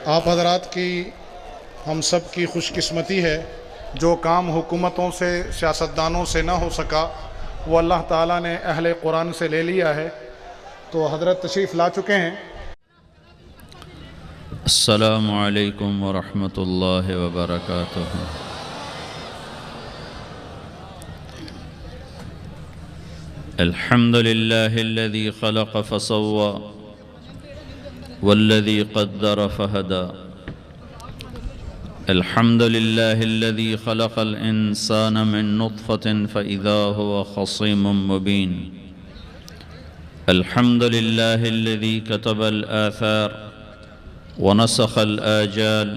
آپ حضرات کی ہم سب کی خوش قسمتی ہے جو کام حکومتوں سے سیاستدانوں سے نہ ہو سکا وہ اللہ تعالیٰ نے اہل قرآن سے لے لیا ہے۔ تو حضرت تشریف لا چکے ہیں۔ السلام علیکم ورحمۃ اللہ وبرکاتہ۔ الحمد للہ الذی خلق فسوى والذی قدر فہدى۔ الحمد للہ الذی خلق الانسان من نطفة فإذا هو خصیم مبین۔ الحمد للہ الذی كتب الآثار ونسخ الآجال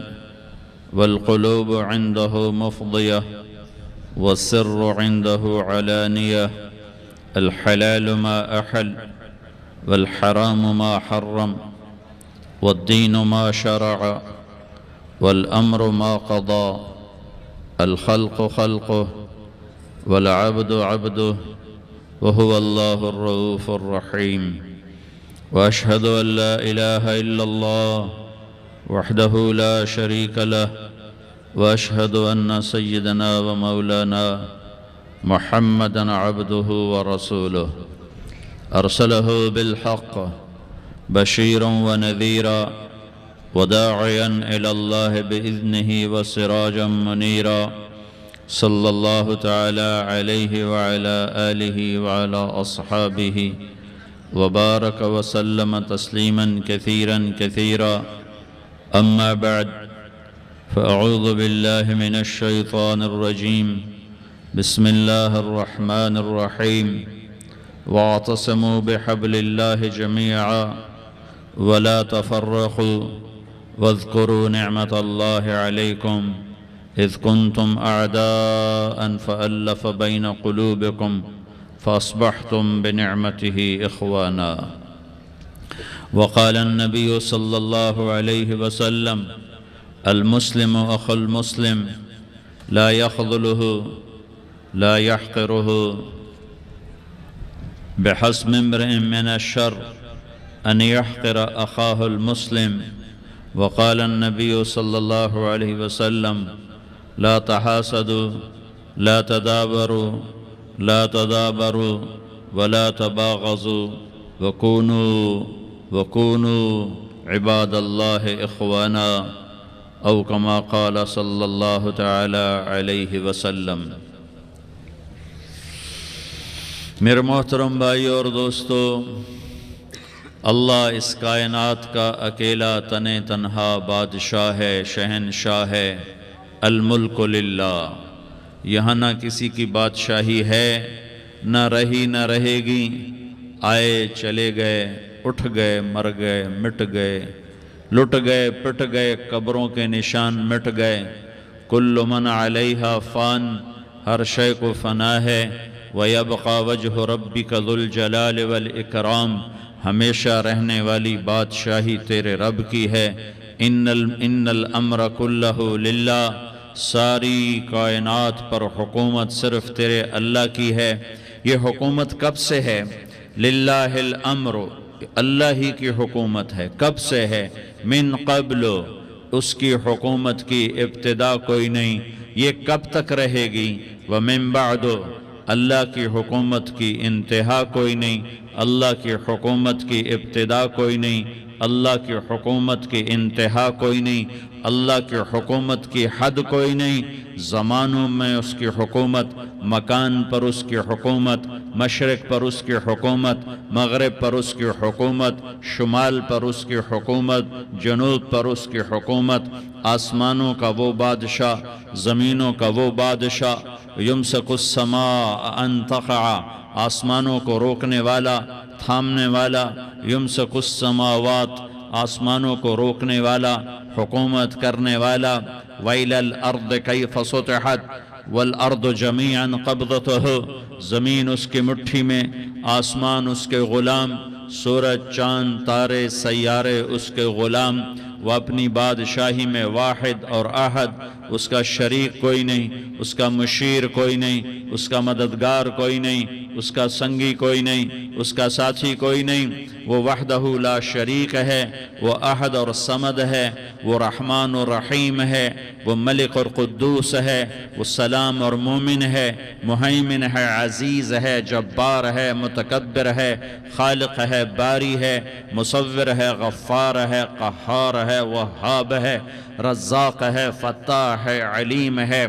والقلوب عنده مفضية والسر عنده علانية، الحلال ما أحل والحرام ما حرم والدين ما شرع والأمر ما قضى، الخلق خلقه والعبد عبده وهو الله الرؤوف الرحيم، وأشهد أن لا إله إلا الله وحده لا شريك له، وأشهد أن سيدنا ومولانا محمدًا عبده ورسوله أرسله بالحق بشيرا ونذيرا وداعيا إلى الله بإذنه وسراجا منيرا، صلى الله تعالى عليه وعلى آله وعلى أصحابه وبارك وسلم تسليما كثيرا كثيرا، أما بعد، فأعوذ بالله من الشيطان الرجيم، بسم الله الرحمن الرحيم، واعتصموا بحبل الله جميعا ولا تفرقوا واذكروا نعمة الله عليكم إذ كنتم أعداء فألف بين قلوبكم فأصبحتم بنعمته إخوانا، وقال النبي صلى الله عليه وسلم: المسلم أخو المسلم لا يخذله لا يحقره، بحسب امرئ من الشر أن يحقر أخاه المسلم، وقال النبي صلى الله عليه وسلم: لا تحاسدوا لا تدابروا لا تدابروا ولا تباغضوا وكونوا عباد الله إخوانا، أو كما قال صلى الله تعالى عليه وسلم۔ میرے محترم بھائی اور دوستو، اللہ اس کائنات کا اکیلا تنہا بادشاہ ہے، شہنشاہ ہے۔ الملک للہ، یہاں نہ کسی کی بادشاہی ہے، نہ رہی نہ رہے گی۔ آئے چلے گئے، اٹھ گئے، مر گئے، مٹ گئے، لٹ گئے، پٹ گئے، قبروں کے نشان مٹ گئے۔ کل من علیہا فان، ہر شے کو فنا ہے۔ وَيَبْقَى وَجْهُ رَبِّكَ ذُو الْجَلَالِ وَالْإِكْرَامِ، ہمیشہ رہنے والی بادشاہی تیرے رب کی ہے۔ ان الامر کلہ للہ، ساری کائنات پر حکومت صرف تیرے اللہ کی ہے۔ یہ حکومت کب سے ہے؟ للہ الامر، اللہ ہی کی حکومت ہے۔ کب سے ہے؟ من قبل، اس کی حکومت کی ابتدا کوئی نہیں، یہ کب تک رہے گی؟ ومن بعد، اللہ کی حکومت کی انتہا کوئی نہیں، اللہ کی حکومت کی ابتدا کوئی نہیں، اللہ کی حکومت کی انتہا کوئی نہیں، اللہ کی حکومت کی حد کوئی نہیں۔ زمانوں میں اس کی حکومت، مکان پر اس کی حکومت، مشرق پر اس کی حکومت، مغرب پر اس کی حکومت، شمال پر اس کی حکومت، جنوب پر اس کی حکومت۔ آسمانوں کا وہ بادشاہ، زمینوں کا وہ بادشاہ۔ یمسک السماء ان تقع، آسمانوں کو روکنے والا، تھامنے والا۔ یمسک السماوات، آسمانوں کو روکنے والا، حکومت کرنے والا۔ وَإِلَى الْأَرْضِ كَيْفَ سُطِحَتْ وَالْأَرْضُ جَمِيعًا قَبْضَتُهُ، زمین اس کی مٹھی میں، آسمان اس کے غلام، سورج چاند تارے سیارے اس کے غلام۔ وہ اپنی بادشاہی میں واحد اور احد، اس کا شریک کوئی نہیں، اس کا مشیر کوئی نہیں، اس کا مددگار کوئی نہیں، اس کا سنگی کوئی نہیں، اس کا ساتھی کوئی نہیں۔ وہ وحدہ لا شریک ہے، وہ احد اور صمد ہے، وہ رحمان اور رحیم ہے، وہ ملک اور قدوس ہے، وہ سلام اور مومن ہے، مہیمن ہے، عزیز ہے، جبار ہے، متکبر ہے، خالق ہے، باری ہے، مصور ہے، غفار ہے، قہار ہے، وہاب ہے، رزاق ہے، فتاح ہے، علیم ہے،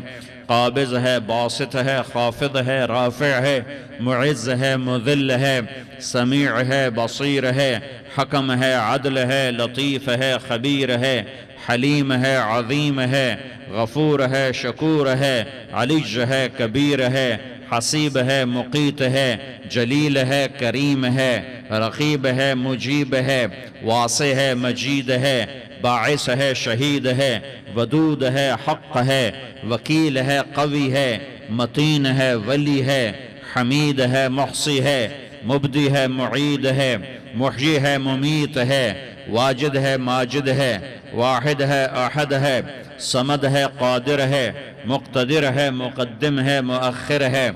قابض ہے، باسط ہے، خافض ہے، رافع ہے، معز ہے، مذل ہے، سمیع ہے، بصیر ہے، حکم ہے، عدل ہے، لطیف ہے، خبیر ہے، حلیم ہے، عظیم ہے، غفور ہے، شکور ہے، علیج ہے، کبیر ہے، حسیب ہے، مقیت ہے، جلیل ہے، کریم ہے، رقیب ہے، مجیب ہے، واسع ہے، مجید ہے، باعث ہے، شہید ہے، ودود ہے، حق ہے، وکیل ہے، قوی ہے، متین ہے، ولی ہے، حمید ہے، محصی ہے، مبدی ہے، معید ہے، محیی ہے، ممیت ہے، واجد ہے، ماجد ہے، واحد ہے، احد ہے، صمد ہے، قادر ہے، مقتدر ہے، مقدم ہے، مؤخر ہے،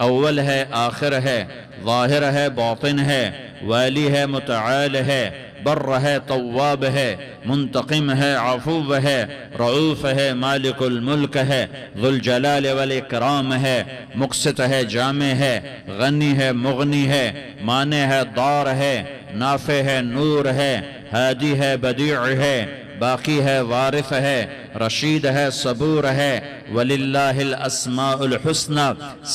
اول ہے، آخر ہے، ظاہر ہے، باطن ہے، والی ہے، متعال ہے، بر ہے، تواب ہے، منتقم ہے، عفو ہے، رعوف ہے، مالک الملک ہے، ذو الجلال والاکرام ہے، مقسط ہے، جامع ہے، غنی ہے، مغنی ہے، مانع ہے، دار ہے، نافع ہے، نور ہے، ہادی ہے، بدیع ہے، باقی ہے، وارث ہے، رشید ہے، صبور ہے، وَلِلَّهِ الْأَسْمَاءُ الْحُسْنَى،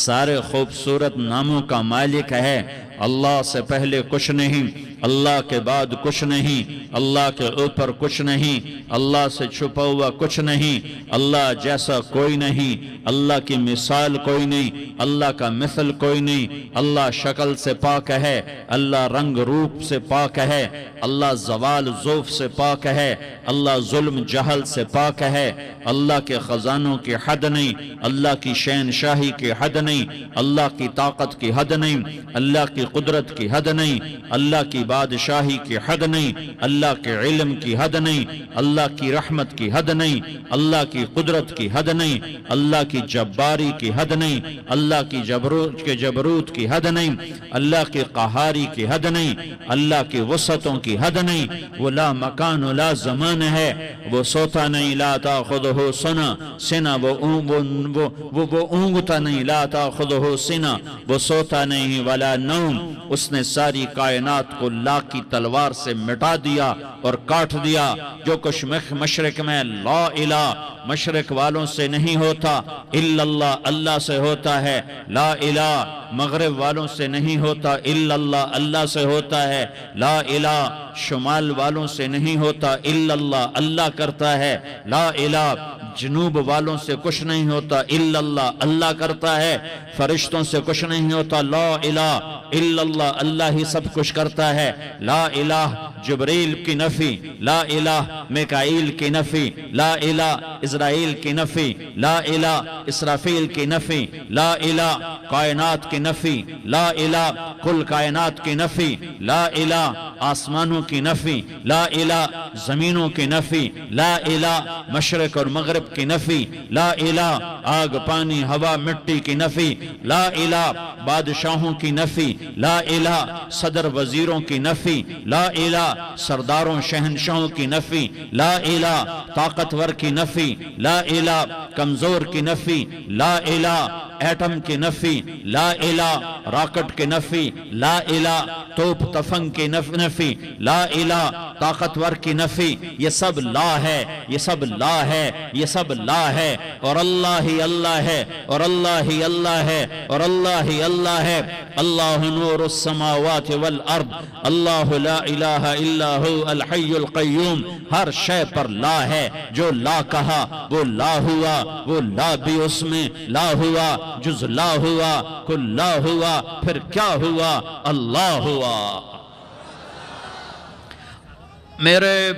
سارے خوبصورت ناموں کا مالک ہے۔ اللہ سے پہلے کچھ نہیں، اللہ کے بعد کچھ نہیں، اللہ کے اوپر کچھ نہیں، اللہ سے چھپا ہوا کچھ نہیں، اللہ جیسا کوئی نہیں، اللہ کی مثال کوئی نہیں، اللہ کا مثل کوئی نہیں، اللہ شکل سے پاک ہے، اللہ رنگ روپ سے پاک ہے، اللہ زوال ذوف سے پاک ہے، اللہ ظلم جہل سے پاک ہے، اللہ کے خزانوں کی حد نہیں، اللہ کی شہنشاہی کی حد نہیں، اللہ کی طاقت کی حد نہیں، اللہ کی قدرت کی حد نہیں، اللہ کی بادشاہی کی حد نہیں، اللہ کے علم کی حد نہیں، اللہ کی رحمت کی حد نہیں، اللہ کی قدرت کی حد نہیں، اللہ کی جباری کی حد نہیں، اللہ کی جبروت کی حد نہیں، اللہ کی قہاری کی حد نہیں، اللہ کی وسعتوں کی حد نہیں۔ وہ لا مکان و لا زمان ہے، وہ سوتا نہیں، لا تاخذہ سنہ، وہ اونگتا نہیں، لا تاخذہ سنہ، وہ سوتا نہیں، ولا نوم، اس نے ساری کائنات کو لا کی تلوار سے مٹا دیا اور کاٹ دیا۔ جو کچھ مشرق میں لا الہ مشرق والوں سے نہیں ہوتا، الا اللہ اللہ سے ہوتا ہے، لا الہ مغرب والوں سے نہیں ہوتا، الا اللہ اللہ سے ہوتا ہے، لا الہ شمال والوں سے نہیں ہوتا، الا اللہ اللہ کرتا ہے، لا الہ جنوب والوں سے کچھ نہیں ہوتا، الا اللہ اللہ کرتا ہے، فرشتوں سے کچھ نہیں ہوتا، لا الہ الا اللہ اللہ ہی سب کچھ کرتا ہے، لا الہ جبریل کی نفی، لا الہ میکائیل کی نفی، لا الہ اسرائیل کی نفی، لا الہ اسرافیل کی نفی، لا الہ کائنات کی نفی، لا الہ کل کائنات کی نفی، لا الہ آسمانوں کی نفی، لا الہ زمینوں کی نفی، لا الہ مشرق اور مغرب کی نفی، لا الہ آگ پانی ہوا مٹی کی نفی، لا الہ بادشاہوں کی نفی، لا الہ صدر وزیروں کی نفی، لا الہ سرداروں شہنشاہوں کی نفی، لا الہ طاقتور کی نفی، لا الہ کمزور کی نفی، لا الہ ایٹم کی نفی، لا الہ راکٹ کی نفی، لا الہ توپ تفنگ کی نفی، لا الہ طاقتور کی نفی، یہ سب لا ہے، یہ سب لا ہے، یہ سب لا ہے، اور اللہ ہی اللہ ہے، اور اللہ ہی اللہ ہے، اور اللہ ہی اللہ ہے۔ اللہ نور السماوات والارض، اللہ لا الہ الا ہو الحی القیوم، ہر شے پر لا ہے، جو لا کہا وہ لا ہوا، وہ لا بھی اس میں لا ہوا، جز لا ہوا کل لا ہوا، پھر کیا ہوا؟ اللہ ہوا۔ میرے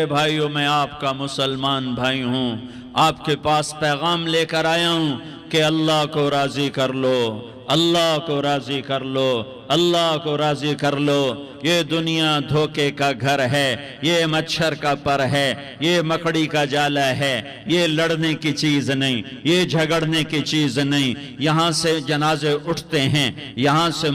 بھائیو میں آپ کا مسلمان بھائی ہوں، آپ کے پاس پیغام لے کر آیا ہوں کہ اللہ کو راضی کر لو، اللہ کو راضی کر لو، اللہ کو راضی کر لو. یہ دنیا دھوکے کا گھر ہے، یہ مچھر کا پر ہے، یہ مکڑی کا جالا ہے، یہ لڑنے کی چیز نہیں، یہ جھگڑنے کی چیز نہیں. یہاں سے جنازے اٹھتے ہیں، یہاں سے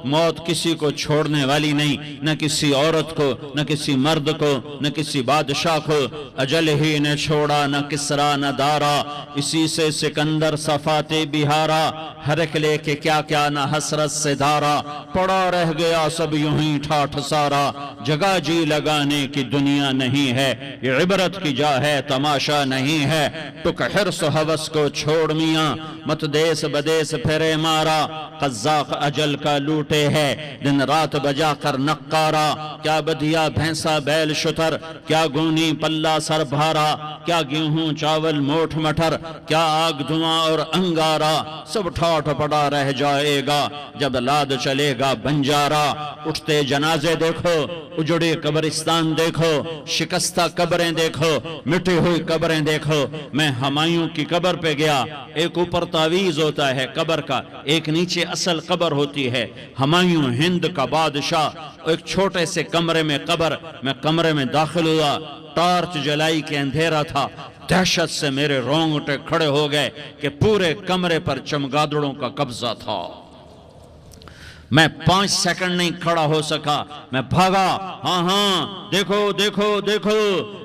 موت کسی کو چھوڑنے والی نہیں، نہ کسی عورت کو، نہ کسی مرد کو، نہ کسی بادشاہ کو. اجل ہی نے چھوڑا نہ کسرا نہ دارا، اسی سے سکندر صفات بہارا. ہر ایک لے کے کیا کیا نہ حسرت سے دھارا، پڑا رہ گیا سب یوں ہی ٹھاٹھ سارا. جگہ جی لگانے کی دنیا نہیں ہے، یہ عبرت کی جا ہے تماشا نہیں ہے. ٹک حرص و حوث کو چھوڑ میاں، مت دیس بدیس پھرے مارا. قزاق اجل کا لوٹے ہے، دن رات بجا کر نقارا. کیا بدیا بھینسا بیل شتر، کیا گونی پلہ سر بھارا. کیا گیہوں چاول موٹھ مٹر، کیا آگ دھواں اور انگارا. سب ٹھاٹھ پڑا رہ جائے گا جب لاد چلے گا بنجارا. اٹھتے جنازے دیکھو، اجڑے قبرستان دیکھو، شکستہ قبریں دیکھو، مٹی ہوئی قبریں دیکھو. میں ہمایوں کی قبر پہ گیا، ایک اوپر تعویذ ہوتا ہے قبر کا، ایک نیچے اصل قبر ہوتی ہے. ہمایوں ہند کا بادشاہ، ایک چھوٹے سے کمرے میں قبر. میں کمرے میں داخل ہوا، ٹارچ جلائی کے اندھیرا تھا. دہشت سے میرے رونگٹے کھڑے ہو گئے کہ پورے کمرے پر چمگادڑوں کا قبضہ تھا. میں 5 سیکنڈ نہیں کھڑا ہو سکا، میں بھاگا. ہاں دیکھو دیکھو دیکھو،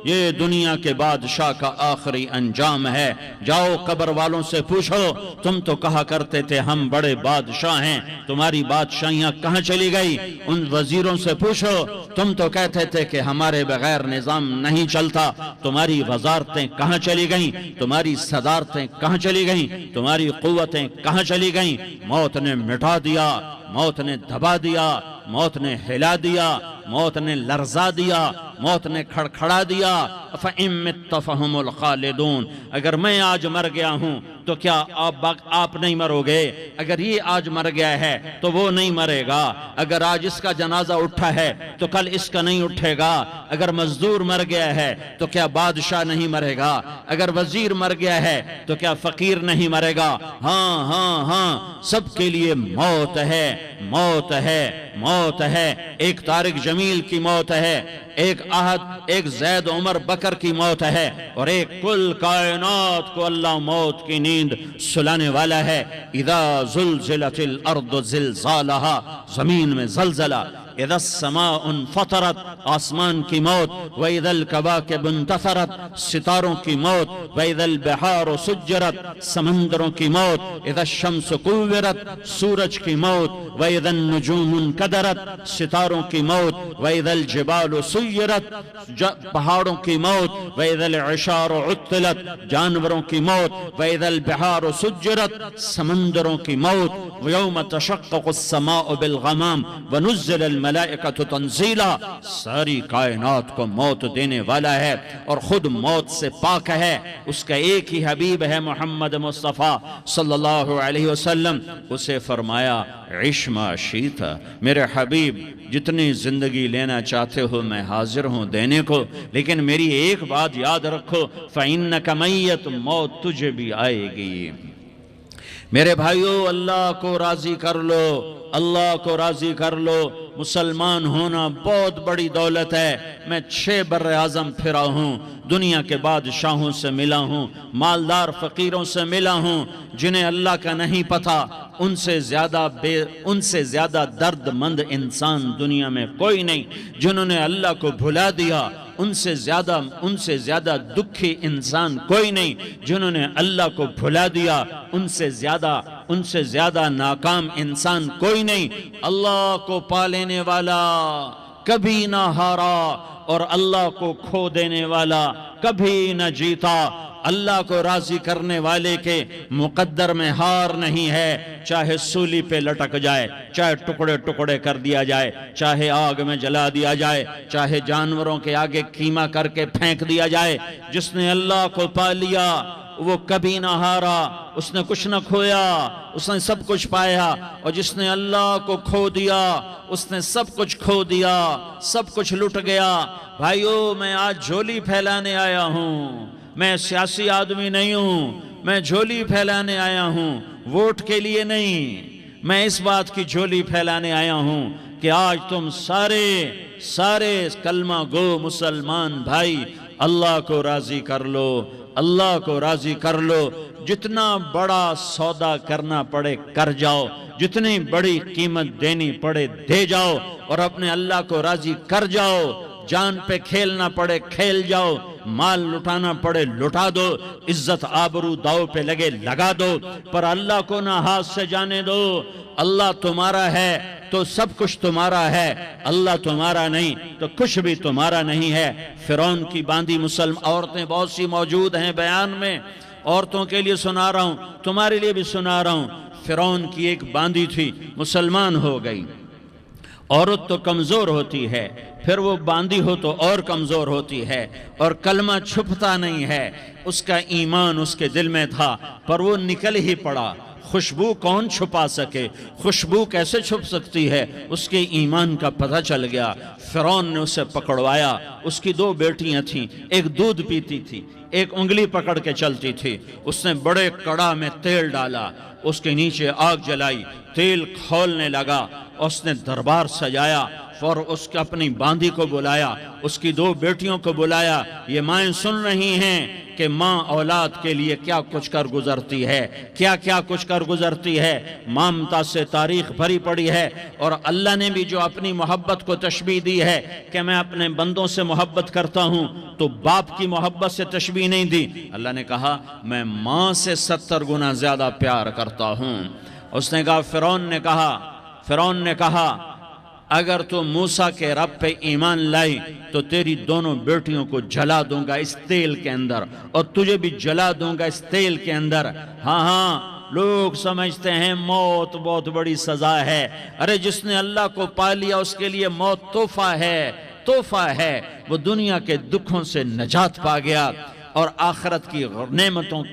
یہ دنیا کے بادشاہ کا آخری انجام ہے. جاؤ قبر والوں سے پوچھو، تم تو کہا کرتے تھے ہم بڑے بادشاہ ہیں، تمہاری بادشاہیاں کہاں چلی گئی؟ ان وزیروں سے پوچھو، تم تو کہتے تھے کہ ہمارے بغیر نظام نہیں چلتا، تمہاری وزارتیں کہاں چلی گئیں؟ تمہاری صدارتیں کہاں چلی گئیں؟ تمہاری قوتیں کہاں چلی گئیں؟ موت نے مٹا دیا، موت نے دبا دیا، موت نے ہلا دیا، موت نے لرزا دیا، موت نے کھڑکھڑا دیا. فَإِن مِتَّ فَهُمُ الْخَالِدُونَ. اگر میں آج مر گیا ہوں تو کیا آپ نہیں مرو گے؟ اگر یہ آج مر گیا ہے تو وہ نہیں مرے گا. اگر آج اس کا جنازہ اٹھا ہے تو کل اس کا نہیں اٹھے گا. اگر مزدور مر گیا ہے تو کیا بادشاہ نہیں مرے گا؟ اگر وزیر مر گیا ہے تو کیا فقیر نہیں مرے گا؟ ہاں ہاں ہاں، سب کے لیے موت ہے، موت ہے، موت ہے. ایک طارق جمیل کی موت ہے، ایک زید عمر بکر کی موت ہے، اور ایک کل کائنات کو اللہ موت کی نیند سلانے والا ہے. اذا زلزلت الارض زلزالہا، زمین میں زلزلہ. اذا السماء انفطرت، آسمان کی موت. واذا الکواکب انتثرت، ستاروں کی موت. واذا البحار سجرت، سمندروں کی موت. اذا الشمس کورت، سورج کی موت. واذا النجوم انکدرت، ستاروں کی موت. واذا الجبال سیرت، پہاڑوں کی موت. واذا العشار عطلت، جانوروں کی موت. واذا البحار سجرت، سمندروں کی موت. ویوم تشقق السماء بالغمام ونزل الملائکۃ تنزیلا. ساری کائنات کو موت دینے والا ہے اور خود موت سے پاک ہے. اس کا ایک ہی حبیب ہے محمد مصطفیٰ صلی اللہ علیہ وسلم. اسے فرمایا عش ما شئت، میرے حبیب جتنی زندگی لینا چاہتے ہو میں حاضر ہوں دینے کو، لیکن میری ایک بات یاد رکھو، فَإِنَّكَ مَيَّتٌ، موت تجھے بھی آئے گی. میرے بھائیو، اللہ کو راضی کر لو، اللہ کو راضی کر لو. مسلمان ہونا بہت بڑی دولت ہے. میں 6 بر اعظم پھرا ہوں، دنیا کے بادشاہوں سے ملا ہوں، مالدار فقیروں سے ملا ہوں. جنہیں اللہ کا نہیں پتہ، ان سے زیادہ درد مند انسان دنیا میں کوئی نہیں. جنہوں نے اللہ کو بھلا دیا، ان سے زیادہ دکھی انسان کوئی نہیں. جنہوں نے اللہ کو بھلا دیا، ان سے زیادہ ناکام انسان کوئی نہیں. اللہ کو پا لینے والا کبھی نہ ہارا، اور اللہ کو کھو دینے والا کبھی نہ جیتا. اللہ کو راضی کرنے والے کے مقدر میں ہار نہیں ہے. چاہے سولی پہ لٹک جائے، چاہے ٹکڑے ٹکڑے کر دیا جائے، چاہے آگ میں جلا دیا جائے، چاہے جانوروں کے آگے کیما کر کے پھینک دیا جائے. جس نے اللہ کو پا لیا وہ کبھی نہ ہارا، اس نے کچھ نہ کھویا، اس نے سب کچھ پایا. اور جس نے اللہ کو کھو دیا اس نے سب کچھ کھو دیا، سب کچھ لٹ گیا. بھائیو، میں آج جھولی پھیلانے آیا ہوں، میں سیاسی آدمی نہیں ہوں، میں جھولی پھیلانے آیا ہوں، ووٹ کے لیے نہیں. میں اس بات کی جھولی پھیلانے آیا ہوں کہ آج تم سارے کلمہ گو مسلمان بھائی اللہ کو راضی کر لو، اللہ کو راضی کر لو، جتنا بڑا سودا کرنا پڑے کر جاؤ، جتنی بڑی قیمت دینی پڑے دے جاؤ، اور اپنے اللہ کو راضی کر جاؤ، جان پہ کھیلنا پڑے کھیل جاؤ، مال لٹانا پڑے لٹا دو، عزت آبرو داؤ پہ لگے لگا دو، پر اللہ کو نہ ہاتھ سے جانے دو۔ اللہ تمہارا ہے تو سب کچھ تمہارا ہے، اللہ تمہارا نہیں تو کچھ بھی تمہارا نہیں ہے۔ فرعون کی باندھی مسلم عورتیں بہت سی موجود ہیں بیان میں، عورتوں کے لیے سنا رہا ہوں، تمہارے لیے بھی سنا رہا ہوں۔ فرعون کی ایک باندھی تھی، مسلمان ہو گئی۔ عورت تو کمزور ہوتی ہے، پھر وہ باندھی ہو تو اور کمزور ہوتی ہے، اور کلمہ چھپتا نہیں ہے۔ اس کا ایمان اس کے دل میں تھا، پر وہ نکل ہی پڑا۔ خوشبو کون چھپا سکے؟ خوشبو کیسے چھپ سکتی ہے؟ اس کے ایمان کا پتہ چل گیا۔ فرعون نے اسے پکڑوایا۔ اس کی 2 بیٹیاں تھیں، ایک دودھ پیتی تھی، ایک انگلی پکڑ کے چلتی تھی۔ اس نے بڑے کڑا میں تیل ڈالا، اس کے نیچے آگ جلائی، تیل کھولنے لگا، اس نے دربار سجایا، اور اس کے اپنی باندھی کو بلایا، اس کی 2 بیٹیوں کو بلایا۔ یہ مائیں سن رہی ہیں کہ ماں اولاد کے لیے کیا کچھ کر گزرتی ہے، کیا کچھ کر گزرتی ہے۔ مامتا سے تاریخ بھری پڑی ہے، اور اللہ نے بھی جو اپنی محبت کو تشبیہ دی ہے کہ میں اپنے بندوں سے محبت کرتا ہوں، تو باپ کی محبت سے تشبیہ نہیں دی۔ اللہ نے کہا میں ماں سے 70 گنا زیادہ پیار کرتا ہوں۔ اس نے کہا فرعون نے کہا اگر تو موسیٰ کے رب پہ ایمان لائی تو تیری دونوں بیٹیوں کو جلا دوں گا اس تیل کے اندر، اور تجھے بھی جلا دوں گا اس تیل کے اندر۔ ہاں لوگ سمجھتے ہیں موت بہت بڑی سزا ہے۔ ارے جس نے اللہ کو پا لیا اس کے لیے موت تحفہ ہے۔ وہ دنیا کے دکھوں سے نجات پا گیا اور آخرت کی نعمتوں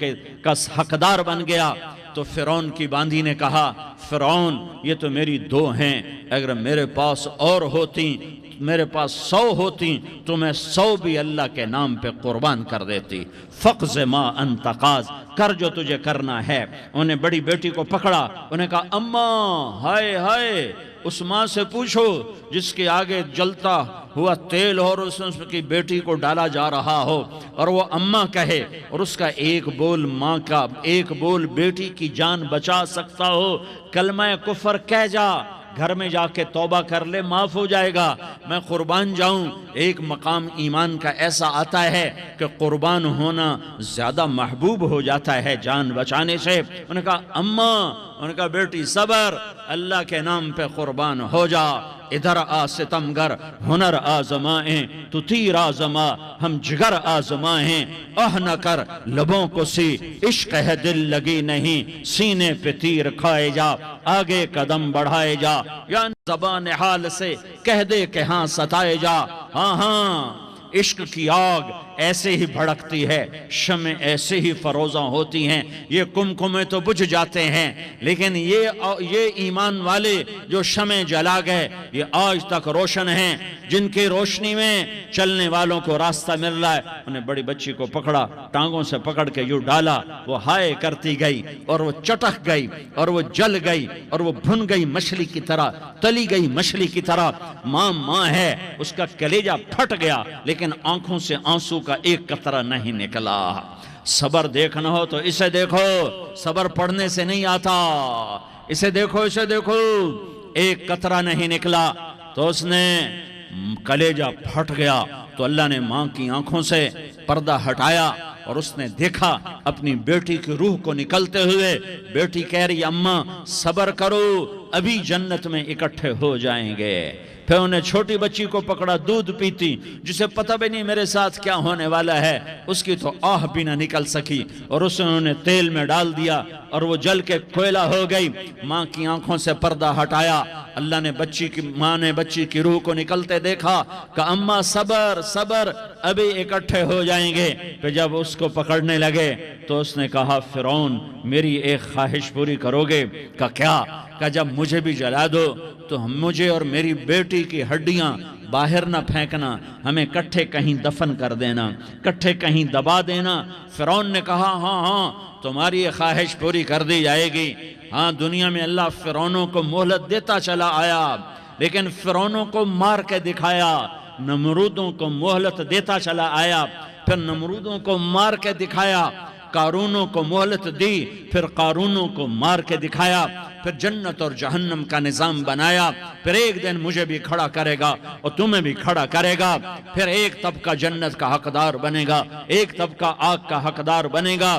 کا حقدار بن گیا۔ تو فرعون کی باندھی نے کہا فرعون یہ تو میری 2 ہیں، اگر میرے پاس اور ہوتی، میرے پاس 100 ہوتی تو میں 100 بھی اللہ کے نام پہ قربان کر دیتی۔ فقض ما انت قاض، کر جو تجھے کرنا ہے۔ انہیں بڑی بیٹی کو پکڑا، انہیں کہا اماں ہائے اس ماں سے پوچھو جس کے آگے جلتا ہوا تیل اور اس کی بیٹی کو ڈالا جا رہا ہو، اور وہ اماں کہے، اور اس کا ایک بول ماں کا، ایک بول بیٹی کی جان بچا سکتا ہو، کلمہ کفر کہہ جا، گھر میں جا کے توبہ کر لے، معاف ہو جائے گا، میں قربان جاؤں۔ ایک مقام ایمان کا ایسا آتا ہے کہ قربان ہونا زیادہ محبوب ہو جاتا ہے جان بچانے سے۔ انہوں نے کہا اماں، انہوں نے کہا بیٹی صبر، اللہ کے نام پہ قربان ہو جا۔ ادھر آ ستمگر، ہنر آزمائیں تو تیر آزما، ہم جگر آزمائیں نہ کر لبوں کو سی، عشق ہے دل لگی نہیں، سینے پہ تیر کھائے جا، آگے قدم بڑھائے جا، یا زبان حال سے کہہ دے کہ ہاں ستائے جا۔ ہاں عشق کی آگ ایسے ہی بھڑکتی ہے، شمع ایسے ہی فروزاں ہوتی ہیں، یہ کمکمیں تو بجھ جاتے ہیں، لیکن یہ ایمان والے جو شمع جلا گئے یہ آج تک روشن ہیں، جن کی روشنی میں چلنے والوں کو راستہ مل رہا ہے۔ انہیں بڑی بچی کو پکڑا، ٹانگوں سے پکڑ کے یوں ڈالا، وہ ہائے کرتی گئی اور وہ چٹک گئی اور وہ جل گئی اور وہ بھن گئی مچھلی کی طرح، تلی گئی مچھلی کی طرح۔ ماں ہے، اس کا کلیجہ پھٹ گیا، لیکن آنکھوں سے آنسو کا ایک قطرہ نہیں نکلا۔ صبر دیکھنا ہو تو اسے دیکھو، صبر پڑھنے سے نہیں آتا، اسے دیکھو ایک قطرہ نہیں نکلا تو اس نے کلیجہ پھٹ گیا۔ تو اللہ نے ماں کی آنکھوں سے پردہ ہٹایا اور اس نے دیکھا اپنی بیٹی کی روح کو نکلتے ہوئے۔ بیٹی کہہ رہی اماں صبر کرو، ابھی جنت میں اکٹھے ہو جائیں گے۔ پھر انہیں چھوٹی بچی کو پکڑا، دودھ پیتی، جسے پتہ بھی نہیں میرے ساتھ کیا ہونے والا ہے، اس کی تو آہ بھی نہ نکل سکی، اور اس نے انہیں تیل میں ڈال دیا اور وہ جل کے کوئلہ ہو گئی۔ ماں کی آنکھوں سے پردہ ہٹایا، اللہ نے ماں نے بچی کی روح کو نکلتے دیکھا کہ اماں صبر ابھی اکٹھے ہو جائیں گے۔ پھر جب اس کو پکڑنے لگے تو اس نے کہا فرعون میری ایک خواہش پوری کرو گے؟ کہ کیا؟ کہ جب مجھے بھی جلا دو تو مجھے اور میری بیٹی کی ہڈیاں باہر نہ پھینکنا، ہمیں کٹھے کہیں دفن کر دینا، کٹھے کہیں دبا دینا۔ فرعون نے کہا ہاں تمہاری یہ خواہش پوری کر دی جائے گی۔ ہاں دنیا میں اللہ فرعونوں کو مہلت دیتا چلا آیا، لیکن فرعونوں کو مار کے دکھایا، نمرودوں کو مہلت دیتا چلا آیا، پھر نمرودوں کو مار کے دکھایا، قارونوں کو مہلت دی، پھر قارونوں کو مار کے دکھایا، پھر جنت اور جہنم کا نظام بنایا، پھر ایک دن مجھے بھی کھڑا کرے گا اور تمہیں بھی کھڑا کرے گا، پھر ایک طبقہ جنت کا حقدار بنے گا، ایک طبقہ آگ کا حقدار بنے گا۔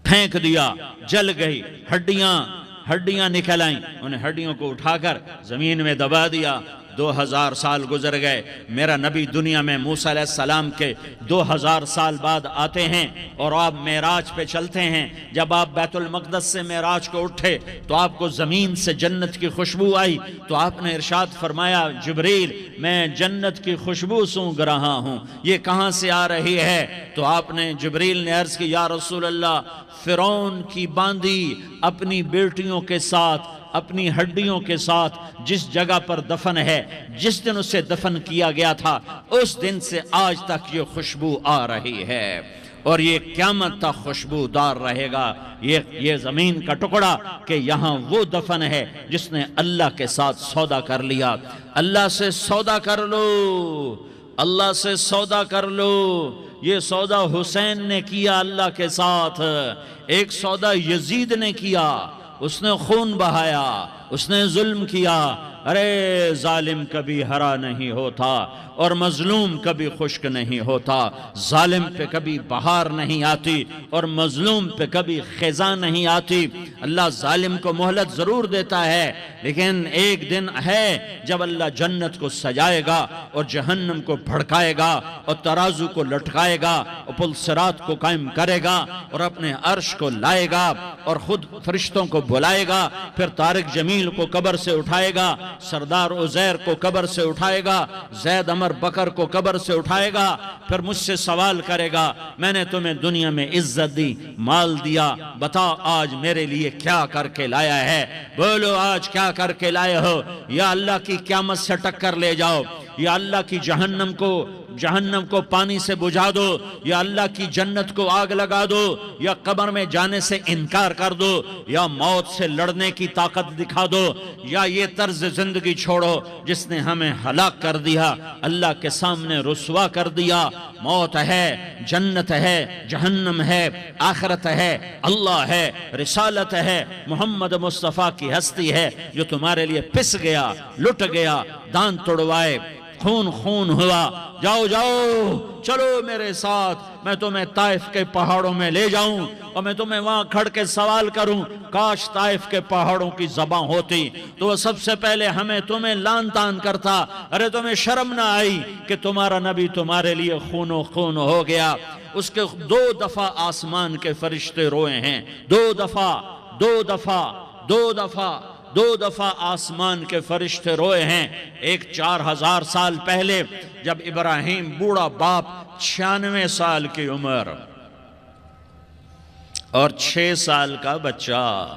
پھینک دیا، جل گئی، ہڈیاں نکل آئیں، انہیں ہڈیوں کو اٹھا کر زمین میں دبا دیا۔ 2000 سال گزر گئے، میرا نبی دنیا میں موسیٰ علیہ السلام کے 2000 سال بعد آتے ہیں اور آپ معراج پہ چلتے ہیں۔ جب آپ بیت المقدس سے معراج کو اٹھے تو آپ کو زمین سے جنت کی خوشبو آئی، تو آپ نے ارشاد فرمایا جبریل میں جنت کی خوشبو سونگ رہا ہوں، یہ کہاں سے آ رہی ہے؟ تو آپ نے جبریل نے عرض کی یا رسول اللہ، فرعون کی باندی اپنی بیٹیوں کے ساتھ، اپنی ہڈیوں کے ساتھ جس جگہ پر دفن ہے، جس دن اسے دفن کیا گیا تھا، اس دن سے آج تک یہ خوشبو آ رہی ہے اور یہ قیامت تک خوشبودار رہے گا۔ یہ زمین کا ٹکڑا کہ یہاں وہ دفن ہے جس نے اللہ کے ساتھ سودا کر لیا۔ اللہ سے سودا کر لو، اللہ سے سودا کر لو۔ یہ سودا حسین نے کیا اللہ کے ساتھ، ایک سودا یزید نے کیا، اس نے خون بہایا، اس نے ظلم کیا۔ ارے ظالم کبھی ہرا نہیں ہوتا اور مظلوم کبھی خشک نہیں ہوتا، ظالم پہ کبھی بہار نہیں آتی اور مظلوم پہ کبھی خزاں نہیں آتی۔ اللہ ظالم کو مہلت ضرور دیتا ہے، لیکن ایک دن ہے جب اللہ جنت کو سجائے گا اور جہنم کو بھڑکائے گا اور ترازو کو لٹکائے گا اور پل صراط کو قائم کرے گا اور اپنے عرش کو لائے گا اور خود فرشتوں کو بلائے گا، پھر طارق جمیل کو قبر سے اٹھائے گا، سردار عزیر کو قبر سے اٹھائے گا، زید عمر بکر کو قبر سے اٹھائے گا، پھر مجھ سے سوال کرے گا میں نے تمہیں دنیا میں عزت دی، مال دیا، بتا آج میرے لیے کیا کر کے لایا ہے؟ بولو آج کیا کر کے لائے ہو؟ یا اللہ کی قیامت سے ٹکر لے جاؤ، یا اللہ کی جہنم کو پانی سے بجھا دو، یا اللہ کی جنت کو آگ لگا دو، یا قبر میں جانے سے انکار کر دو، یا موت سے لڑنے کی طاقت دکھا دو، یا یہ طرز زندگی چھوڑو جس نے ہمیں ہلاک کر دیا، اللہ کے سامنے رسوا کر دیا۔ موت ہے، جنت ہے، جہنم ہے، آخرت ہے، اللہ ہے، رسالت ہے، محمد مصطفیٰ کی ہستی ہے جو تمہارے لیے پس گیا، لٹ گیا، دان توڑوائے، خون ہوا۔ جاؤ چلو میرے ساتھ، میں تمہیں طائف کے پہاڑوں میں لے جاؤں اور میں تمہیں وہاں کھڑ کے سوال کروں، کاش طائف کے پہاڑوں کی زبان ہوتی تو وہ سب سے پہلے ہمیں تمہیں لان تان کرتا۔ ارے تمہیں شرم نہ آئی کہ تمہارا نبی تمہارے لیے خون و خون ہو گیا؟ اس کے 2 دفعہ آسمان کے فرشتے روئے ہیں، 2 دفعہ آسمان کے فرشتے روئے ہیں۔ ایک 4000 سال پہلے جب ابراہیم بوڑھا باپ، 96 سال کی عمر اور 6 سال کا بچہ،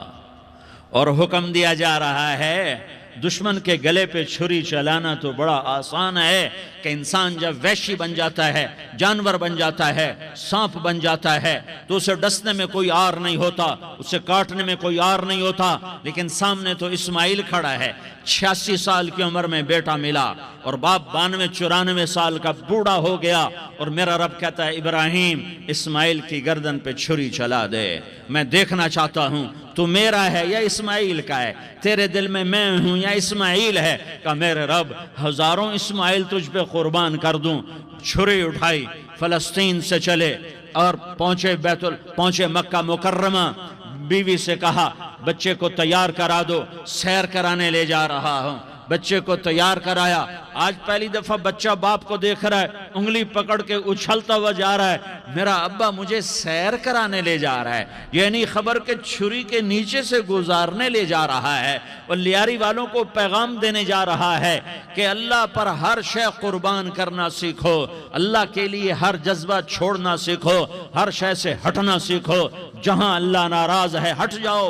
اور حکم دیا جا رہا ہے دشمن کے گلے پہ چھری چلانا تو بڑا آسان ہے کہ انسان جب وحشی بن جاتا ہے، جانور بن جاتا ہے، سانپ بن جاتا ہے تو اسے ڈسنے میں کوئی آر نہیں ہوتا، اسے کاٹنے میں کوئی آر نہیں ہوتا، لیکن سامنے تو اسماعیل کھڑا ہے، 86 سال کی عمر میں بیٹا ملا اور باپ 92-94 سال کا بوڑھا ہو گیا، اور میرا رب کہتا ہے ابراہیم اسماعیل کی گردن پہ چھری چلا دے، میں دیکھنا چاہتا ہوں تو میرا ہے یا اسماعیل کا ہے، تیرے دل میں ہوں یا اسماعیل ہے؟ کہ میرے رب ہزاروں اسماعیل تجھ پہ قربان کر دوں۔ چھری اٹھائی، فلسطین سے چلے اور پہنچے مکہ مکرمہ، بیوی سے کہا بچے کو تیار کرا دو، سیر کرانے لے جا رہا ہوں۔ بچے کو تیار کرایا، آج پہلی دفعہ بچہ باپ کو دیکھ رہا ہے، انگلی پکڑ کے اچھلتا ہوا جا رہا ہے، میرا ابا مجھے سیر کرانے لے جا رہا ہے، یعنی خبر کے چھری کے نیچے سے گزارنے لے جا رہا ہے، اور لیاری والوں کو پیغام دینے جا رہا ہے کہ اللہ پر ہر شے قربان کرنا سیکھو، اللہ کے لیے ہر جذبہ چھوڑنا سیکھو، ہر شے سے ہٹنا سیکھو، جہاں اللہ ناراض ہے ہٹ جاؤ،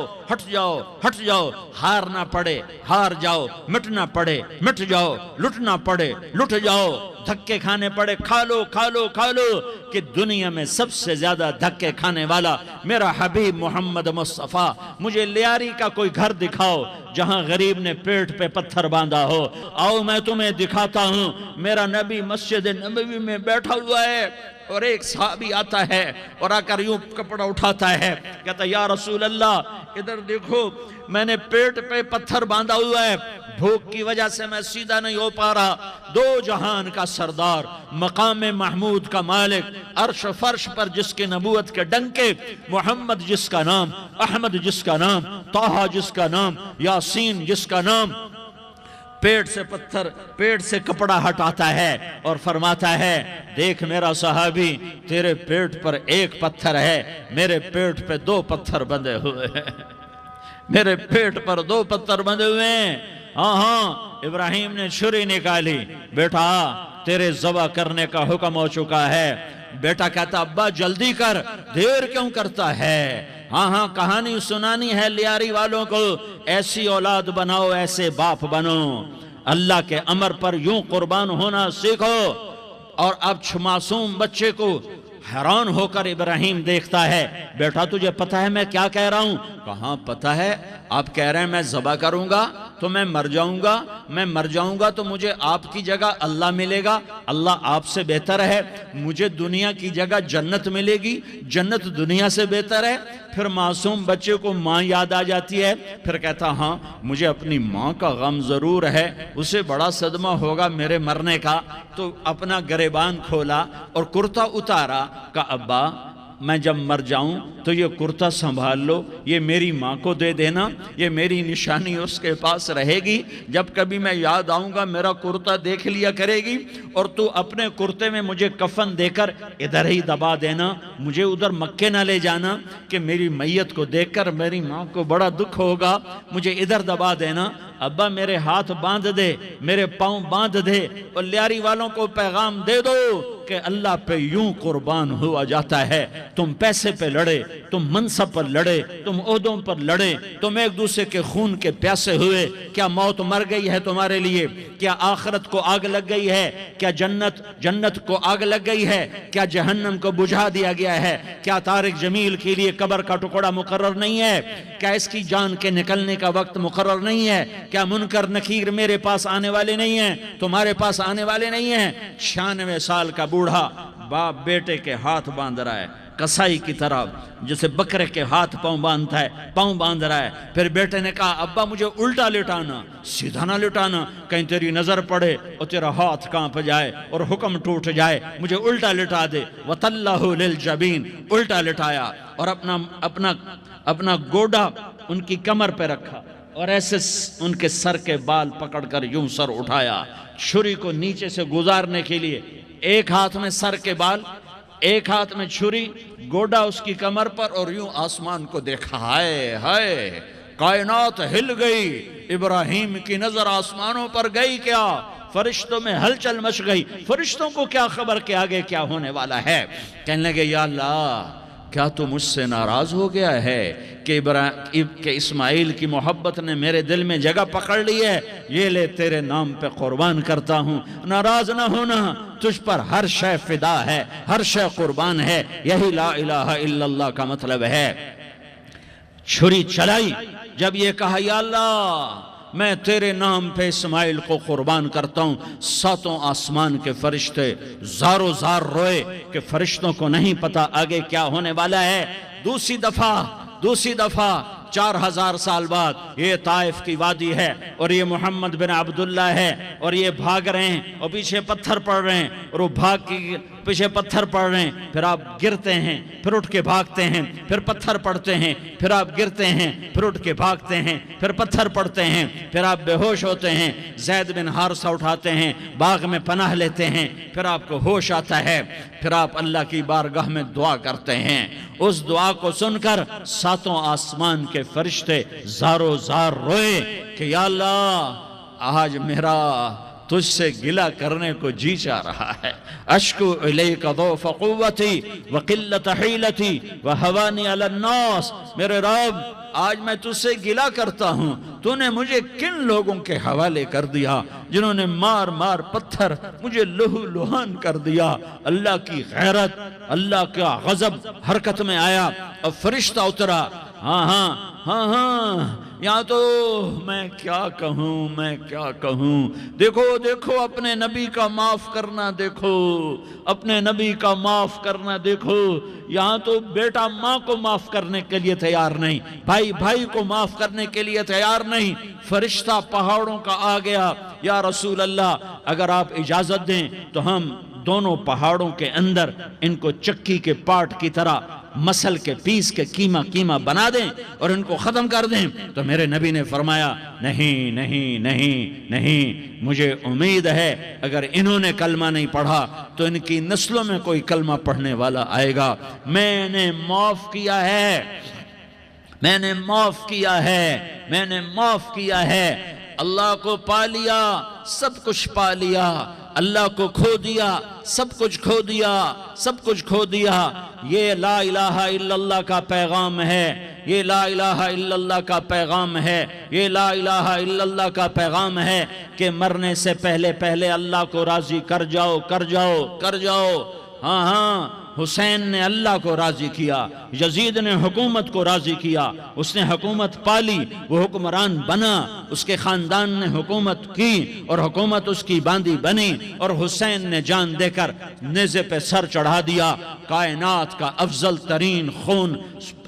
ہار نہ پڑے ہار جاؤ، مٹنا پڑے مٹ جاؤ، لٹنا لٹنا پڑے لٹ جاؤ، دھکے کھانے پڑے کھا لو کھا لو کھا لو، کہ دنیا میں سب سے زیادہ دھکے کھانے والا میرا حبیب محمد مصطفیٰ۔ مجھے لیاری کا کوئی گھر دکھاؤ جہاں غریب نے پیٹ پہ پتھر باندھا ہو، آؤ میں تمہیں دکھاتا ہوں۔ میرا نبی مسجد نبوی میں بیٹھا ہوا ہے اور ایک صحابی آتا ہے اور آ کر یوں کپڑا اٹھاتا ہے، کہتا ہے یا رسول اللہ ادھر دیکھو، میں نے پیٹ پہ پتھر باندھا ہوا ہے، بھوک کی وجہ سے میں سیدھا نہیں ہو پا رہا۔ دو جہان کا سردار، مقام محمود کا مالک، عرش فرش پر جس کے نبوت کے ڈنکے، محمد جس کا نام، احمد جس کا نام، طٰہٰ جس کا نام، یاسین جس کا نام، پیٹ سے پتھر، پیٹ سے کپڑا ہٹاتا ہے اور فرماتا ہے دیکھ میرا صحابی، تیرے پیٹ پر ایک پتھر ہے، میرے پیٹ پہ دو پتھر بندھے ہوئے ہیں، میرے پیٹ پر دو پتھر بندھے ہوئے ہیں۔ ہاں ابراہیم نے چھری نکالی، بیٹا تیرے ذبح کرنے کا حکم ہو چکا ہے۔ بیٹا کہتا ابا جلدی کر، دیر کیوں کرتا ہے؟ ہاں کہانی سنانی ہے لیاری والوں کو، ایسی اولاد بناؤ، ایسے باپ بنو، اللہ کے امر پر یوں قربان ہونا سیکھو۔ اور اب معصوم بچے کو حیران ہو کر ابراہیم دیکھتا ہے، بیٹا تجھے پتہ ہے میں کیا کہہ رہا ہوں؟ کہاں پتہ ہے، آپ کہہ رہے ہیں میں ذبح کروں گا تو میں مر جاؤں گا، میں مر جاؤں گا تو مجھے آپ کی جگہ اللہ ملے گا، اللہ آپ سے بہتر ہے، مجھے دنیا کی جگہ جنت ملے گی، جنت دنیا سے بہتر ہے۔ پھر معصوم بچے کو ماں یاد آ جاتی ہے، پھر کہتا ہاں مجھے اپنی ماں کا غم ضرور ہے، اسے بڑا صدمہ ہوگا میرے مرنے کا۔ تو اپنا گریبان کھولا اور کرتا اتارا، کہا ابا میں جب مر جاؤں تو یہ کرتا سنبھال لو، یہ میری ماں کو دے دینا، یہ میری نشانی اس کے پاس رہے گی، جب کبھی میں یاد آؤں گا میرا کرتا دیکھ لیا کرے گی، اور تو اپنے کرتے میں مجھے کفن دے کر ادھر ہی دبا دینا، مجھے ادھر مکے نہ لے جانا کہ میری میت کو دیکھ کر میری ماں کو بڑا دکھ ہوگا، مجھے ادھر دبا دینا۔ ابا میرے ہاتھ باندھ دے، میرے پاؤں باندھ دے، اور لیاری والوں کو پیغام دے دو کہ اللہ پہ یوں قربان ہوا جاتا ہے۔ تم پیسے پہ لڑے، تم منصب پر لڑے، تم عہدوں پر لڑے، تم ایک دوسرے کے خون کے پیاسے ہوئے، کیا موت مر گئی ہے تمہارے لیے؟ کیا آخرت کو آگ لگ گئی ہے؟ کیا جنت کو آگ لگ گئی ہے؟ کیا جہنم کو بجھا دیا گیا ہے؟ کیا طارق جمیل کے لیے قبر کا ٹکڑا مقرر نہیں ہے؟ کیا اس کی جان کے نکلنے کا وقت مقرر نہیں ہے؟ کیا منکر نکیر میرے پاس آنے والے نہیں ہیں، تمہارے پاس آنے والے نہیں ہیں؟ 96 سال کا بوڑھا باپ بیٹے کے ہاتھ باندھ رہا ہے، کسائی کی طرح جسے بکرے کے ہاتھ پاؤں باندھتا ہے، پاؤں باندھ رہا ہے۔ پھر بیٹے نے کہا ابا مجھے الٹا لٹانا، سیدھا نہ لٹانا، کہیں تیری نظر پڑے اور تیرا ہاتھ کانپ جائے اور حکم ٹوٹ جائے، مجھے الٹا لٹا دے۔ وَتَلَّهُ لِلْجَبِينَ، الٹا لٹایا اور اپنا گوڈا ان کی کمر پہ رکھا اور ایسے ان کے سر کے بال پکڑ کر یوں سر اٹھایا، چھری کو نیچے سے گزارنے کے لیے، ایک ہاتھ میں سر کے بال، ایک ہاتھ میں چھری، گوڈا اس کی کمر پر، اور یوں آسمان کو دیکھا۔ ہائے ہائے، کائنات ہل گئی، ابراہیم کی نظر آسمانوں پر گئی، کیا فرشتوں میں ہلچل مچ گئی۔ فرشتوں کو کیا خبر کہ آگے کیا ہونے والا ہے؟ کہنے لگے یا اللہ کیا تو مجھ سے ناراض ہو گیا ہے کہ اسماعیل کی محبت نے میرے دل میں جگہ پکڑ لی ہے؟ یہ لے تیرے نام پہ قربان کرتا ہوں۔ ناراض نہ ہونا، تجھ پر ہر شے فدا ہے، ہر شے قربان ہے، یہی لا الہ الا اللہ کا مطلب ہے۔ چھری چلائی، جب یہ کہا یا اللہ میں تیرے نام پہ اسماعیل کو قربان کرتا ہوں، ساتوں آسمان کے فرشتے زارو زار روئے کہ فرشتوں کو نہیں پتا آگے کیا ہونے والا ہے۔ دوسری دفعہ 4000 سال بعد یہ طائف کی وادی ہے اور یہ محمد بن عبداللہ ہے اور یہ بھاگ رہے ہیں اور پیچھے پتھر پڑ رہے ہیں اور وہ بھاگ کے پیچھے پتھر پڑ رہے ہیں، پھر آپ گرتے ہیں، پھر اٹھ کے بھاگتے ہیں، پھر پتھر پڑتے ہیں، پھر آپ گرتے ہیں، پھر اٹھ کے بھاگتے ہیں، پھر پتھر پڑتے ہیں، پھر آپ بے ہوش ہوتے ہیں، زید بن حارثہ اٹھاتے ہیں، باغ میں پناہ لیتے ہیں، پھر آپ کو ہوش آتا ہے، پھر آپ اللہ کی بارگاہ میں دعا کرتے ہیں۔ اس دعا کو سن کر ساتوں آسمان کے فرشتے زارو زار روئے کہ یا اللہ آج میرا تجھ سے گلہ کرنے کو جی چاہ رہا ہے۔ اشکو الیک ضعف قوتی وقلت حیلتی وہوانی علی الناس، میرے رب آج میں تجھ سے گلہ کرتا ہوں، تو نے مجھے کن لوگوں کے حوالے کر دیا جنہوں نے مار مار پتھر مجھے لہو لہان کر دیا۔ اللہ کی غیرت، اللہ کا غضب حرکت میں آیا، اب فرشتہ اترا۔ ہاں یہاں تو میں کیا کہوں، دیکھو اپنے نبی کا معاف کرنا، دیکھو اپنے نبی کا معاف کرنا، دیکھو یہاں تو بیٹا ماں کو معاف کرنے کے لیے تیار نہیں، بھائی کو معاف کرنے کے لیے تیار نہیں۔ فرشتہ پہاڑوں کا آ گیا، یا رسول اللہ اگر آپ اجازت دیں تو ہم دونوں پہاڑوں کے اندر ان کو چکی کے پاٹ کی طرح مسل کے پیس کے کیمہ بنا دیں اور ان کو ختم کر دیں۔ تو میرے نبی نے فرمایا نہیں، مجھے امید ہے اگر انہوں نے کلمہ نہیں پڑھا تو ان کی نسلوں میں کوئی کلمہ پڑھنے والا آئے گا۔ میں نے معاف کیا ہے، اللہ کو پا لیا، سب کچھ پا لیا، اللہ کو کھو دیا، سب کچھ کھو دیا۔ یہ لا الہ الا اللہ کا پیغام ہے، یہ لا الہ الا اللہ کا پیغام ہے، یہ لا الہ الا اللہ کا پیغام ہے کہ مرنے سے پہلے اللہ کو راضی کر جاؤ۔ ہاں حسین نے اللہ کو راضی کیا، یزید نے حکومت کو راضی کیا، اس نے حکومت پالی، وہ حکمران بنا، اس کے خاندان نے حکومت کی اور حکومت اس کی باندھی بنی، اور حسین نے جان دے کر نیزے پہ سر چڑھا دیا۔ کائنات کا افضل ترین خون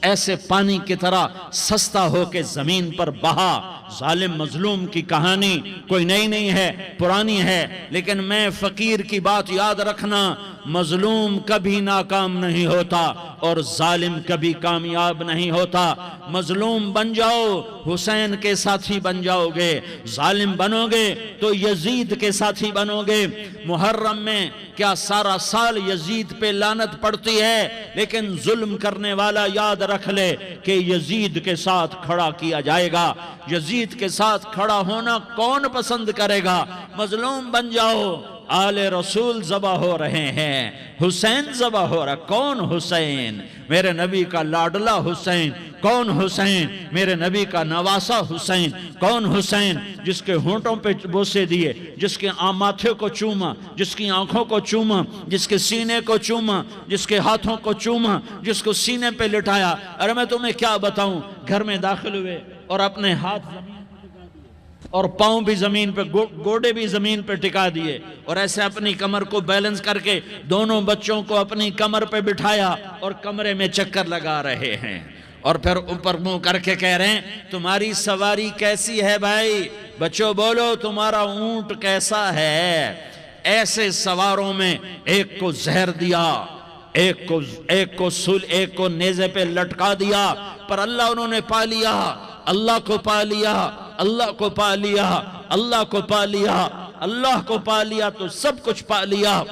ایسے پانی کی طرح سستا ہو کے زمین پر بہا۔ ظالم مظلوم کی کہانی کوئی نئی نہیں ہے، پرانی ہے، لیکن میں فقیر کی بات یاد رکھنا، مظلوم کبھی ناکام نہیں ہوتا اور ظالم کبھی کامیاب نہیں ہوتا۔ مظلوم بن جاؤ حسین کے ساتھی بن جاؤ گے، ظالم بنو گے تو یزید کے ساتھی بنو گے۔ محرم میں کیا سارا سال یزید پہ لعنت پڑتی ہے، لیکن ظلم کرنے والا یاد رکھ لے کہ یزید کے ساتھ کھڑا کیا جائے گا۔ یزید کے ساتھ کھڑا ہونا کون پسند کرے گا؟ مظلوم بن جاؤ۔ آل رسول ذبح ہو رہے ہیں، حسین ذبح ہو رہا۔ کون حسین؟ میرے نبی کا لاڈلا حسین۔ کون حسین؟ میرے نبی کا نواسا حسین۔ کون حسین؟ جس کے ہونٹوں پہ بوسے دیے، جس کے ماتھے کو چوما، جس کی آنکھوں کو چوما، جس کے سینے کو چوما، جس کے ہاتھوں کو چوما، جس کو سینے پہ لٹایا۔ ارے میں تمہیں کیا بتاؤں، گھر میں داخل ہوئے اور اپنے ہاتھ زمین اور پاؤں بھی زمین پہ، گوڑے بھی زمین پہ ٹکا دیے، اور ایسے اپنی کمر کو بیلنس کر کے دونوں بچوں کو اپنی کمر پہ بٹھایا اور کمرے میں چکر لگا رہے ہیں، اور پھر اوپر منہ کر کے کہہ رہے ہیں تمہاری سواری کیسی ہے بھائی؟ بچوں بولو تمہارا اونٹ کیسا ہے؟ ایسے سواروں میں ایک کو زہر دیا، ایک کو نیزے پہ لٹکا دیا، پر اللہ انہوں نے پا لیا، اللہ کو پا لیا، اللہ کو پا لیا، اللہ کو پا لیا، اللہ کو پا لیا تو سب کچھ پا لیا۔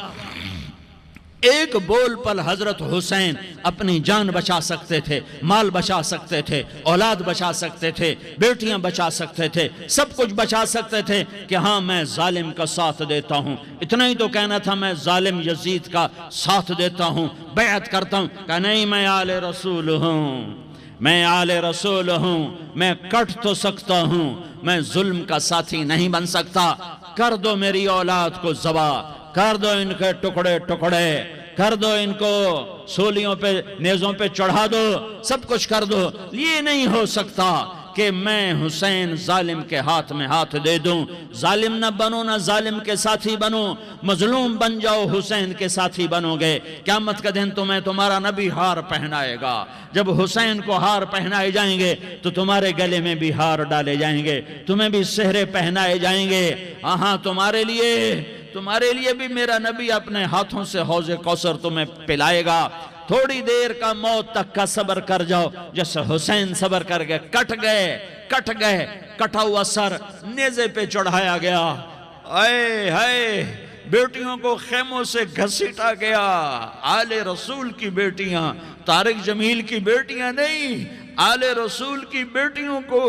ایک بول پل حضرت حسین اپنی جان بچا سکتے تھے، مال بچا سکتے تھے، اولاد بچا سکتے تھے، بیٹیاں بچا سکتے تھے، سب کچھ بچا سکتے تھے کہ ہاں میں ظالم کا ساتھ دیتا ہوں۔ اتنا ہی تو کہنا تھا میں ظالم یزید کا ساتھ دیتا ہوں، بیعت کرتا ہوں، کہ نہیں میں آل رسول ہوں، میں آل رسول ہوں، میں کٹ تو سکتا ہوں، میں ظلم کا ساتھی نہیں بن سکتا۔ کر دو میری اولاد کو ذبح، کر دو ان کے ٹکڑے ٹکڑے، کر دو ان کو سولیوں پہ نیزوں پہ چڑھا دو، سب کچھ کر دو۔ یہ نہیں ہو سکتا کہ میں حسین ظالم کے ہاتھ میں ہاتھ دے دوں۔ ظالم نہ بنو، نہ ظالم کے ساتھی بنو، مظلوم بن جاؤ، حسین کے ساتھی بنو گے۔ قیامت کا دن تمہیں تمہارا نبی ہار پہنائے گا۔ جب حسین کو ہار پہنائے جائیں گے تو تمہارے گلے میں بھی ہار ڈالے جائیں گے، تمہیں بھی سہرے پہنائے جائیں گے۔ ہاں تمہارے لیے بھی میرا نبی اپنے ہاتھوں سے حوض کوثر تمہیں پلائے گا۔ تھوڑی دیر کا موت تک کا صبر کر جاؤ، جیسے حسین صبر کر گئے، کٹ گئے، کٹا ہوا سر نیزے پہ چڑھایا گیا۔ اے ہائے، بیٹیوں کو خیموں سے گھسیٹا گیا۔ آل رسول کی بیٹیاں، طارق جمیل کی بیٹیاں نہیں، آل رسول کی بیٹیوں کو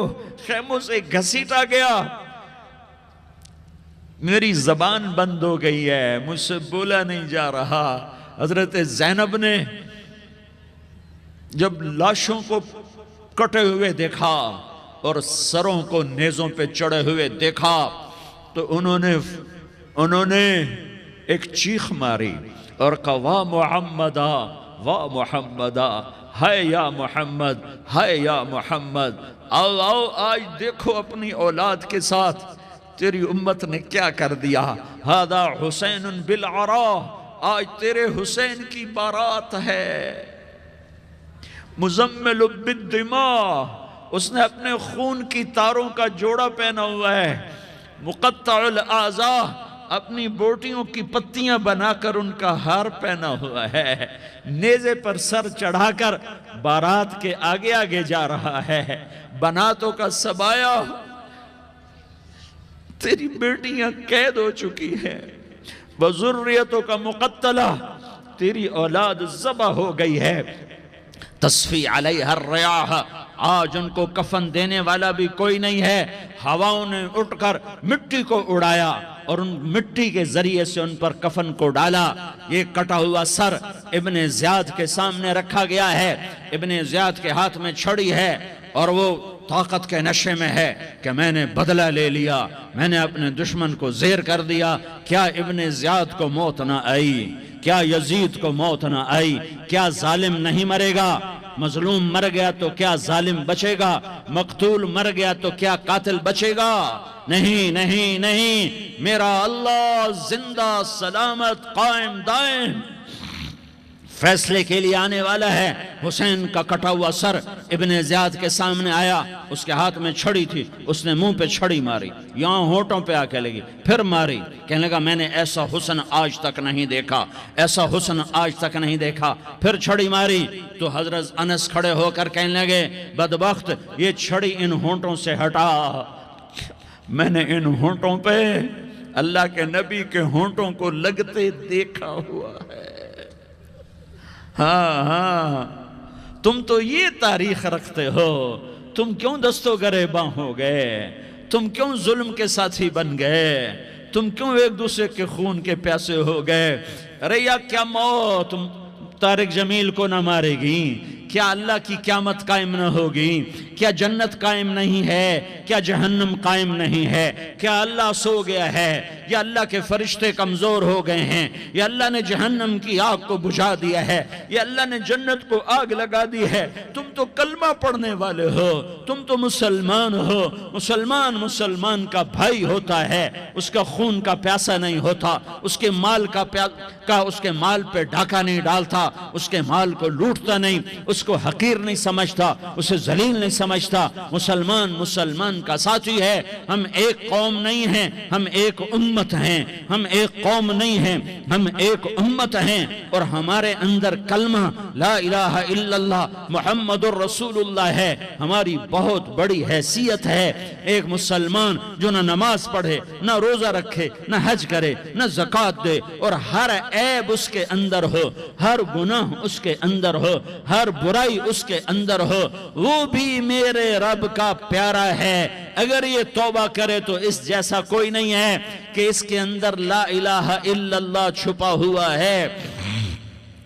خیموں سے گھسیٹا گیا۔ میری زبان بند ہو گئی ہے، مجھ سے بولا نہیں جا رہا۔ حضرت زینب نے جب لاشوں کو کٹے ہوئے دیکھا اور سروں کو نیزوں پہ چڑھے ہوئے دیکھا تو انہوں نے ایک چیخ ماری اور کہا واہ محمدہ، واہ محمدہ، ہائے یا محمد، ہائے یا محمد۔ آؤ آؤ آج دیکھو اپنی اولاد کے ساتھ تیری امت نے کیا کر دیا۔ ہذا حسین بالعراء، آج تیرے حسین کی بارات ہے۔ مزمل بالدماء، اس نے اپنے خون کی تاروں کا جوڑا پہنا ہوا ہے۔ مقطع الاعضاء، اپنی بوٹیوں کی پتیاں بنا کر ان کا ہار پہنا ہوا ہے۔ نیزے پر سر چڑھا کر بارات کے آگے آگے جا رہا ہے۔ بناتوں کا سبایا، تیری بیٹیاں قید ہو چکی ہیں۔ وذریتوں کا مقتلہ، تیری اولاد ذبح ہو گئی ہے۔ تصفی علیہ الریاح، آج ان کو کفن دینے والا بھی کوئی نہیں ہے۔ ہواؤں نے اٹھ کر مٹی کو اڑایا اور ان مٹی کے ذریعے سے ان پر کفن کو ڈالا۔ یہ کٹا ہوا سر ابن زیاد کے سامنے رکھا گیا ہے۔ ابن زیاد کے ہاتھ میں چھڑی ہے اور وہ طاقت کے نشے میں ہے کہ میں نے بدلہ لے لیا، میں نے اپنے دشمن کو زیر کر دیا۔ کیا ابن زیاد کو موت نہ آئی؟ کیا یزید کو موت نہ آئی؟ کیا ظالم نہیں مرے گا؟ مظلوم مر گیا تو کیا ظالم بچے گا؟ مقتول مر گیا تو کیا قاتل بچے گا؟ نہیں نہیں نہیں، میرا اللہ زندہ سلامت قائم دائم فیصلے کے لیے آنے والا ہے۔ حسین کا کٹا ہوا سر ابن زیاد کے سامنے آیا، اس کے ہاتھ میں چھڑی تھی، اس نے منہ پہ چھڑی ماری، یہاں ہونٹوں پہ آ کے لگی، پھر ماری، کہنے لگا میں نے ایسا حسن آج تک نہیں دیکھا، ایسا حسن آج تک نہیں دیکھا، پھر چھڑی ماری تو حضرت انس کھڑے ہو کر کہنے لگے بدبخت، یہ چھڑی ان ہونٹوں سے ہٹا۔ میں نے ان ہونٹوں پہ اللہ کے نبی کے ہونٹوں کو لگتے دیکھا ہوا ہے۔ ہاں ہاں، تم تو یہ تاریخ رکھتے ہو، تم کیوں دستو گریباں ہو گئے؟ تم کیوں ظلم کے ساتھی بن گئے؟ تم کیوں ایک دوسرے کے خون کے پیاسے ہو گئے؟ ارے یا کیا موت طارق جمیل کو نہ مارے گی؟ کیا اللہ کی قیامت قائم نہ ہوگی؟ کیا جنت قائم نہیں ہے؟ کیا جہنم قائم نہیں ہے؟ کیا اللہ سو گیا ہے؟ یا اللہ کے فرشتے کمزور ہو گئے ہیں؟ یا اللہ نے جہنم کی آگ کو بجھا دیا ہے؟ یا اللہ نے جنت کو آگ لگا دی ہے؟ تم تو کلمہ پڑھنے والے ہو، تم تو مسلمان ہو۔ مسلمان کا بھائی ہوتا ہے، اس کا خون کا پیاسا نہیں ہوتا، اس کے مال اس کے مال پہ ڈاکہ نہیں ڈالتا، اس کے مال کو لوٹتا نہیں، اس کو حقیر نہیں سمجھتا، اسے ذلیل نہیں سمجھتا۔ مسلمان کا ساتھی ہے۔ ہم ایک قوم نہیں ہیں، ہم ایک امت ہیں۔ ہم ایک قوم نہیں ہیں، ہم ایک امت ہیں، اور ہمارے اندر کلمہ لا الہ الا اللہ محمد الرسول اللہ ہے۔ ہماری بہت بڑی حیثیت ہے۔ ایک مسلمان جو نہ نماز پڑھے، نہ روزہ رکھے، نہ حج کرے، نہ زکوٰۃ دے، اور ہر عیب اس کے اندر ہو، ہر گناہ اس کے اندر ہو، ہر برائی اس کے اندر ہو، وہ بھی میرے رب کا پیارا ہے۔ اگر یہ توبہ کرے تو اس جیسا کوئی نہیں ہے کہ اس کے اندر لا الہ الا اللہ چھپا ہوا ہے۔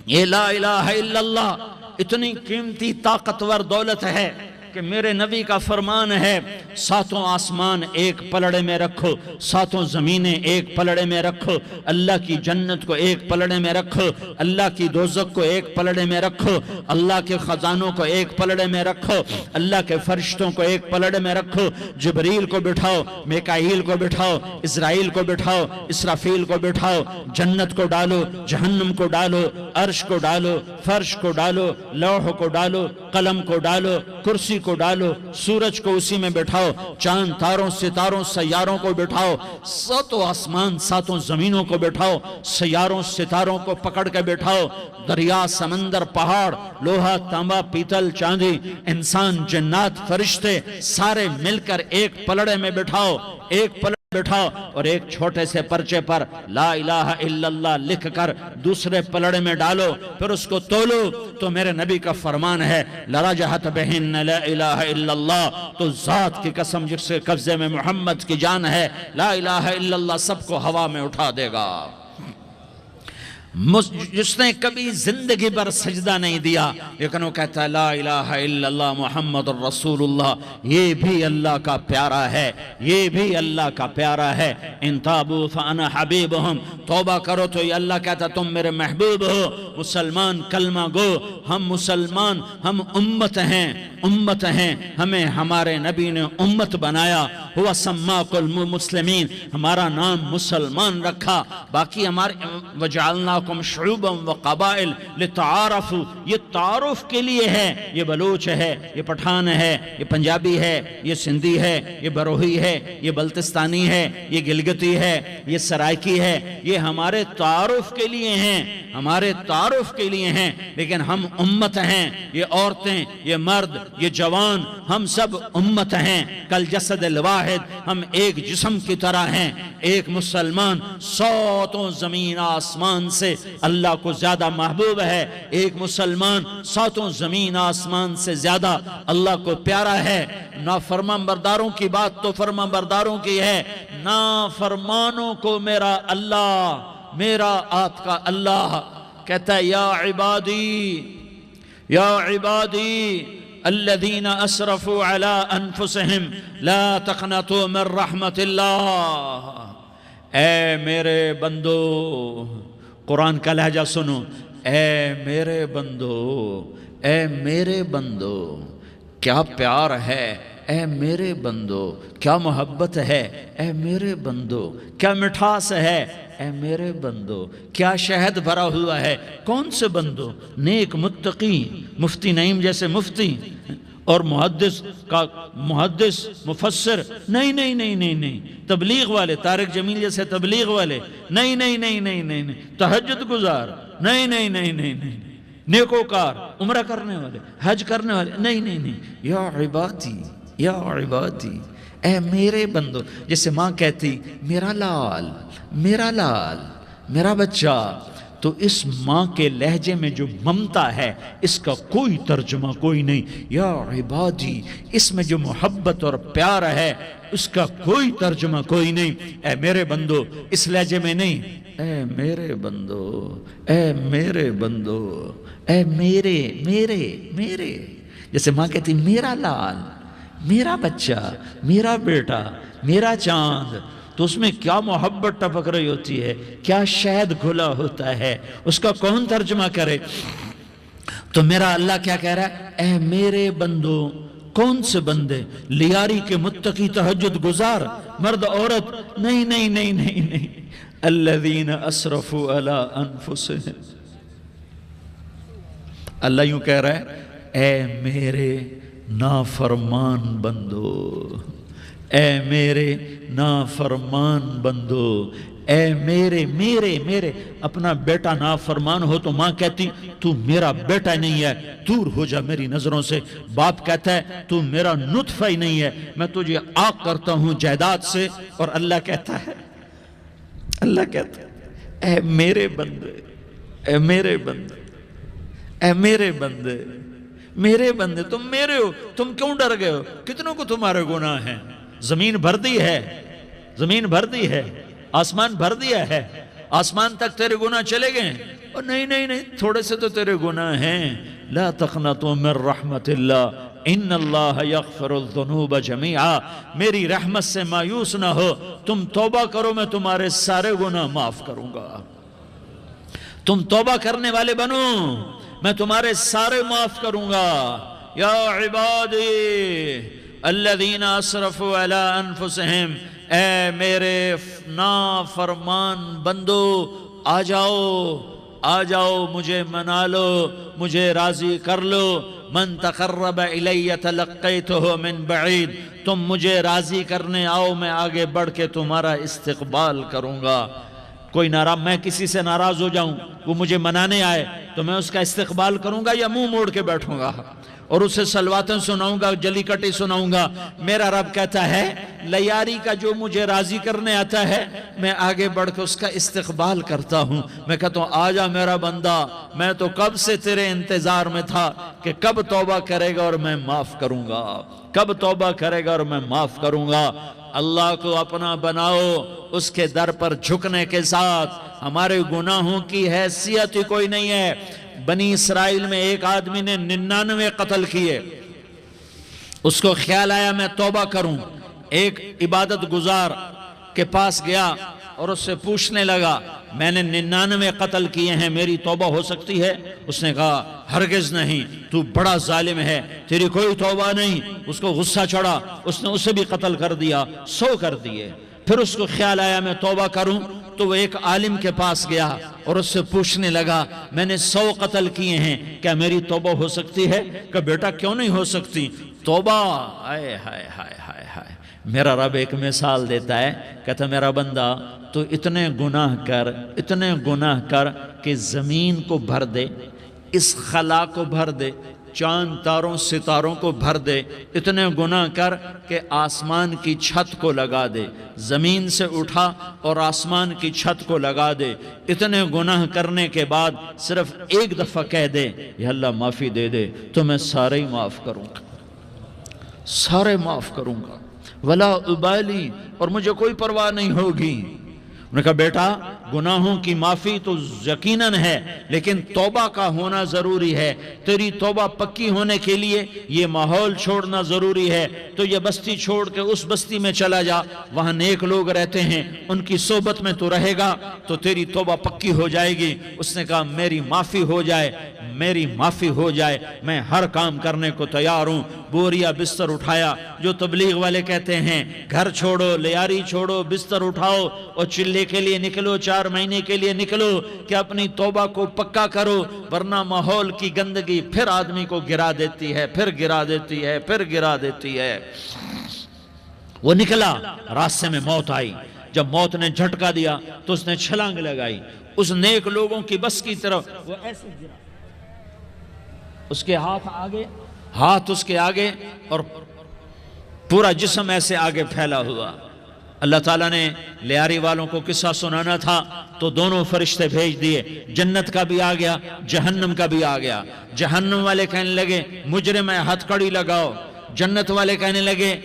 یہ لا الہ الا اللہ اتنی قیمتی طاقتور دولت ہے کہ میرے نبی کا فرمان ہے، ساتوں آسمان ایک پلڑے میں رکھو، ساتوں زمینیں ایک پلڑے میں رکھو، اللہ کی جنت کو ایک پلڑے میں رکھو، اللہ کی دوزخ کو ایک پلڑے میں رکھو، اللہ کے خزانوں کو ایک پلڑے میں رکھو، اللہ کے فرشتوں کو ایک پلڑے میں رکھو، جبریل کو بٹھاؤ، میکائیل کو بٹھاؤ، اسرائیل کو بٹھاؤ، اسرافیل کو بٹھاؤ، جنت کو ڈالو، جہنم کو ڈالو، عرش کو ڈالو، فرش کو ڈالو، لوح کو ڈالو، قلم کو ڈالو، کرسی کو ڈالو، سورج کو اسی میں بٹھاؤ، چاند تاروں ستاروں سیاروں کو بٹھاؤ، ساتوں آسمان ساتوں زمینوں کو بٹھاؤ، سیاروں ستاروں کو پکڑ کے بٹھاؤ، دریا سمندر پہاڑ لوہا تانبا پیتل چاندی انسان جنات فرشتے سارے مل کر ایک پلڑے میں بٹھاؤ، ایک پلڑے بٹھاؤ اور ایک چھوٹے سے پرچے پر لا الہ الا اللہ لکھ کر دوسرے پلڑے میں ڈالو، پھر اس کو تولو، تو میرے نبی کا فرمان ہے لرجحت بہن لا الہ الا اللہ، تو ذات کی قسم جس کے قبضے میں محمد کی جان ہے، لا الہ الا اللہ سب کو ہوا میں اٹھا دے گا۔ جس نے کبھی زندگی پر سجدہ نہیں دیا لیکن وہ کہتا ہے لا الہ الا اللہ محمد الرسول اللہ، یہ بھی اللہ کا پیارا ہے، یہ بھی اللہ کا پیارا ہے۔ ان تابوا فانا حبیبہم، توبہ کرو تو یہ اللہ کہتا ہے تم میرے محبوب ہو۔ مسلمان کلمہ گو، ہم مسلمان، ہم امت ہیں، امت ہیں، ہمیں ہمارے نبی نے امت بنایا، ہوا سماک المسلمین، ہمارا نام مسلمان رکھا، باقی ہمارے وجعلناکم شعوبا وقبائل لتعارفوا، یہ تعارف کے لیے ہے، یہ بلوچ ہے، یہ پٹھان ہے، یہ پنجابی ہے، یہ سندھی ہے، یہ بروہی ہے، یہ بلتستانی ہے، یہ گلگتی ہے، یہ سرائکی ہے، یہ ہمارے تعارف کے لیے ہیں، ہمارے تعارف کے لیے ہیں، لیکن ہم امت ہیں، یہ عورتیں، یہ مرد، یہ جوان، ہم سب امت ہیں، کل جسد الواحد، ہم ایک جسم کی طرح ہیں۔ ایک مسلمان ساتوں زمین آسمان سے اللہ کو زیادہ محبوب ہے، ایک مسلمان ساتوں زمین آسمان سے زیادہ اللہ کو پیارا ہے۔ نافرمان برداروں کی بات تو فرمان برداروں کی ہے، نافرمانوں کو میرا اللہ، میرا آپ کا اللہ کہتا ہے یا عبادی، یا عبادی الذین اسرفوا علی انفسہم لا تقنطوا من رحمت اللہ، اے میرے بندو، قرآن کا لہجہ سنو، اے میرے بندو، اے میرے بندو، کیا پیار ہے، اے میرے بندو، کیا محبت ہے، اے میرے بندو، کیا مٹھاس ہے، اے میرے بندو، کیا شہد بھرا ہوا ہے۔ کون سے بندو؟ نیک متقی، مفتی نعیم جیسے مفتی اور محدث کا محدث مفسر، نہیں نہیں نہیں نہیں نہیں، تبلیغ والے، طارق جمیل جیسے تبلیغ والے، نہیں نہیں نہیں نہیں نہیں، تہجد گزار، نہیں نہیں نہیں نہیں نہیں، نیکوکار، عمرہ کرنے والے، حج کرنے والے، نہیں نہیں نہیں، یا عبادی، یا عبادی، اے میرے بندو، جیسے ماں کہتی میرا لال، میرا لال، میرا بچہ، تو اس ماں کے لہجے میں جو ممتا ہے اس کا کوئی ترجمہ کوئی نہیں۔ یا عبادی، اس میں جو محبت اور پیار ہے اس کا کوئی ترجمہ کوئی نہیں۔ اے میرے بندو، اس لہجے میں نہیں، اے میرے بندو، اے میرے بندو، اے میرے میرے میرے، جیسے ماں کہتی میرا لال، میرا بچہ، میرا بیٹا، میرا چاند، تو اس میں کیا محبت ٹپک رہی ہوتی ہے، کیا شہد گھلا ہوتا ہے، اس کا کون ترجمہ کرے؟ تو میرا اللہ کیا کہہ رہا ہے؟ اے میرے بندو، کون سے بندے؟ لیاری کے متقی تہجد گزار، مرد عورت، نہیں نہیں نہیں نہیں نہیں، الذین اسرفوا علی انفسہم، اللہ یوں کہہ رہا ہے اے میرے نافرمان بندو، اے میرے نافرمان بندو، اے میرے میرے میرے، اپنا بیٹا نافرمان ہو تو ماں کہتی تو میرا بیٹا نہیں ہے، دور ہو جا میری نظروں سے۔ باپ کہتا ہے تو میرا نطفہ ہی نہیں ہے، میں تجھے عاق کرتا ہوں جائیداد سے۔ اور اللہ کہتا ہے، اللہ کہتا ہے اے میرے بندے، اے میرے بندے، اے میرے بندے، میرے بندے، تم میرے ہو، تم کیوں ڈر گئے ہو؟ کتنوں کو تمہارے گناہ ہیں؟ زمین بھر دی ہے، زمین بھر دی ہے، آسمان بھر دیا ہے، آسمان تک تیرے گناہ چلے گئے ہیں؟ اور نہیں نہیں نہیں، تھوڑے سے تو تیرے گناہ ہیں۔ لا تقنطوا من رحمت اللہ ان اللہ یغفر الذنوب جمیعا، میری رحمت سے مایوس نہ ہو، تم توبہ کرو، میں تمہارے سارے گناہ معاف کروں گا۔ تم توبہ کرنے والے بنو، میں تمہارے سارے معاف کروں گا۔ یا عبادی الذین اسرفوا علی انفسہم، اے میرے نافرمان بندو، آ جاؤ، آ جاؤ، مجھے منا لو، مجھے راضی کر لو۔ من تقرب الی تلقیتہ من بعید، تم مجھے راضی کرنے آؤ، میں آگے بڑھ کے تمہارا استقبال کروں گا۔ کوئی ناراض، میں کسی سے ناراض ہو جاؤں وہ مجھے منانے آئے تو میں اس کا استقبال کروں گا یا منہ موڑ کے بیٹھوں گا اور اسے صلواتیں سناؤں گا، جلی کٹی سناؤں گا؟ میرا رب کہتا ہے لیاری کا جو مجھے راضی کرنے آتا ہے میں آگے بڑھ کے اس کا استقبال کرتا ہوں۔ میں کہتا ہوں آ جا میرا بندہ، میں تو کب سے تیرے انتظار میں تھا کہ کب توبہ کرے گا اور میں معاف کروں گا، کب توبہ کرے گا اور میں معاف کروں گا۔ اللہ کو اپنا بناؤ، اس کے در پر جھکنے کے ساتھ ہمارے گناہوں کی حیثیت ہی کوئی نہیں ہے۔ بنی اسرائیل میں ایک آدمی نے 99 قتل کیے، اس کو خیال آیا میں توبہ کروں، ایک عبادت گزار کے پاس گیا اور اس سے پوچھنے لگا میں نے 99 قتل کیے ہیں، میری توبہ ہو سکتی ہے؟ اس نے کہا ہرگز نہیں، تو بڑا ظالم ہے، تیری کوئی توبہ نہیں۔ اس کو غصہ چڑھا، اس نے اسے بھی قتل کر دیا، 100 کر دیے۔ پھر اس کو خیال آیا میں توبہ کروں، تو وہ ایک عالم کے پاس گیا اور اس سے پوچھنے لگا میں نے 100 قتل کیے ہیں، کیا میری توبہ ہو سکتی ہے؟ کہ بیٹا کیوں نہیں ہو سکتی توبہ؟ ہائے ہائے ہائے ہائے ہائے۔ میرا رب ایک مثال دیتا ہے، کہتا میرا بندہ تو اتنے گناہ کر کہ زمین کو بھر دے، اس خلا کو بھر دے، چاند تاروں ستاروں کو بھر دے، اتنے گناہ کر کہ آسمان کی چھت کو لگا دے، زمین سے اٹھا اور آسمان کی چھت کو لگا دے۔ اتنے گناہ کرنے کے بعد صرف ایک دفعہ کہہ دے یا اللہ معافی دے دے تو میں سارے ہی معاف کروں گا، سارے معاف کروں گا، ولا ابالی، اور مجھے کوئی پرواہ نہیں ہوگی۔ انہوں نے کہا بیٹا گناہوں کی معافی تو یقیناً ہے لیکن توبہ کا ہونا ضروری ہے، تیری توبہ پکی ہونے کے لیے یہ ماحول چھوڑنا ضروری ہے، تو یہ بستی چھوڑ کے اس بستی میں چلا جا، وہاں نیک لوگ رہتے ہیں، ان کی صحبت میں تو رہے گا تو تیری توبہ پکی ہو جائے گی۔ اس نے کہا میری معافی ہو جائے، میری معافی ہو جائے، میں ہر کام کرنے کو تیار ہوں۔ بوریا بستر اٹھایا، جو تبلیغ والے کہتے ہیں گھر چھوڑو، لیاری چھوڑو، بستر اٹھاؤ اور چلے کے لیے نکلو، 4 مہینے کے لیے نکلو کہ اپنی توبہ کو پکا کرو، ورنہ ماحول کی گندگی پھر آدمی کو گرا دیتی ہے، پھر گرا دیتی ہے، پھر گرا دیتی ہے۔ وہ نکلا، راستے میں موت آئی، جب موت نے جھٹکا دیا تو اس نے چھلانگ لگائی اس نیک لوگوں کی بس کی طرف، وہ ایسے گرا، اس کے ہاتھ اس کے آگے اور پورا جسم ایسے آگے پھیلا ہوا۔ اللہ تعالیٰ نے لیاری والوں کو قصہ سنانا تھا تو دونوں فرشتے بھیج دیے، جنت کا بھی آ گیا، جہنم کا بھی آ گیا۔ جہنم والے کہنے لگے مجرم ہے ہتھ کڑی لگاؤ، جنت والے کہنے لگے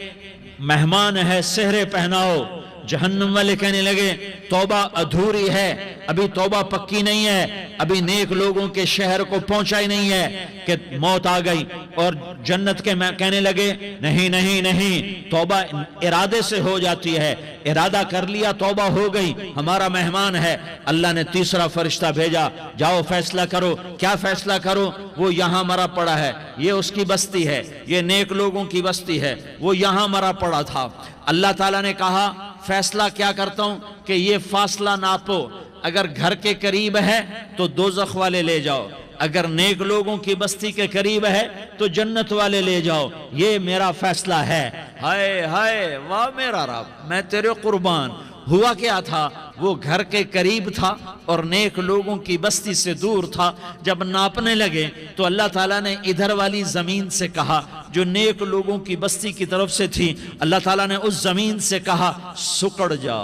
مہمان ہے سہرے پہناؤ۔ جہنم والے کہنے لگے توبہ ادھوری ہے، ابھی توبہ پکی نہیں ہے، ابھی نیک لوگوں کے شہر کو پہنچا ہی نہیں ہے کہ موت آ گئی۔ اور جنت کے کہنے لگے نہیں نہیں نہیں، توبہ ارادے سے ہو جاتی ہے، ارادہ کر لیا توبہ ہو گئی، ہمارا مہمان ہے۔ اللہ نے تیسرا فرشتہ بھیجا، جاؤ فیصلہ کرو۔ کیا فیصلہ کرو؟ وہ یہاں مرا پڑا ہے، یہ اس کی بستی ہے، یہ نیک لوگوں کی بستی ہے، وہ یہاں مرا پڑا تھا۔ اللہ تعالیٰ نے کہا فیصلہ کیا کرتا ہوں کہ یہ فاصلہ ناپو، اگر گھر کے قریب ہے تو دوزخ والے لے جاؤ، اگر نیک لوگوں کی بستی کے قریب ہے تو جنت والے لے جاؤ، یہ میرا فیصلہ ہے۔ ہائے ہائے واہ میرا رب، میں تیرے قربان۔ ہوا کیا تھا؟ وہ گھر کے قریب تھا اور نیک لوگوں کی بستی سے دور تھا۔ جب ناپنے لگے تو اللہ تعالیٰ نے ادھر والی زمین سے کہا جو نیک لوگوں کی بستی کی طرف سے تھی، اللہ تعالیٰ نے اس زمین سے کہا سکڑ جا،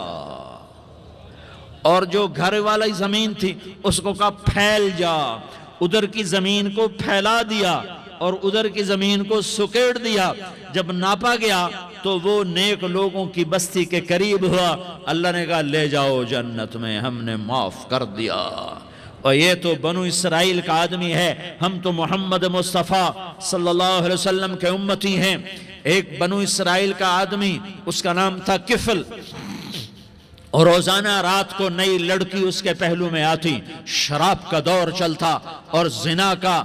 اور جو گھر والی زمین تھی اس کو کہا پھیل جا۔ ادھر کی زمین کو پھیلا دیا اور ادھر کی زمین کو سکیڑ دیا۔ جب ناپا گیا تو وہ نیک لوگوں کی بستی کے قریب ہوا۔ اللہ نے کہا لے جاؤ جنت میں، ہم نے معاف کر دیا۔ اور یہ تو بنو اسرائیل کا آدمی ہے، ہم تو محمد مصطفیٰ صلی اللہ علیہ وسلم کے امتی ہیں۔ ایک بنو اسرائیل کا آدمی، اس کا نام تھا کفل، اور روزانہ رات کو نئی لڑکی اس کے پہلو میں آتی، شراب کا دور چلتا اور زنا کا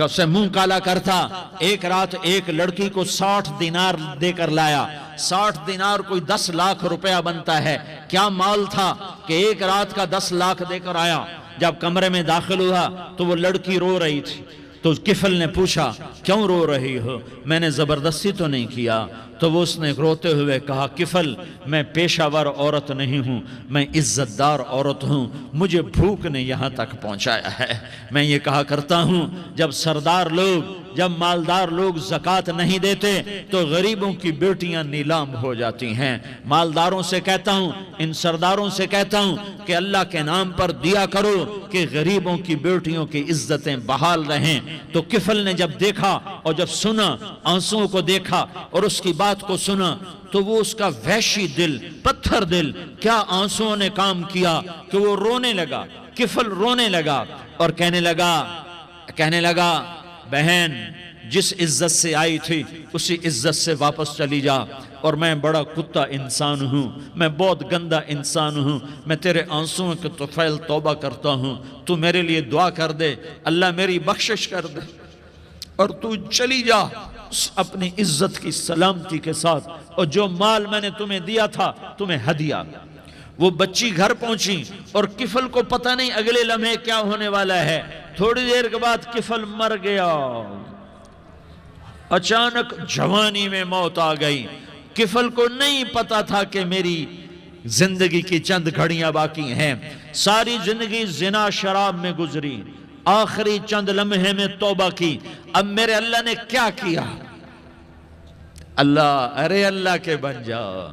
سے منہ کالا کرتا۔ ایک رات ایک لڑکی کو 60 دینار دے کر لایا۔ 60 دینار کوئی 10 لاکھ روپیہ بنتا ہے۔ کیا مال تھا کہ ایک رات کا 10 لاکھ دے کر آیا۔ جب کمرے میں داخل ہوا تو وہ لڑکی رو رہی تھی، تو کفل نے پوچھا کیوں رو رہی ہو؟ میں نے زبردستی تو نہیں کیا۔ تو وہ اس نے روتے ہوئے کہا کفل میں پیشہ ور عورت نہیں ہوں، میں عزت دار عورت ہوں، مجھے بھوک نے یہاں تک پہنچایا ہے۔ میں یہ کہا کرتا ہوں جب سردار لوگ، جب مالدار لوگ زکوٰۃ نہیں دیتے تو غریبوں کی بیٹیاں نیلام ہو جاتی ہیں۔ مالداروں سے کہتا ہوں، ان سرداروں سے کہتا ہوں کہ اللہ کے نام پر دیا کرو کہ غریبوں کی بیٹیوں کی عزتیں بحال رہیں۔ تو کفل نے جب دیکھا اور جب سنا، آنسوؤں کو دیکھا اور اس کی بات کو سنا، تو وہ اس کا وحشی دل، پتھر دل، کیا آنسوؤں نے کام کیا کہ وہ رونے لگا۔ کفل رونے لگا اور کہنے لگا بہن جس عزت سے آئی تھی اسی عزت سے واپس چلی جا، اور میں بڑا کتا انسان ہوں، میں بہت گندا انسان ہوں، میں تیرے آنسوؤں کے طفیل توبہ کرتا ہوں، تو میرے لیے دعا کر دے، اللہ میری بخشش کر دے اور تو چلی جا اپنی عزت کی سلامتی کے ساتھ، اور جو مال میں نے تمہیں دیا تھا تمہیں ہدیہ۔ وہ بچی گھر پہنچی اور کفل کو پتہ نہیں اگلے لمحے کیا ہونے والا ہے۔ تھوڑی دیر کے بعد کفل مر گیا، اچانک جوانی میں موت آ گئی۔ کفل کو نہیں پتا تھا کہ میری زندگی کی چند گھڑیاں باقی ہیں، ساری زندگی زنا شراب میں گزری، آخری چند لمحے میں توبہ کی۔ اب میرے اللہ نے کیا کیا؟ اللہ کے بن جاؤ،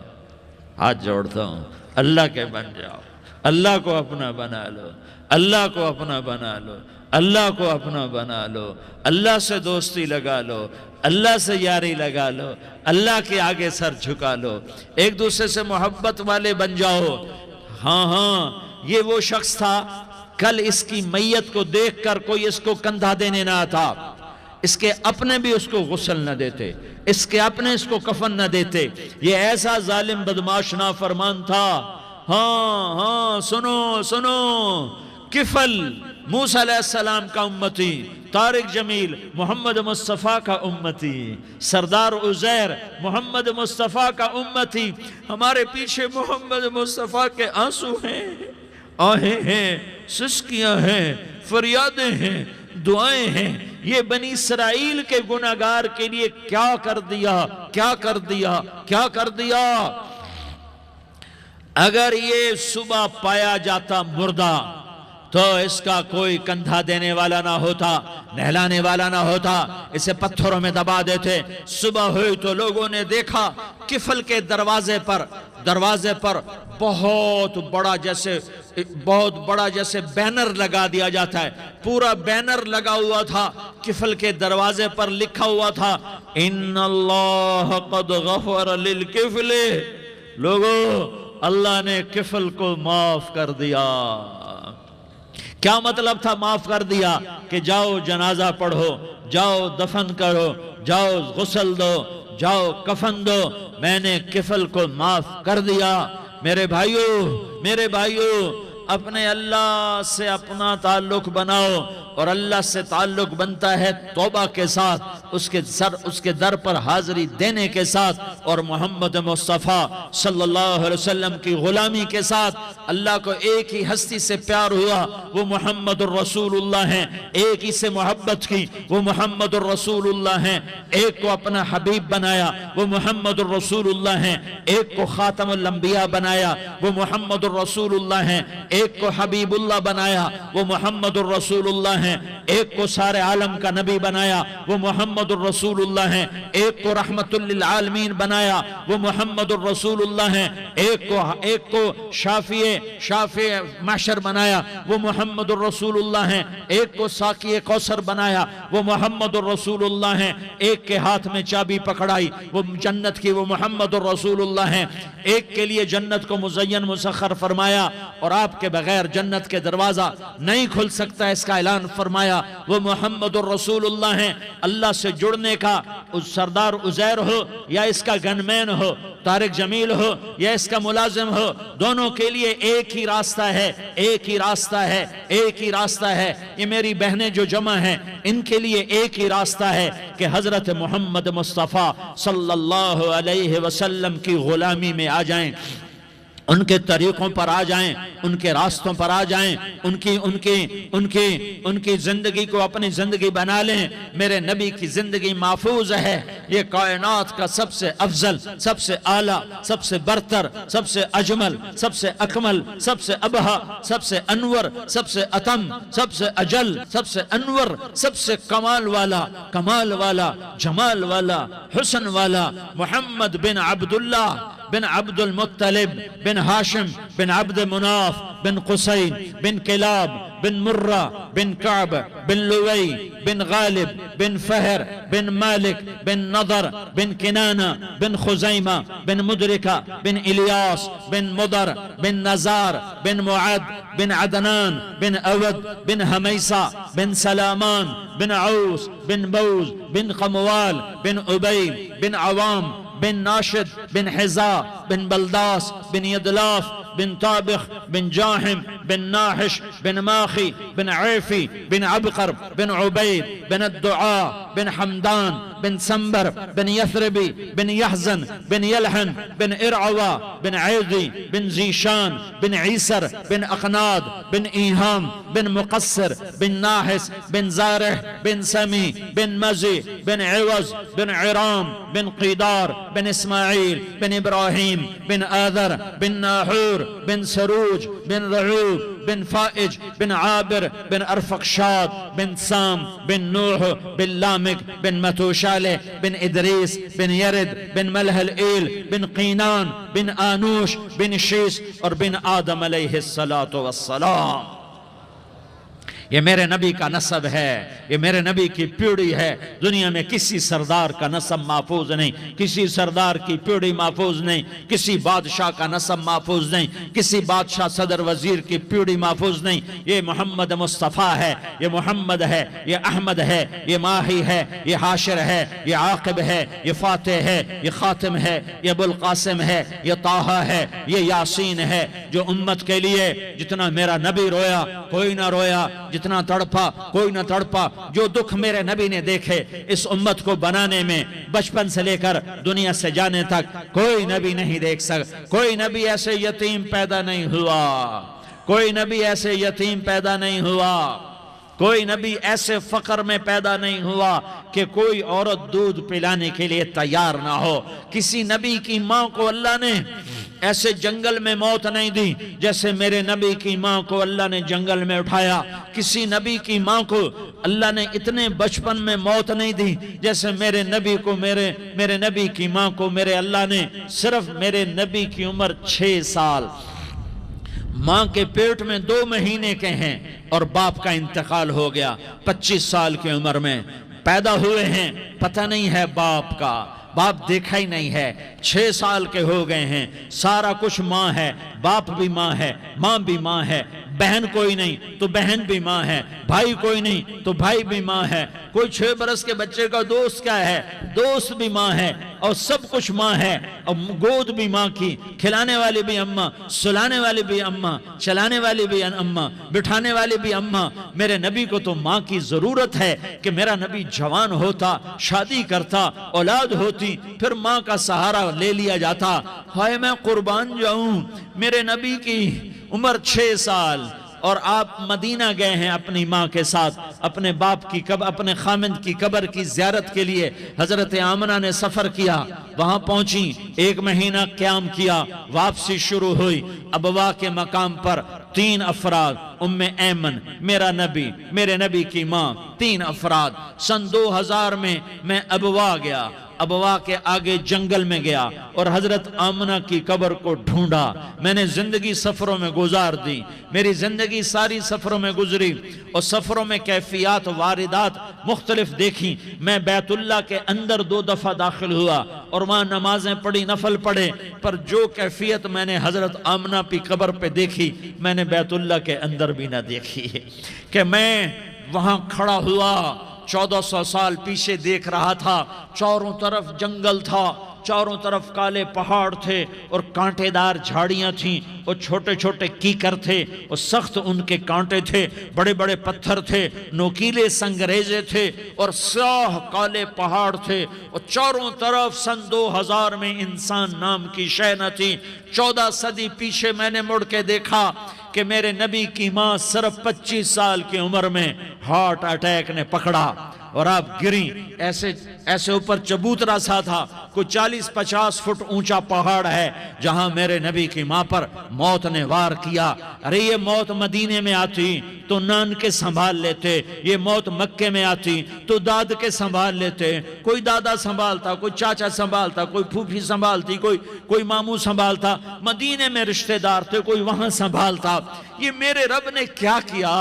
ہاتھ جوڑتا ہوں، اللہ کے بن جاؤ، اللہ کو اپنا بنا لو، اللہ کو اپنا بنا لو، اللہ کو اپنا بنا لو، اللہ سے دوستی لگا لو، اللہ سے یاری لگا لو، اللہ کے آگے سر جھکا لو، ایک دوسرے سے محبت والے بن جاؤ۔ ہاں یہ وہ شخص تھا، کل اس کی میت کو دیکھ کر کوئی اس کو کندھا دینے نہ آتا، اس کے اپنے بھی اس کو غسل نہ دیتے، اس کے اپنے اس کو کفن نہ دیتے، یہ ایسا ظالم بدماش نافرمان تھا۔ ہاں سنو، کفل موسیٰ علیہ السلام کا امتی، طارق جمیل محمد مصطفیٰ کا امتی، سردار عزیر محمد مصطفیٰ کا امتی، ہمارے پیچھے محمد مصطفیٰ کے آنسو ہیں، آہیں ہیں، سسکیاں ہیں، فریادیں ہیں، دعائیں ہیں۔ یہ بنی اسرائیل کے گناہگار کے لیے کیا کر دیا۔ اگر یہ صبح پایا جاتا مردہ تو اس کا کوئی کندھا دینے والا نہ ہوتا، نہلانے والا نہ ہوتا، اسے پتھروں میں دبا دیتے۔ صبح ہوئی تو لوگوں نے دیکھا کفل کے دروازے پر بہت بڑا جیسے بینر لگا دیا جاتا ہے، پورا بینر لگا ہوا تھا، کفل کے دروازے پر لکھا ہوا تھا ان اللہ قد غفر للکفل، لوگو اللہ نے کفل کو معاف کر دیا۔ کیا مطلب تھا معاف کر دیا؟ کہ جاؤ جنازہ پڑھو، جاؤ دفن کرو، جاؤ غسل دو، جاؤ کفن دو، میں نے کفل کو معاف کر دیا۔ میرے بھائیو اپنے اللہ سے اپنا تعلق بناؤ، اور اللہ سے تعلق بنتا ہے توبہ کے ساتھ، اس کے در پر حاضری دینے کے ساتھ، اور محمد مصطفیٰ صلی اللہ علیہ وسلم کی غلامی کے ساتھ۔ اللہ کو ایک ہی ہستی سے پیار ہوا، وہ محمد الرسول اللہ ہیں، ایک ہی سے محبت کی، وہ محمد الرسول اللہ ہیں، ایک کو اپنا حبیب بنایا، وہ محمد الرسول اللہ ہیں، ایک کو خاتم الانبیاء بنایا، وہ محمد الرسول اللہ ہیں، ایک کو حبیب اللہ بنایا، وہ محمد الرسول اللہ ہیں، ایک کو سارے عالم کا نبی بنایا، وہ محمد الرسول اللہ ہیں، ایک کو رحمت للعالمین بنایا، وہ محمد الرسول اللہ ہیں، ایک کو شافع محشر بنایا، وہ محمد الرسول اللہ ہیں، ایک کو ساقی کوثر بنایا، وہ محمد الرسول اللہ ہیں، ایک کے ہاتھ میں چابی پکڑائی وہ جنت کی، وہ محمد الرسول اللہ ہیں، ایک کے لیے جنت کو مزین مسخر فرمایا اور آپ کے بغیر جنت کے دروازہ نہیں کھل سکتا، اس کا اعلان فرمایا، وہ محمد الرسول اللہ ہیں۔ اللہ سے جڑنے کا سردار عزیر ہو یا اس کا گنمین ہو، طارق جمیل ہو یا اس کا ملازم ہو، دونوں کے لیے ایک ہی راستہ ہے، ایک ہی راستہ ہے، ایک ہی راستہ ہے۔ یہ میری بہنیں جو جمع ہیں ان کے لیے ایک ہی راستہ ہے کہ حضرت محمد مصطفیٰ صلی اللہ علیہ وسلم کی غلامی میں آ جائیں۔ ان کے طریقوں پر آ جائیں، ان کے راستوں پر آ جائیں، ان کی زندگی کو اپنی زندگی بنا لیں۔ میرے نبی کی زندگی محفوظ ہے۔ یہ کائنات کا سب سے افضل، سب سے اعلیٰ، سب سے برتر، سب سے اجمل، سب سے اکمل، سب سے ابہا، سب سے انور، سب سے اتم، سب سے اجل، سب سے انور، سب سے کمال والا، جمال والا، حسن والا محمد بن عبداللہ بن عبد المطلب بن ہاشم بن عبد مناف بن قصی بن کلاب بن مرہ بن کعب بن لوی بن غالب بن فہر بن مالک بن نضر بن کنانہ بن خزیمہ بن مدرکہ بن الیاس بن مضر بن نزار بن معد بن عدنان بن اود بن حمیسہ بن سلامان بن عوس بن بوز بن قموال بن عبی بن عوام بن ناشد بن حزا بن بلداس بن يدلاف بن طابخ بن جاحم بن ناحش بن ماخي بن عيفي بن عبقر بن عبيد بن الدعاء بن حمدان بن سنبر بن يثربي بن يحزن بن يلحن بن إرعوى بن عيضي بن زيشان بن عيسر بن أقناد بن إيهام بن مقصر بن ناحس بن زارح بن سمي بن مزي بن عوز بن عرام بن قيدار بن إسماعيل بن إبراهيم بن آذر بن ناحور بن سروج بن رعوب بن فائج بن عابر بن أرفقشاد بن سام بن نوح بن لامك بن متوشالة بن إدريس بن يرد بن ملح الإيل بن قينان بن آنوش بن شيس اور بن آدم علیہ السلام۔ یہ میرے نبی کا نسب ہے، یہ میرے نبی کی پیڑھی ہے۔ دنیا میں کسی سردار کا نسب محفوظ نہیں، کسی سردار کی پیڑھی محفوظ نہیں، کسی بادشاہ کا نسب محفوظ نہیں، کسی بادشاہ صدر وزیر کی پیڑھی محفوظ نہیں۔ یہ محمد مصطفیٰ ہے، یہ محمد ہے، یہ احمد ہے، یہ ماہی ہے، یہ حاشر ہے، یہ عاقب ہے، یہ فاتح ہے، یہ خاتم ہے، یہ ابو القاسم ہے، یہ طٰہٰ ہے، یہ یاسین ہے۔ جو امت کے لیے جتنا میرا نبی رویا کوئی نہ رویا، جتنا تڑپا کوئی نہ تڑپا، جو دکھ میرے نبی نے دیکھے اس امت کو بنانے میں، بچپن سے لے کر دنیا سے جانے تک کوئی نبی نہیں دیکھ سکتا۔ کوئی نبی ایسے یتیم پیدا نہیں ہوا، کوئی نبی ایسے یتیم پیدا نہیں ہوا، کوئی نبی ایسے فقر میں پیدا نہیں ہوا کہ کوئی عورت دودھ پلانے کے لیے تیار نہ ہو۔ کسی نبی کی ماں کو اللہ نے ایسے جنگل میں موت نہیں دی جیسے میرے نبی کی ماں کو اللہ نے جنگل میں اٹھایا۔ کسی نبی کی ماں کو اللہ نے اتنے بچپن میں موت نہیں دی جیسے میرے نبی کو، میرے نبی کی ماں کو میرے اللہ نے صرف میرے نبی کی عمر 6 سال، ماں کے پیٹ میں 2 مہینے کے ہیں اور باپ کا انتقال ہو گیا 25 سال کی عمر میں پیدا ہوئے ہیں، پتہ نہیں ہے باپ کا، باپ دیکھا ہی نہیں ہے، 6 سال کے ہو گئے ہیں، سارا کچھ ماں ہے، باپ بھی ماں ہے، ماں بھی ماں ہے، بہن کوئی نہیں تو بہن بھی ماں ہے، بھائی کوئی نہیں تو بھائی بھی ماں ہے، کوئی 6 برس کے بچے کا دوست کیا ہے، دوست بھی ماں ہے، اور سب کچھ ماں ہے، اور گود بھی ماں کی، کھلانے والی بھی اماں، سلانے والی بھی اماں، چلانے والی بھی اماں، بٹھانے والی بھی اماں۔ میرے نبی کو تو ماں کی ضرورت ہے کہ میرا نبی جوان ہوتا، شادی کرتا، اولاد ہوتی، پھر ماں کا سہارا لے لیا جاتا۔ ہائے میں قربان جاؤں، میرے نبی کی عمر 6 سال اور آپ مدینہ گئے ہیں اپنی ماں کے ساتھ، اپنے باپ کی اپنے خامند کی قبر کی زیارت کے لیے حضرت آمنہ نے سفر کیا، وہاں پہنچی، 1 مہینہ قیام کیا، واپسی شروع ہوئی۔ ابوا کے مقام پر 3 افراد، ام ایمن، میرا نبی، میرے نبی کی ماں، 3 افراد۔ سن 2000 میں ابوا گیا، ابوا کے آگے جنگل میں گیا اور حضرت آمنہ کی قبر کو ڈھونڈا۔ میں نے زندگی سفروں میں گزار دی، میری زندگی ساری سفروں میں گزری، اور سفروں میں کیفیات واردات مختلف دیکھی۔ میں بیت اللہ کے اندر 2 دفعہ داخل ہوا اور وہاں نمازیں پڑھی، نفل پڑھے، پر جو کیفیت میں نے حضرت آمنہ کی قبر پہ دیکھی میں نے بیت اللہ کے اندر بھی نہ دیکھی، کہ میں وہاں کھڑا ہوا 1400 سال پیچھے دیکھ رہا تھا، چاروں طرف جنگل تھا، چاروں طرف کالے پہاڑ تھے اور کانٹے دار جھاڑیاں تھیں، اور چھوٹے چھوٹے کیکر تھے اور سخت ان کے کانٹے تھے، بڑے بڑے پتھر تھے، نوکیلے سنگریزے تھے اور سیاہ کالے پہاڑ تھے، اور چاروں طرف سن 2000 میں انسان نام کی شے نہ تھی۔ 14 صدی پیچھے میں نے مڑ کے دیکھا کہ میرے نبی کی ماں صرف 25 سال کی عمر میں ہارٹ اٹیک نے پکڑا اور آپ گریں، ایسے اوپر چبوترا سا تھا، کوئی 40-50 فٹ اونچا پہاڑ ہے جہاں میرے نبی کی ماں پر موت نے وار کیا۔ ارے یہ موت مدینے میں آتی تو نان کے سنبھال لیتے، یہ موت مکے میں آتی تو داد کے سنبھال لیتے، کوئی دادا سنبھالتا، کوئی چاچا سنبھالتا، کوئی پھوپھی سنبھالتی، کوئی ماموں سنبھالتا، مدینے میں رشتہ دار تھے، کوئی وہاں سنبھالتا۔ یہ میرے رب نے کیا کیا؟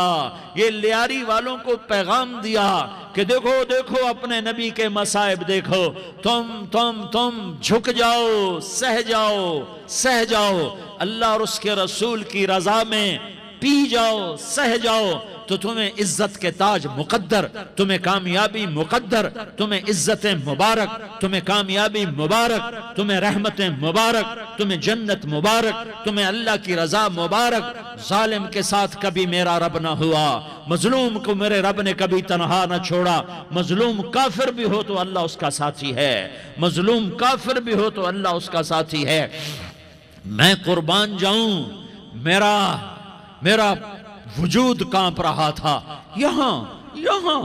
یہ لیاری والوں کو پیغام دیا کہ دیکھو اپنے نبی کے مصائب دیکھو، تم جھک جاؤ، سہ جاؤ، اللہ اور اس کے رسول کی رضا میں پی جاؤ، سہ جاؤ، تو تمہیں عزت کے تاج مقدر، تمہیں کامیابی مقدر، تمہیں عزت مبارک، تمہیں کامیابی مبارک، تمہیں رحمت مبارک، تمہیں جنت مبارک، تمہیں اللہ کی رضا مبارک۔ ظالم کے ساتھ کبھی میرا رب نہ ہوا، مظلوم کو میرے رب نے کبھی تنہا نہ چھوڑا۔ مظلوم کافر بھی ہو تو اللہ اس کا ساتھی ہے، مظلوم کافر بھی ہو تو اللہ اس کا ساتھی ہے۔ میں قربان جاؤں، میرا وجود کانپ رہا تھا۔ یہاں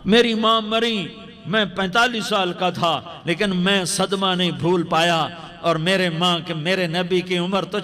میری ماں مری، میں 45 سال کا تھا، لیکن میں صدمہ نہیں بھول پایا، اور میرے نبی کی عمر تو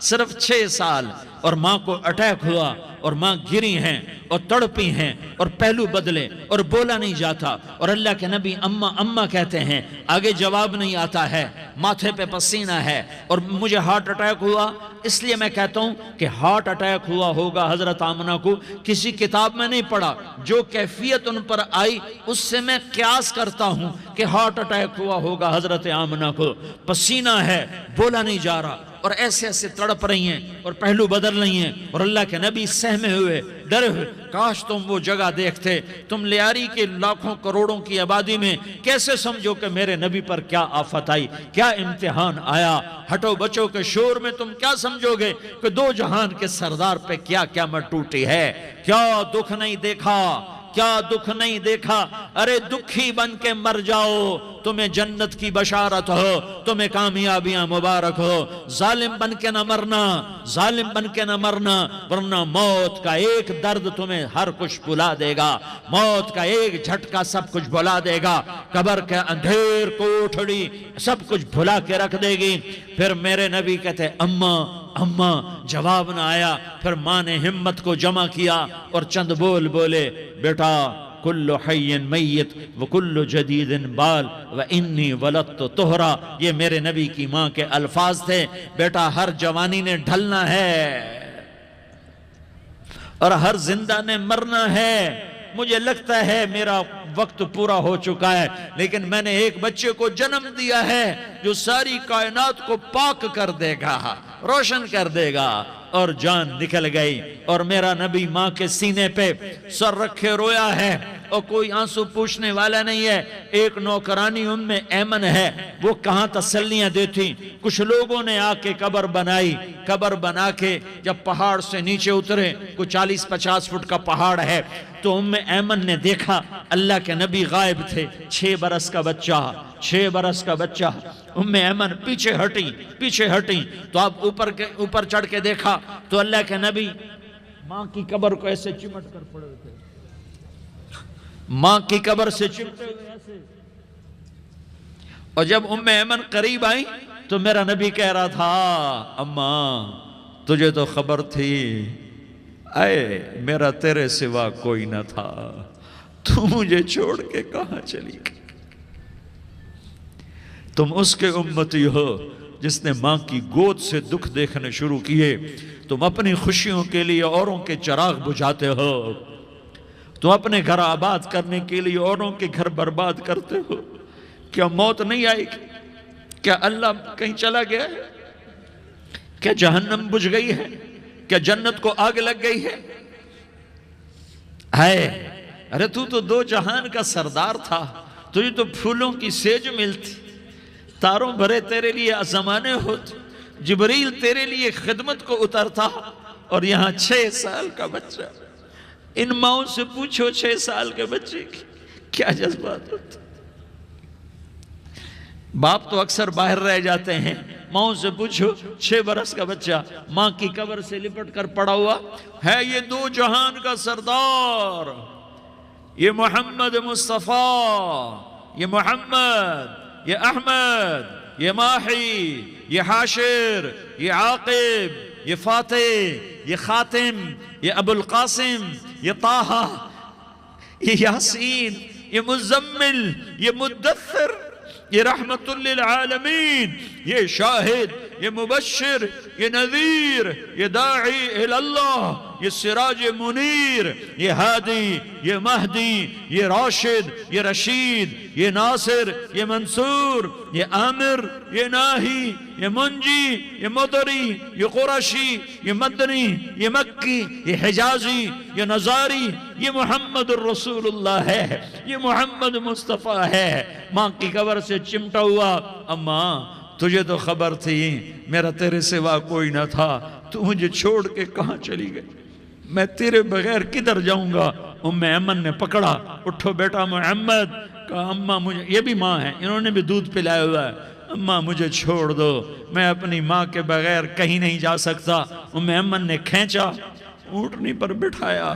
صرف 6 سال، اور ماں کو اٹیک ہوا اور ماں گری ہیں اور تڑپی ہیں اور پہلو بدلے اور بولا نہیں جاتا، اور اللہ کے نبی اماں کہتے ہیں، آگے جواب نہیں آتا ہے، ماتھے پہ پسینہ ہے، اور مجھے ہارٹ اٹیک ہوا۔ اس لیے میں کہتا ہوں کہ ہارٹ اٹیک ہوا ہوگا حضرت آمنہ کو، کسی کتاب میں نہیں پڑھا، جو کیفیت ان پر آئی اس سے میں قیاس کرتا ہوں کہ ہارٹ اٹیک ہوا ہوگا حضرت آمنہ کو۔ پسینہ ہے، بولا نہیں جا رہا، اور ایسے تڑپ رہی ہیں اور پہلو بدل رہی ہیں، اور اللہ کے نبی سہمے ہوئے، ڈرے ہوئے۔ کاش تم وہ جگہ دیکھتے، تم لیاری کے لاکھوں کروڑوں کی آبادی میں کیسے سمجھو کہ میرے نبی پر کیا آفت آئی، کیا امتحان آیا۔ ہٹو بچوں کے شور میں تم کیا سمجھو گے کہ 2 جہان کے سردار پہ کیا مٹ ٹوٹی ہے، کیا دکھ نہیں دیکھا، کیا دکھ نہیں دیکھا۔ ارے دکھی بن کے مر جاؤ، تمہیں جنت کی بشارت ہو، تمہیں کامیابیاں مبارک ہو۔ ظالم بن کے نہ مرنا، ورنہ موت کا ایک درد تمہیں ہر کچھ بھلا دے گا، موت کا ایک جھٹکا سب کچھ بھلا دے گا، قبر کے اندھیر کوٹھڑی سب کچھ بھلا کے رکھ دے گی۔ پھر میرے نبی کہتے اماں، جواب نہ آیا۔ پھر ماں نے ہمت کو جمع کیا اور چند بولے، بیٹا کل حی میت وکل جدید بال وانی ولدت طہرا۔ یہ میرے نبی کی ماں کے الفاظ تھے، بیٹا ہر جوانی نے ڈھلنا ہے اور ہر زندہ نے مرنا ہے۔ مجھے لگتا ہے میرا وقت پورا ہو چکا ہے، لیکن میں نے ایک بچے کو جنم دیا ہے جو ساری کائنات کو پاک کر دے گا، روشن کر دے گا۔ اور جان نکل گئی، اور میرا نبی ماں کے سینے پہ سر رکھے رویا ہے، اور کوئی آنسو پوچھنے والا نہیں ہے۔ ایک نوکرانی ان میں ایمن ہے، وہ کہاں تسلیاں دیتی۔ کچھ لوگوں نے آ کے قبر بنائی، قبر بنا کے جب پہاڑ سے نیچے اترے، کوئی 40-50 فٹ کا پہاڑ ہے، تو ایمن نے دیکھا اللہ کے نبی غائب تھے، 6 برس کا بچہ۔ ایمن پیچھے ہٹی تو اب اوپر چڑھ کے دیکھا تو اللہ کے نبی ماں کی قبر کو ایسے چمٹ کر پڑے تھے، ماں کی قبر سے چمٹے ہوئے ایسے۔ اور جب ایمن قریب آئی تو میرا نبی کہہ رہا تھا، اماں تجھے تو خبر تھی، اے میرا تیرے سوا کوئی نہ تھا، تو مجھے چھوڑ کے کہاں چلی گئی؟ تم اس کے امتی ہو جس نے ماں کی گود سے دکھ دیکھنے شروع کیے۔ تم اپنی خوشیوں کے لیے اوروں کے چراغ بجھاتے ہو، تم اپنے گھر آباد کرنے کے لیے اوروں کے گھر برباد کرتے ہو۔ کیا موت نہیں آئے گی؟ کیا اللہ کہیں چلا گیا ہے؟ کیا جہنم بجھ گئی ہے؟ کیا جنت کو آگ لگ گئی ہے؟ ارے تو دو جہان کا سردار تھا، تجھے تو پھولوں کی سیج ملتی، تاروں بھرے تیرے لیے زمانے ہوتے، جبریل تیرے لیے خدمت کو اترتا، اور یہاں 6 سال کا بچہ۔ ان ماؤں سے پوچھو 6 سال کے بچے کی کیا جذبات ہوتے۔ باپ تو اکثر باہر رہ جاتے ہیں، ماؤں سے پوچھو 6 برس کا بچہ ماں کی قبر سے لپٹ کر پڑا ہوا ہے، یہ دو جہان کا سردار، یہ محمد مصطفیٰ، یہ محمد، یہ احمد، یہ ماحی، یہ حاشر، یہ عاقب، یہ فاتح، یہ خاتم، یہ ابو القاسم، یہ طٰہٰ، یہ یاسین، یہ مزمل، یہ مدثر، یہ رحمت للعالمین، یہ شاہد، یہ مبشر، یہ نذیر، یہ داعی اللہ، یہ سراج منیر، یہ ہادی، یہ مہدی، یہ راشد، یہ رشید، یہ ناصر، یہ منصور، یہ عامر، یہ ناہی، یہ منجی، یہ مدری، یہ قرشی، یہ مدنی، یہ مکی، یہ حجازی، یہ نظاری، یہ محمد الرسول اللہ ہے، یہ محمد مصطفیٰ ہے۔ ماں کی قبر سے چمٹا ہوا، اماں تجھے تو خبر تھی میرا تیرے سوا کوئی نہ تھا، تو مجھے چھوڑ کے کہاں چلی گئی، میں تیرے بغیر کدھر جاؤں گا۔ ام ایمن نے پکڑا، اٹھو بیٹا محمد، کہا اماں مجھے، یہ بھی ماں ہے، انہوں نے بھی دودھ پلایا ہوا ہے، اماں مجھے چھوڑ دو، میں اپنی ماں کے بغیر کہیں نہیں جا سکتا۔ ام ایمن نے کھینچا، اونٹنی پر بٹھایا،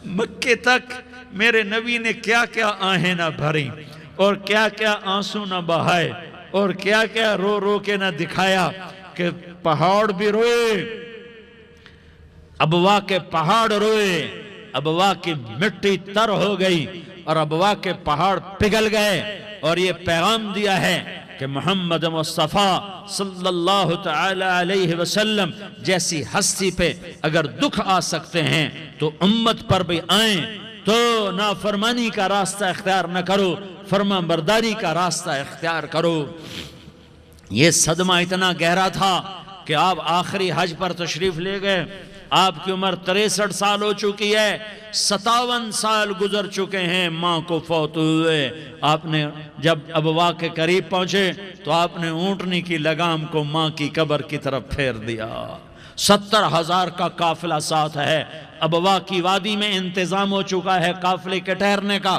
مکے تک میرے نبی نے کیا کیا آہیں نہ بھری، اور کیا کیا آنسو نہ بہائے، اور کیا کیا رو رو کے نہ دکھایا، کہ پہاڑ بھی روئے، ابوا کے پہاڑ روئے، ابوا کی مٹی تر ہو گئی، اور ابوا کے پہاڑ پگھل گئے، اور یہ پیغام دیا ہے کہ محمد مصطفیٰ صلی اللہ تعالی علیہ وسلم جیسی ہستی پہ اگر دکھ آ سکتے ہیں تو امت پر بھی آئیں، تو نافرمانی کا راستہ اختیار نہ کرو، فرما برداری کا راستہ اختیار کرو۔ یہ صدمہ اتنا گہرا تھا کہ آپ آخری حج پر تشریف لے گئے، آپ کی عمر 63 سال ہو چکی ہے، 57 سال گزر چکے ہیں ماں کو فوت ہوئے۔ آپ نے جب ابوا کے قریب پہنچے تو آپ نے اونٹنی کی لگام کو ماں کی قبر کی طرف پھیر دیا۔ 70,000 کا قافلہ ساتھ ہے، ابوا کی وادی میں انتظام ہو چکا ہے قافلے کے ٹھہرنے کا۔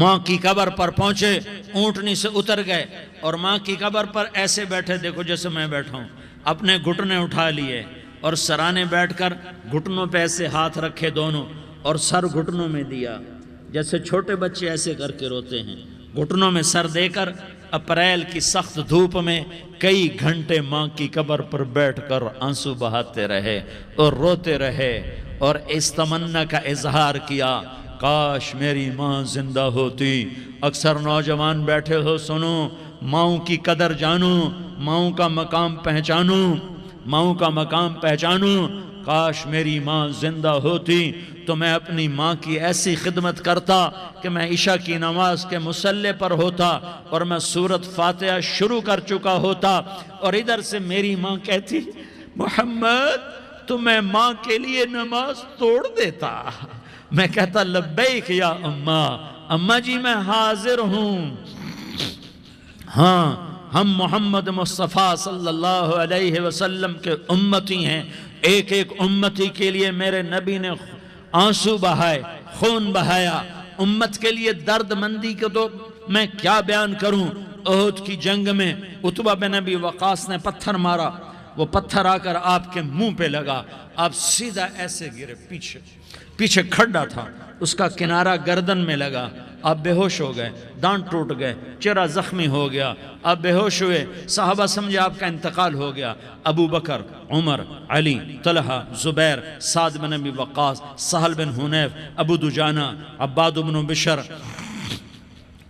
ماں کی قبر پر پہنچے، اونٹنی سے اتر گئے، اور ماں کی قبر پر ایسے بیٹھے، دیکھو جیسے میں بیٹھا ہوں، اپنے گھٹنے اٹھا لیے، اور سرانے بیٹھ کر گھٹنوں پہ ایسے ہاتھ رکھے دونوں، اور سر گھٹنوں میں دیا، جیسے چھوٹے بچے ایسے کر کے روتے ہیں، گھٹنوں میں سر دے کر اپریل کی سخت دھوپ میں کئی گھنٹے ماں کی قبر پر بیٹھ کر آنسو بہاتے رہے اور روتے رہے، اور اس تمنا کا اظہار کیا، کاش میری ماں زندہ ہوتی۔ اکثر نوجوان بیٹھے ہو، سنو، ماؤں کی قدر جانو، ماؤں کا مقام پہچانو، ماؤں کا مقام پہچانو۔ کاش میری ماں زندہ ہوتی تو میں اپنی ماں کی ایسی خدمت کرتا کہ میں عشاء کی نماز کے مصلی پر ہوتا اور میں سورۃ فاتحہ شروع کر چکا ہوتا، اور ادھر سے میری ماں کہتی محمد تو میں ماں کے لیے نماز توڑ دیتا۔ میں کہتا لبیک یا اماں، اماں جی میں حاضر ہوں۔ ہاں، ہم محمد مصطفیٰ صلی اللہ علیہ وسلم کے امتی ہیں، ایک ایک امتی کے لیے میرے نبی نے آنسو بہائے، خون بہایا، امت کے لیے درد مندی کو تو میں کیا بیان کروں۔ احد کی جنگ میں عتبہ بن ابی وقاص نے پتھر مارا، وہ پتھر آ کر آپ کے منہ پہ لگا، آپ سیدھا ایسے گرے، پیچھے کھڈا تھا، اس کا کنارہ گردن میں لگا، آپ بے ہوش ہو گئے، دانت ٹوٹ گئے، چہرہ زخمی ہو گیا، آپ بے ہوش ہوئے، صحابہ سمجھے آپ کا انتقال ہو گیا۔ ابو بکر، عمر، علی، طلحہ، زبیر، سعد بن ابی وقاص، سہل بن حنیف، ابو دجانہ، عباد بن بشر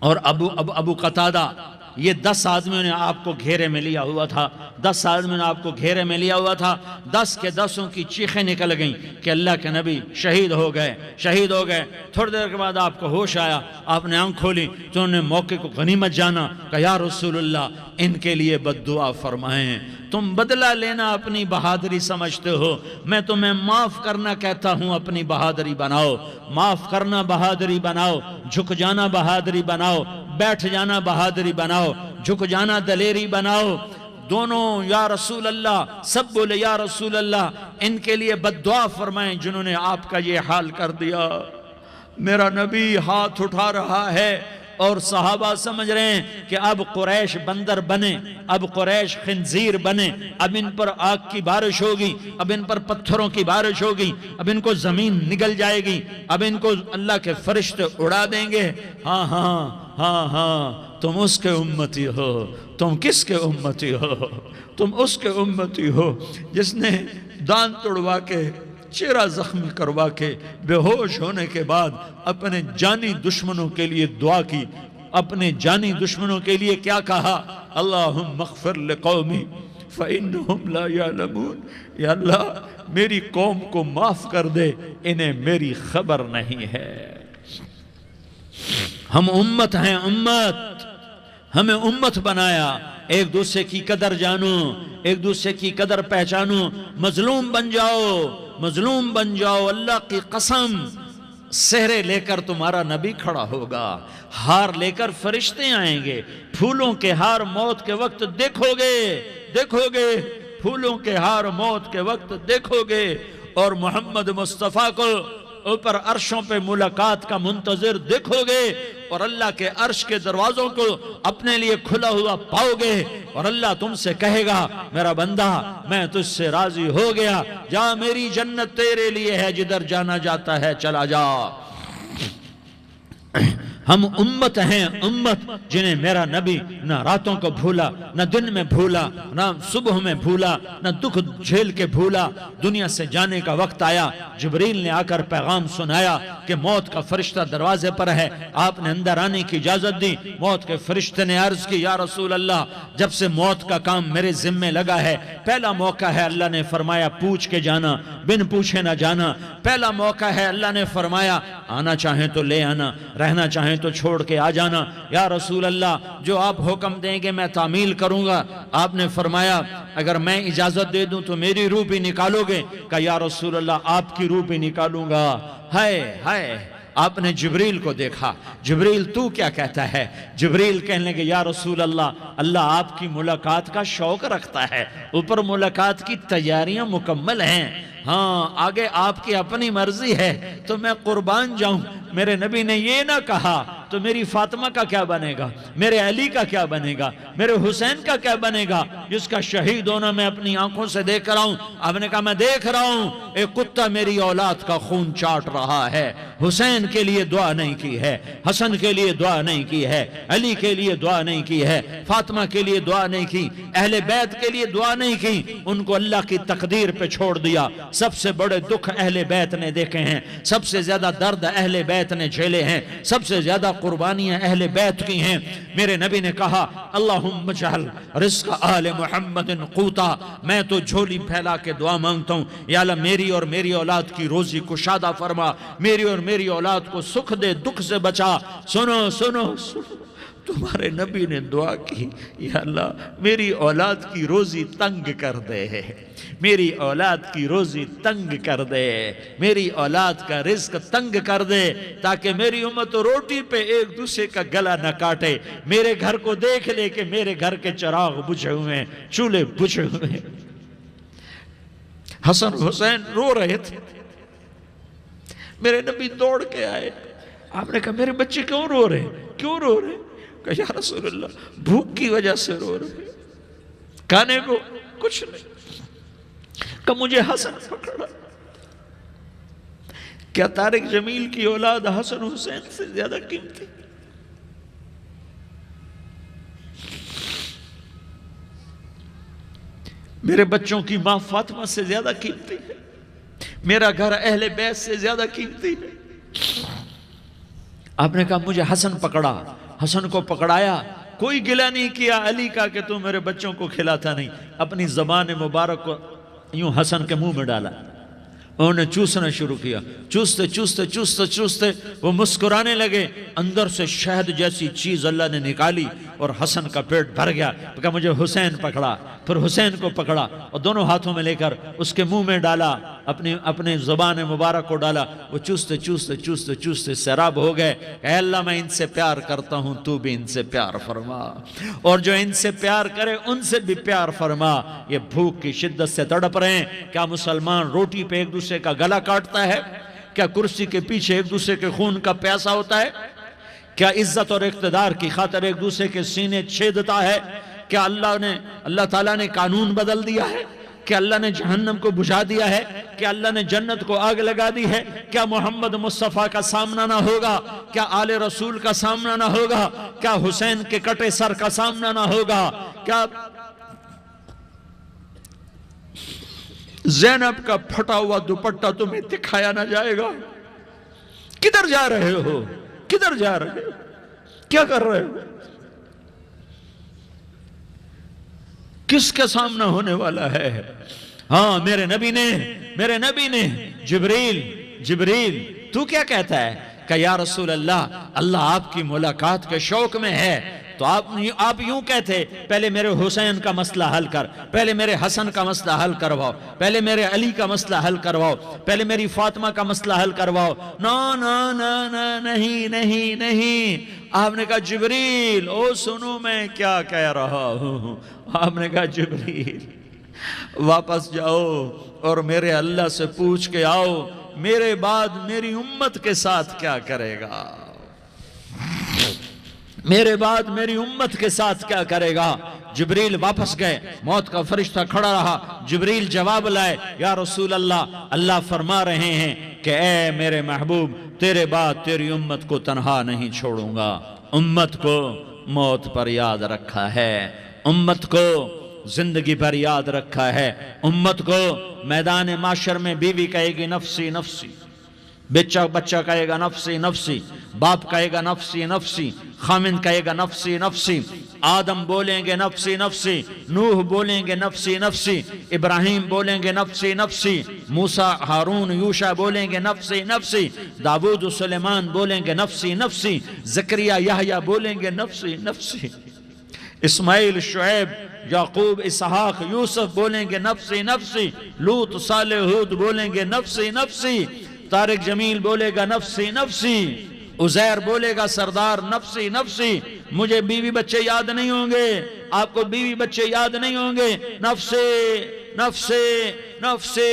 اور ابو قتادہ، یہ 10 آدمیوں نے آپ کو گھیرے میں لیا ہوا تھا، 10 آدمیوں نے آپ کو گھیرے میں لیا ہوا تھا۔ 10 کے 10 کی چیخیں نکل گئیں کہ اللہ کے نبی شہید ہو گئے۔ تھوڑی دیر کے بعد آپ کو ہوش آیا، آپ نے آنکھ کھولی تو انہوں نے موقع کو غنیمت جانا، کہ یا رسول اللہ ان کے لیے بد دعا فرمائیں۔ تم بدلہ لینا اپنی بہادری سمجھتے ہو، میں تمہیں معاف کرنا کہتا ہوں اپنی بہادری بناؤ۔ معاف کرنا بہادری بناؤ، جھک جانا بہادری بناؤ، بیٹھ جانا بہادری بناؤ، جھک جانا دلیری بناؤ۔ دونوں یا رسول اللہ، سب بولے یا رسول اللہ۔ ان کے لیے بد دعا فرمائیں جنہوں نے آپ کا یہ حال کر دیا۔ میرا نبی ہاتھ اٹھا رہا ہے اور صحابہ سمجھ رہے ہیں کہ اب قریش بندر بنے، اب قریش خنزیر بنے، اب ان پر آگ کی بارش ہوگی، اب ان پر پتھروں کی بارش ہوگی، اب ان کو زمین نگل جائے گی، اب ان کو اللہ کے فرشتے اڑا دیں گے۔ ہاں ہاں ہاں ہاں، تم اس کے امتی ہو۔ تم کس کے امتی ہو؟ تم اس کے امتی ہو جس نے دان توڑوا کے، چہرہ زخمی کروا کے، بے ہوش ہونے کے بعد اپنے جانی دشمنوں کے لیے دعا کی۔ اپنے جانی دشمنوں کے لیے کیا کہا؟ اللہم اغفر لقومی فإنہم لا یعلمون۔ یا اللہ میری قوم کو معاف کر دے، انہیں میری خبر نہیں ہے۔ ہم امت ہیں، امت، ہمیں امت بنایا۔ ایک دوسرے کی قدر جانو، ایک دوسرے کی قدر پہچانو، مظلوم بن جاؤ، مظلوم بن جاؤ۔ اللہ کی قسم، سہرے لے کر تمہارا نبی کھڑا ہوگا، ہار لے کر فرشتے آئیں گے، پھولوں کے ہار موت کے وقت دیکھو گے، دیکھو گے، پھولوں کے ہار موت کے وقت دیکھو گے، اور محمد مصطفیٰ کو اوپر عرشوں پہ ملاقات کا منتظر دیکھو گے، اور اللہ کے عرش کے دروازوں کو اپنے لیے کھلا ہوا پاؤ گے، اور اللہ تم سے کہے گا میرا بندہ میں تجھ سے راضی ہو گیا، جا میری جنت تیرے لیے ہے، جدھر جانا جاتا ہے چلا جا۔ ہم امت ہیں، امت جنہیں میرا نبی نہ راتوں کو بھولا، نہ دن میں بھولا، نہ صبح میں بھولا، نہ دکھ جھیل کے بھولا۔ دنیا سے جانے کا وقت آیا، جبریل نے آ کر پیغام سنایا کہ موت کا فرشتہ دروازے پر ہے، آپ نے اندر آنے کی اجازت دی۔ موت کے فرشتے نے عرض کی یا رسول اللہ جب سے موت کا کام میرے ذمہ لگا ہے، پہلا موقع ہے اللہ نے فرمایا پوچھ کے جانا، بن پوچھے نہ جانا۔ پہلا موقع ہے اللہ نے فرمایا آنا چاہیں تو لے آنا، رہنا چاہیں تو چھوڑ کے آ جانا۔ یا رسول اللہ جو آپ حکم دیں گے میں تعمیل کروں گا۔ آپ نے فرمایا اگر میں اجازت دے دوں تو میری روح بھی نکالو گے؟ کہا یا رسول اللہ آپ کی روح بھی نکالوں گا۔ ہائے ہائے، آپ نے جبریل کو دیکھا، جبریل تو کیا کہتا ہے؟ جبریل کہنے لگے یا رسول اللہ اللہ آپ کی ملاقات کا شوق رکھتا ہے، اوپر ملاقات کی تیاریاں مکمل ہیں، ہاں آگے آپ کی اپنی مرضی ہے تو میں قربان جاؤں۔ میرے نبی نے یہ نہ کہا تو میری فاطمہ کا کیا بنے گا، میرے علی کا کیا بنے گا، میرے حسین کا کیا بنے گا جس کا شہید ہونا میں اپنی آنکھوں سے دیکھ رہا ہوں۔ آپ نے کہا میں دیکھ رہا ہوں ایک کتا میری اولاد کا خون چاٹ رہا ہے۔ حسین کے لیے دعا نہیں کی ہے، حسن کے لیے دعا نہیں کی ہے، علی کے لیے دعا نہیں کی ہے، فاطمہ کے لیے دعا نہیں کی، اہل بیت کے لیے دعا نہیں کی، ان کو اللہ کی تقدیر پہ چھوڑ دیا۔ سب سے بڑے دکھ اہل بیت نے دیکھے ہیں، سب سے زیادہ درد اہل بیت نے جھیلے ہیں، سب سے زیادہ قربانیاں اہل بیت کی ہیں۔ میرے نبی نے کہا اللہم اجعل رزق آل محمد قوتا، میں تو جھولی پھیلا کے دعا مانگتا ہوں یا اللہ میری اور میری اولاد کی روزی کشادہ فرما، میری اور میری اولاد کو سکھ دے، دکھ سے بچا۔ سنو سنو سنو، تمہارے نبی نے دعا کی یا اللہ میری اولاد کی روزی تنگ کر دے، میری اولاد کی روزی تنگ کر دے، میری اولاد کا رزق تنگ کر دے، تاکہ میری امت روٹی پہ ایک دوسرے کا گلا نہ کاٹے، میرے گھر کو دیکھ لے کہ میرے گھر کے چراغ بجھے ہوئے ہیں، چولہے بجھے ہوئے ہیں۔ حسن حسین رو رہے تھے، میرے نبی دوڑ کے آئے، آپ نے کہا میرے بچے کیوں رو رہے ہیں، کیوں رو رہے ہیں؟ کہا یا رسول اللہ بھوک کی وجہ سے رو رہے ہیں، کھانے کو کچھ نہیں۔ کہ مجھے حسن پکڑا۔ کیا طارق جمیل کی اولاد حسن حسین سے زیادہ قیمتی؟ میرے بچوں کی ماں فاطمہ سے زیادہ قیمتی ہے، میرا گھر اہل بیت سے زیادہ قیمتی ہے۔ آپ نے کہا مجھے حسن پکڑا، حسن کو پکڑایا، کوئی گلہ نہیں کیا علی کا کہ تو میرے بچوں کو کھلاتا نہیں، اپنی زبان مبارک کو یوں حسن کے منہ میں ڈالا، انہوں نے چوسنا شروع کیا، چوستے چوستے چوستے چوستے وہ مسکرانے لگے، اندر سے شہد جیسی چیز اللہ نے نکالی، اور حسن کا پیٹ بھر گیا، کہا مجھے حسین پکڑا، پھر حسین کو پکڑا اور دونوں ہاتھوں میں لے کر اس کے منہ میں ڈالا، اپنے زبان مبارک کو ڈالا، وہ چوستے چوستے چوستے چوستے سیراب ہو گئے۔ اے اللہ میں ان سے پیار کرتا ہوں، تو بھی ان سے پیار فرما، اور جو ان سے پیار کرے ان سے بھی پیار فرما۔ یہ بھوک کی شدت سے تڑپ رہے ہیں، کیا مسلمان روٹی پہ ایک دوسرے کا گلا کاٹتا ہے؟ کیا کرسی کے پیچھے ایک دوسرے کے خون کا پیاسا ہوتا ہے؟ کیا عزت اور اقتدار کی خاطر ایک دوسرے کے سینے چھیدتا ہے؟ کیا اللہ تعالیٰ نے قانون بدل دیا ہے؟ کیا اللہ نے جہنم کو بجھا دیا ہے؟ کیا اللہ نے جنت کو آگ لگا دی ہے؟ کیا محمد مصطفیٰ کا سامنا نہ ہوگا؟ کیا آل رسول کا سامنا نہ ہوگا؟ کیا حسین کے کٹے سر کا سامنا نہ ہوگا؟ کیا زینب کا پھٹا ہوا دوپٹہ تمہیں دکھایا نہ جائے گا؟ کدھر جا رہے ہو؟ کدھر جا رہے ہو؟ کیا کر رہے ہو؟ کس کا سامنا ہونے والا ہے؟ ہاں میرے نبی نے جبریل تو کیا کہتا ہے کہ یا رسول اللہ آپ کی ملاقات کے شوق میں ہے، تو آپ یوں کہتے پہلے میرے حسین کا مسئلہ حل کر، پہلے میرے حسن کا مسئلہ حل کرواؤ، پہلے میرے علی کا مسئلہ حل کرواؤ، پہلے میری فاطمہ کا مسئلہ حل کرواؤ۔ نہیں، آپ نے کہا جبریل سنو میں کیا کہہ رہا ہوں۔ آپ نے کہا جبریل واپس جاؤ اور میرے اللہ سے پوچھ کے آؤ میرے بعد میری امت کے ساتھ کیا کرے گا، میرے بعد میری امت کے ساتھ کیا کرے گا۔ جبریل واپس گئے، موت کا فرشتہ کھڑا رہا، جبریل جواب لائے، یا رسول اللہ فرما رہے ہیں کہ اے میرے محبوب تیرے بعد تیری امت کو تنہا نہیں چھوڑوں گا۔ امت کو موت پر یاد رکھا ہے، امت کو زندگی پر یاد رکھا ہے، امت کو میدان معاشر میں بیوی کہے گی نفسی نفسی، بچہ کہے گا نفسی نفسی، باپ کہے گا نفسی نفسی، خامن کہے گا نفسی نفسی، آدم بولیں گے نفسی نفسی، نوح بولیں گے نفسی نفسی، ابراہیم بولیں گے نفسی نفسی، موسیٰ ہارون یوشع بولیں گے نفسی نفسی، داؤد سلیمان بولیں گے نفسی نفسی، زکریا یحییٰ بولیں گے نفسی نفسی، اسماعیل شعیب یعقوب اسحاق یوسف بولیں گے نفسی نفسی، لوط صالح ہود بولیں گے نفسی نفسی، طارق جمیل بولے گا نفسی نفسی، عزیر بولے گا سردار نفسی نفسی، مجھے بیوی بچے یاد نہیں ہوں گے، آپ کو بیوی بچے یاد نہیں ہوں گے، نفسی نفسی نفسی۔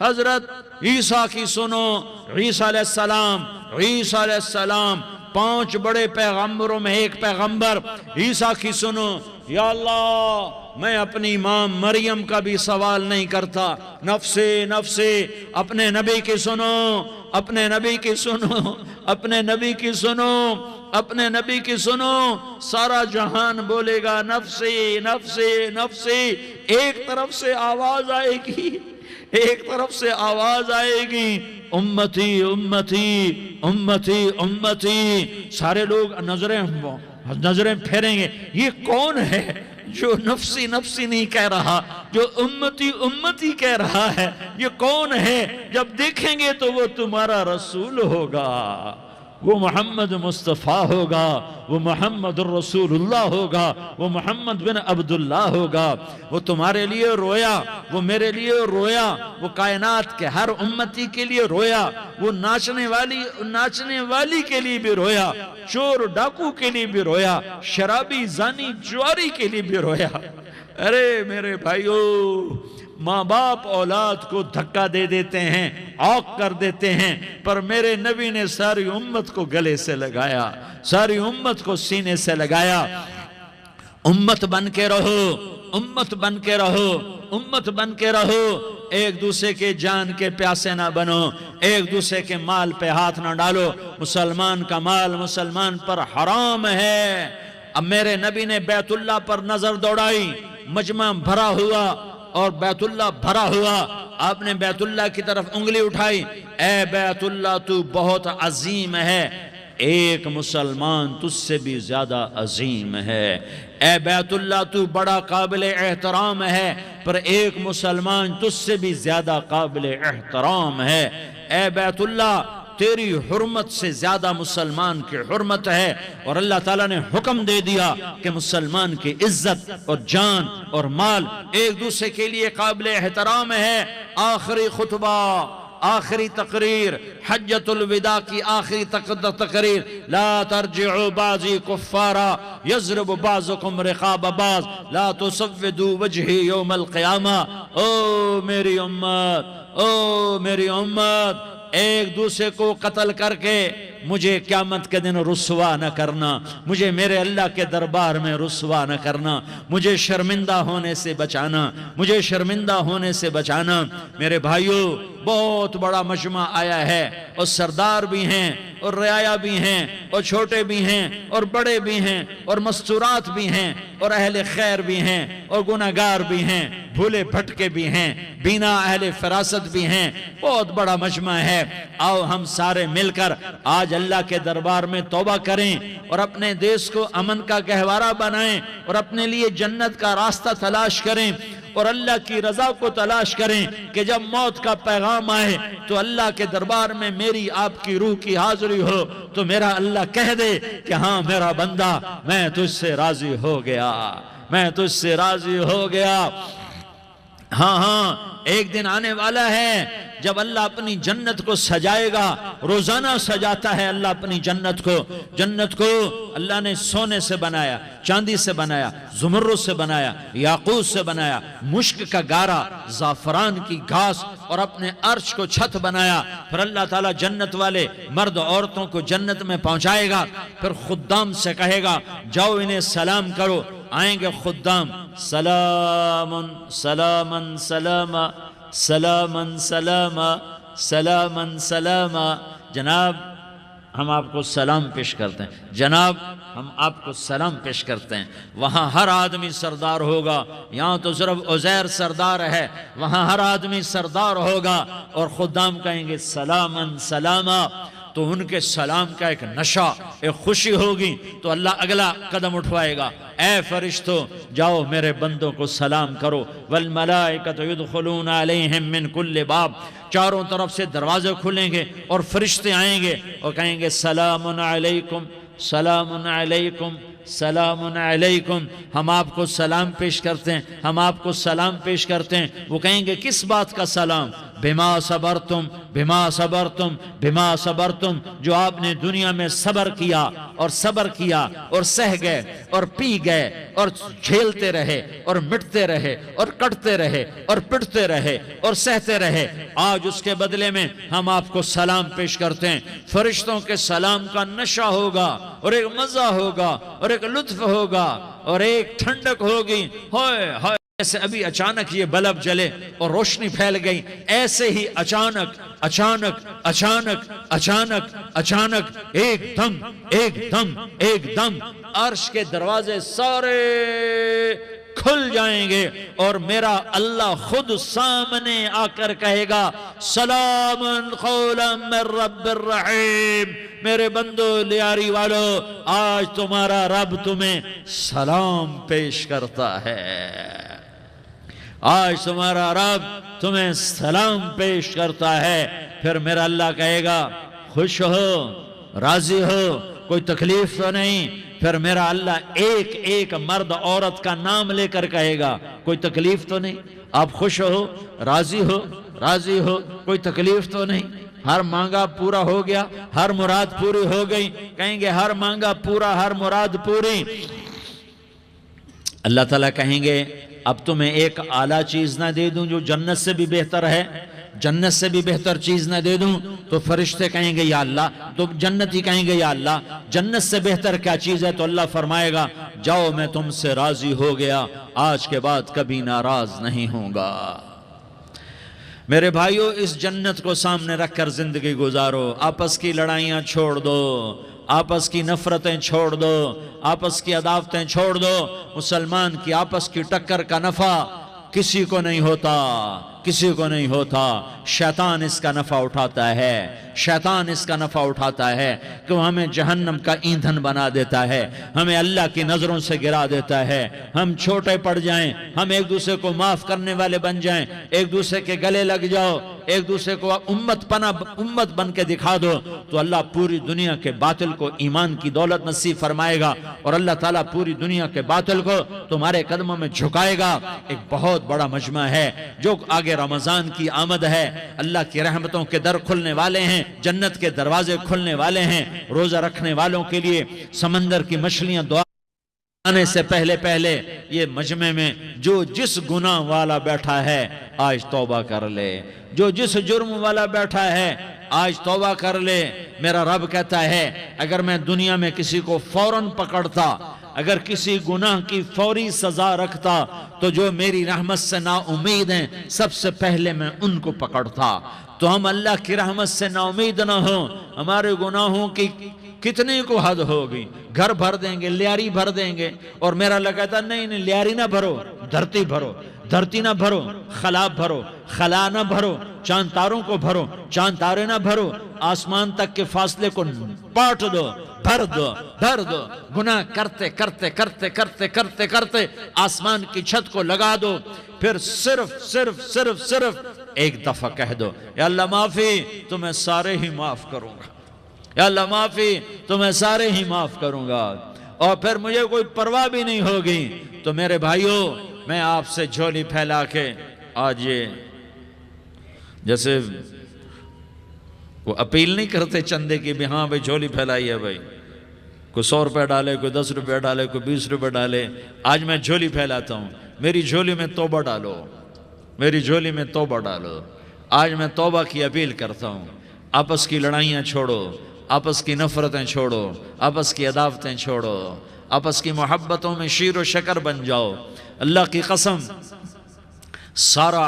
حضرت عیسیٰ کی سنو، عیسیٰ علیہ السلام 5 بڑے پیغمبروں میں ایک پیغمبر، عیسیٰ کی سنو، یا اللہ میں اپنی ماں مریم کا بھی سوال نہیں کرتا، نفسی نفسی۔ اپنے نبی کی سنو، اپنے نبی کی سنو، اپنے نبی کی سنو، اپنے نبی کی سنو، سارا جہان بولے گا نفسی نفسی نفسی۔ ایک طرف سے آواز آئے گی، ایک طرف سے آواز آئے گی، امتی امتی امتی امتی۔ سارے لوگ نظریں پھیریں گے، یہ کون ہے جو نفسی نفسی نہیں کہہ رہا، جو امتی امتی کہہ رہا ہے؟ یہ کون ہے؟ جب دیکھیں گے تو وہ تمہارا رسول ہوگا، وہ محمد مصطفیٰ ہوگا، وہ محمد الرسول اللہ ہوگا، وہ محمد بن عبداللہ ہوگا۔ وہ تمہارے لیے رویا، وہ میرے لیے رویا، وہ کائنات کے ہر امتی کے لیے رویا، وہ ناچنے والی کے لیے بھی رویا، چور ڈاکو کے لیے بھی رویا، شرابی زانی جواری کے لیے بھی رویا۔ ارے میرے بھائیو، ماں باپ اولاد کو دھکا دے دیتے ہیں، عوق کر دیتے ہیں، پر میرے نبی نے ساری امت کو گلے سے لگایا، ساری امت کو سینے سے لگایا۔ امت بن کے رہو، امت بن کے رہو، امت بن کے رہو، ایک دوسرے کے جان کے پیاسے نہ بنو، ایک دوسرے کے مال پہ ہاتھ نہ ڈالو۔ مسلمان کا مال مسلمان پر حرام ہے۔ اب میرے نبی نے بیت اللہ پر نظر دوڑائی، مجمع بھرا ہوا اور بیت اللہ بھرا ہوا، آپ نے بیت اللہ کی طرف انگلی اٹھائی، اے بیت اللہ تو بہت عظیم ہے، ایک مسلمان تجھ سے بھی زیادہ عظیم ہے۔ اے بیت اللہ تو بڑا قابل احترام ہے، پر ایک مسلمان تجھ سے بھی زیادہ قابل احترام ہے۔ اے بیت اللہ تیری حرمت سے زیادہ مسلمان کی حرمت ہے، اور اللہ تعالیٰ نے حکم دے دیا کہ مسلمان کی عزت اور جان اور مال ایک دوسرے کے لیے قابل احترام ہے۔ آخری خطبہ، آخری تقریر، حجۃ الوداع کی آخری تقریر، لا ترجعوا بعضی کفارا یضرب بعضکم رقاب بعض لا تسودوا وجہی یوم القیامہ۔ او میری امت، او میری امت، ایک دوسرے کو قتل کر کے مجھے قیامت کے دن رسوا نہ کرنا، مجھے میرے اللہ کے دربار میں رسوا نہ کرنا، مجھے شرمندہ ہونے سے بچانا، مجھے شرمندہ ہونے سے بچانا۔ میرے بھائیوں، بہت بڑا مجمع آیا ہے، اور سردار بھی ہیں اور رعایا بھی ہیں اور چھوٹے بھی ہیں اور بڑے بھی ہیں اور مستورات بھی ہیں اور اہل خیر بھی ہیں اور گناہگار بھی ہیں، بھولے بھٹکے بھی ہیں، بینا اہل فراست بھی ہیں، بہت بڑا مجمع ہے۔ آؤ ہم سارے مل کر آج اللہ کے دربار میں توبہ کریں اور اپنے دیش کو امن کا گہوارہ بنائیں اور اپنے لیے جنت کا راستہ تلاش کریں اور اللہ کی رضا کو تلاش کریں کہ جب موت کا پیغام آئے تو اللہ کے دربار میں میری آپ کی روح کی حاضری ہو تو میرا اللہ کہہ دے کہ ہاں میرا بندہ، میں تجھ سے راضی ہو گیا، میں تجھ سے راضی ہو گیا۔ ہاں ہاں، ایک دن آنے والا ہے جب اللہ اپنی جنت کو سجائے گا، روزانہ سجاتا ہے اللہ اپنی جنت کو۔ جنت کو اللہ نے سونے سے بنایا، چاندی سے بنایا، زمرد سے بنایا، یاقوت سے بنایا، مشک کا گارا، زعفران کی گھاس اور اپنے عرش کو چھت بنایا۔ پھر اللہ تعالیٰ جنت والے مرد عورتوں کو جنت میں پہنچائے گا، پھر خدام سے کہے گا جاؤ انہیں سلام کرو۔ آئیں گے خدام، سلام سلاما سلاما سلاما سلاما سلاما سلاما، جناب ہم آپ کو سلام پیش کرتے ہیں، جناب ہم آپ کو سلام پیش کرتے ہیں۔ وہاں ہر آدمی سردار ہوگا، یہاں تو صرف عزیر سردار ہے، وہاں ہر آدمی سردار ہوگا، اور خدام کہیں گے سلاما سلاما، تو ان کے سلام کا ایک نشہ، ایک خوشی ہوگی، تو اللہ اگلا قدم اٹھوائے گا، اے فرشتو جاؤ میرے بندوں کو سلام کرو، والملائکۃ یدخلون علیہم من کل باب، چاروں طرف سے دروازے کھلیں گے اور فرشتے آئیں گے اور کہیں گے سلام علیکم سلام علیکم سلام علیکم، ہم آپ کو سلام پیش کرتے ہیں، ہم آپ کو سلام پیش کرتے ہیں۔ وہ کہیں گے کس بات کا سلام؟ بما صبرتم بما صبرتم بما صبرتم، جو آپ نے دنیا میں صبر کیا اور صبر کیا اور سہ گئے اور پی گئے اور جھیلتے رہے اور مٹتے رہے اور کٹتے رہے اور پٹتے رہے اور سہتے رہے، آج اس کے بدلے میں ہم آپ کو سلام پیش کرتے ہیں۔ فرشتوں کے سلام کا نشہ ہوگا اور ایک مزہ ہوگا اور ایک لطف ہوگا اور ایک ٹھنڈک ہوگی۔ ہوئے ہوئے، ایسے ابھی اچانک یہ بلب جلے اور روشنی پھیل گئی، ایسے ہی اچانک اچانک اچانک اچانک اچانک ایک دم ایک دم ایک دم عرش کے دروازے سارے کھل جائیں گے اور میرا اللہ خود سامنے آ کر کہے گا سلام قولا من رب الرحیم، میرے بندو لیاری والو، آج تمہارا رب تمہیں سلام پیش کرتا ہے، آج تمہارا رب تمہیں سلام پیش کرتا ہے۔ پھر میرا اللہ کہے گا خوش ہو، راضی ہو، کوئی تکلیف تو نہیں؟ پھر میرا اللہ ایک ایک مرد عورت کا نام لے کر کہے گا کوئی تکلیف تو نہیں؟ آپ خوش ہو، راضی ہو، راضی ہو، کوئی تکلیف تو نہیں؟ ہر مانگا پورا ہو گیا، ہر مراد پوری ہو گئی؟ کہیں گے ہر مانگا پورا، ہر مراد پوری۔ اللہ تعالیٰ کہیں گے اب تمہیں ایک اعلیٰ چیز نہ دے دوں جو جنت سے بھی بہتر ہے؟ جنت سے بھی بہتر چیز نہ دے دوں؟ تو فرشتے کہیں گے یا اللہ، تو جنتی کہیں گے یا اللہ جنت سے بہتر کیا چیز ہے؟ تو اللہ فرمائے گا جاؤ میں تم سے راضی ہو گیا، آج کے بعد کبھی ناراض نہیں ہوں گا۔ میرے بھائیو، اس جنت کو سامنے رکھ کر زندگی گزارو، آپس کی لڑائیاں چھوڑ دو، آپس کی نفرتیں چھوڑ دو، آپس کی عداوتیں چھوڑ دو۔ مسلمان کی آپس کی ٹکر کا نفع کسی کو نہیں ہوتا، کسی کو نہیں ہوتا. شیطان اس کا نفع اٹھاتا ہے، شیطان اس کا نفع اٹھاتا ہے کہ وہ ہمیں جہنم کا ایندھن بنا دیتا ہے، ہمیں اللہ کی نظروں سے گرا دیتا ہے، ہم چھوٹے پڑ جائیں، ہم ایک دوسرے کو معاف کرنے والے بن جائیں، ایک دوسرے کے گلے لگ جاؤ، ایک دوسرے کو امت بن کے دکھا دو، تو اللہ پوری دنیا کے باطل کو ایمان کی دولت نصیب فرمائے گا، اور اللہ تعالیٰ پوری دنیا کے باطل کو تمہارے قدموں میں جھکائے گا. ایک بہت بڑا مجمع ہے جو آگے رمضان کی آمد ہے، اللہ کی رحمتوں کے در کھلنے والے ہیں، جنت کے دروازے کھلنے والے ہیں. روزہ رکھنے والوں کے لیے سمندر کی مچھلیاں دعا آنے سے پہلے یہ مجمع میں جو جس گناہ والا بیٹھا ہے آج توبہ کر لے، جو جس جرم والا بیٹھا ہے آج توبہ کر لے. میرا رب کہتا ہے اگر میں دنیا میں کسی کو فوراً پکڑتا، اگر کسی گناہ کی فوری سزا رکھتا، تو جو میری رحمت سے نا امید ہیں سب سے پہلے میں ان کو پکڑتا. تو ہم اللہ کی رحمت سے نا امید نہ ہوں. ہمارے گناہوں کی کتنے کو حد ہوگی، گھر بھر دیں گے، لیاری بھر دیں گے. اور میرا اللہ کہتا نہیں لیاری نہ بھرو، دھرتی بھرو، دھرتی نہ بھرو، خلا بھرو، خلا نہ بھرو، چاند تاروں کو بھرو، چاند تارے نہ بھرو، آسمان تک کے فاصلے کو بانٹ دو، بھر دو. گناہ کرتے کرتے کرتے کرتے کرتے کرتے آسمان کی چھت کو لگا دو. پھر صرف ایک دفعہ کہہ دو یا اللہ معافی، تو میں سارے ہی معاف کروں گا. یا اللہ معافی، تو میں سارے ہی معاف کروں گا. اور پھر مجھے کوئی پرواہ بھی نہیں ہوگی. تو میرے بھائیوں، میں آپ سے جھولی پھیلا کے آج یہ جیسے وہ اپیل نہیں کرتے چندے کی بھی، ہاں بھائی جھولی پھیلائی ہے بھائی، کوئی 100 روپے ڈالے، کوئی 10 روپے ڈالے، کوئی 20 روپے ڈالے. آج میں جھولی پھیلاتا ہوں. میری جھولی میں توبہ ڈالو، میری جھولی میں توبہ ڈالو. آج میں توبہ کی اپیل کرتا ہوں. آپس کی لڑائیاں چھوڑو، آپس کی نفرتیں چھوڑو، آپس کی عداوتیں چھوڑو، آپس کی محبتوں میں شیر و شکر بن جاؤ. اللہ کی قسم، سارا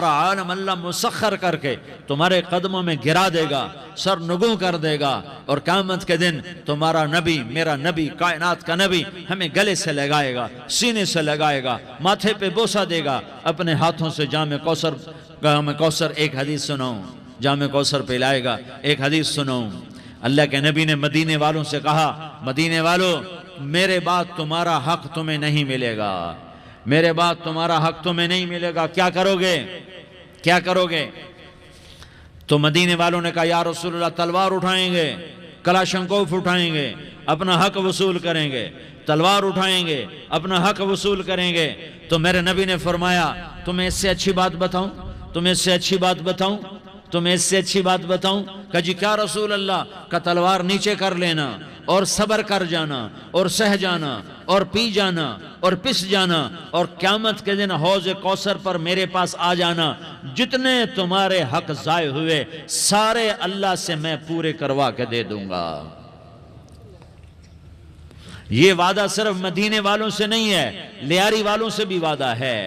عالم اللہ مسخر کر کے تمہارے قدموں میں گرا دے گا، سر نگوں کر دے گا. اور قیامت کے دن تمہارا نبی، میرا نبی، کائنات کا نبی ہمیں گلے سے لگائے گا، سینے سے لگائے گا، ماتھے پہ بوسہ دے گا، اپنے ہاتھوں سے جام کوثر. ایک حدیث سناؤں، جام کوثر پہ لائے گا. ایک حدیث سناؤں، اللہ کے نبی نے مدینے والوں سے کہا، مدینے والوں میرے بعد تمہارا حق تمہیں نہیں ملے گا، میرے بعد تمہارا حق تمہیں نہیں ملے گا. کیا کرو گے؟ کیا کرو گے؟ تو مدینے والوں نے کہا یا رسول اللہ تلوار اٹھائیں گے، کلاشنکوف اٹھائیں گے، اپنا حق وصول کریں گے. تلوار اٹھائیں گے، اپنا حق وصول کریں گے. تو میرے نبی نے فرمایا تمہیں اس سے اچھی بات بتاؤں، تمہیں اس سے اچھی بات بتاؤں، تمہیں اس سے اچھی بات بتاؤں. کہا جی کیا رسول اللہ؟ کا تلوار نیچے کر لینا اور صبر کر جانا اور سہ جانا اور پی جانا اور پس جانا، اور قیامت کے دن حوض کوثر پر میرے پاس آ جانا. جتنے تمہارے حق ضائع ہوئے سارے اللہ سے میں پورے کروا کے دے دوں گا. یہ وعدہ صرف مدینے والوں سے نہیں ہے، لیاری والوں سے بھی وعدہ ہے،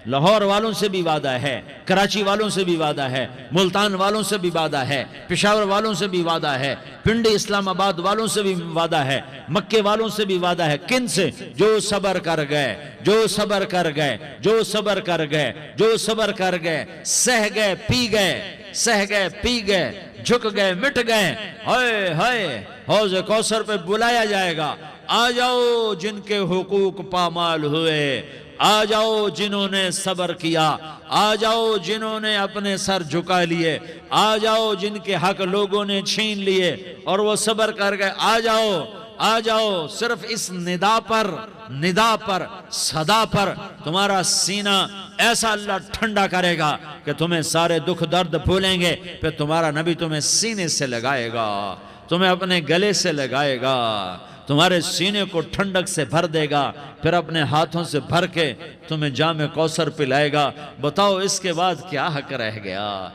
لاہور والوں سے بھی وعدہ ہے، کراچی والوں سے بھی وعدہ ہے، ملتان والوں سے بھی وعدہ ہے، پشاور والوں سے بھی وعدہ ہے، پنڈی اسلام آباد والوں سے بھی وعدہ ہے، مکے والوں سے بھی وعدہ ہے. کن سے؟ جو صبر کر گئے، جو صبر کر گئے، جو صبر کر گئے، جو صبر کر گئے، سہ گئے پی گئے، سہ گئے پی گئے، جھک گئے مٹ گئے. ہائے ہائے، حوض کوثر پہ بلایا جائے گا، آ جاؤ جن کے حقوق پامال ہوئے، آ جاؤ جنہوں نے صبر کیا، آ جاؤ جنہوں نے اپنے سر جھکا لیے، آ جاؤ جن کے حق لوگوں نے چھین لیے اور وہ صبر کر گئے. آ جاؤ، آ جاؤ. صرف اس ندا پر صدا پر تمہارا سینہ ایسا اللہ ٹھنڈا کرے گا کہ تمہیں سارے دکھ درد بھولیں گے. پھر تمہارا نبی تمہیں سینے سے لگائے گا، تمہیں اپنے گلے سے لگائے گا، تمہارے سینے کو ٹھنڈک سے بھر دے گا، پھر اپنے ہاتھوں سے بھر کے تمہیں جام کوثر پلائے گا. بتاؤ اس کے بعد کیا حق رہ گیا؟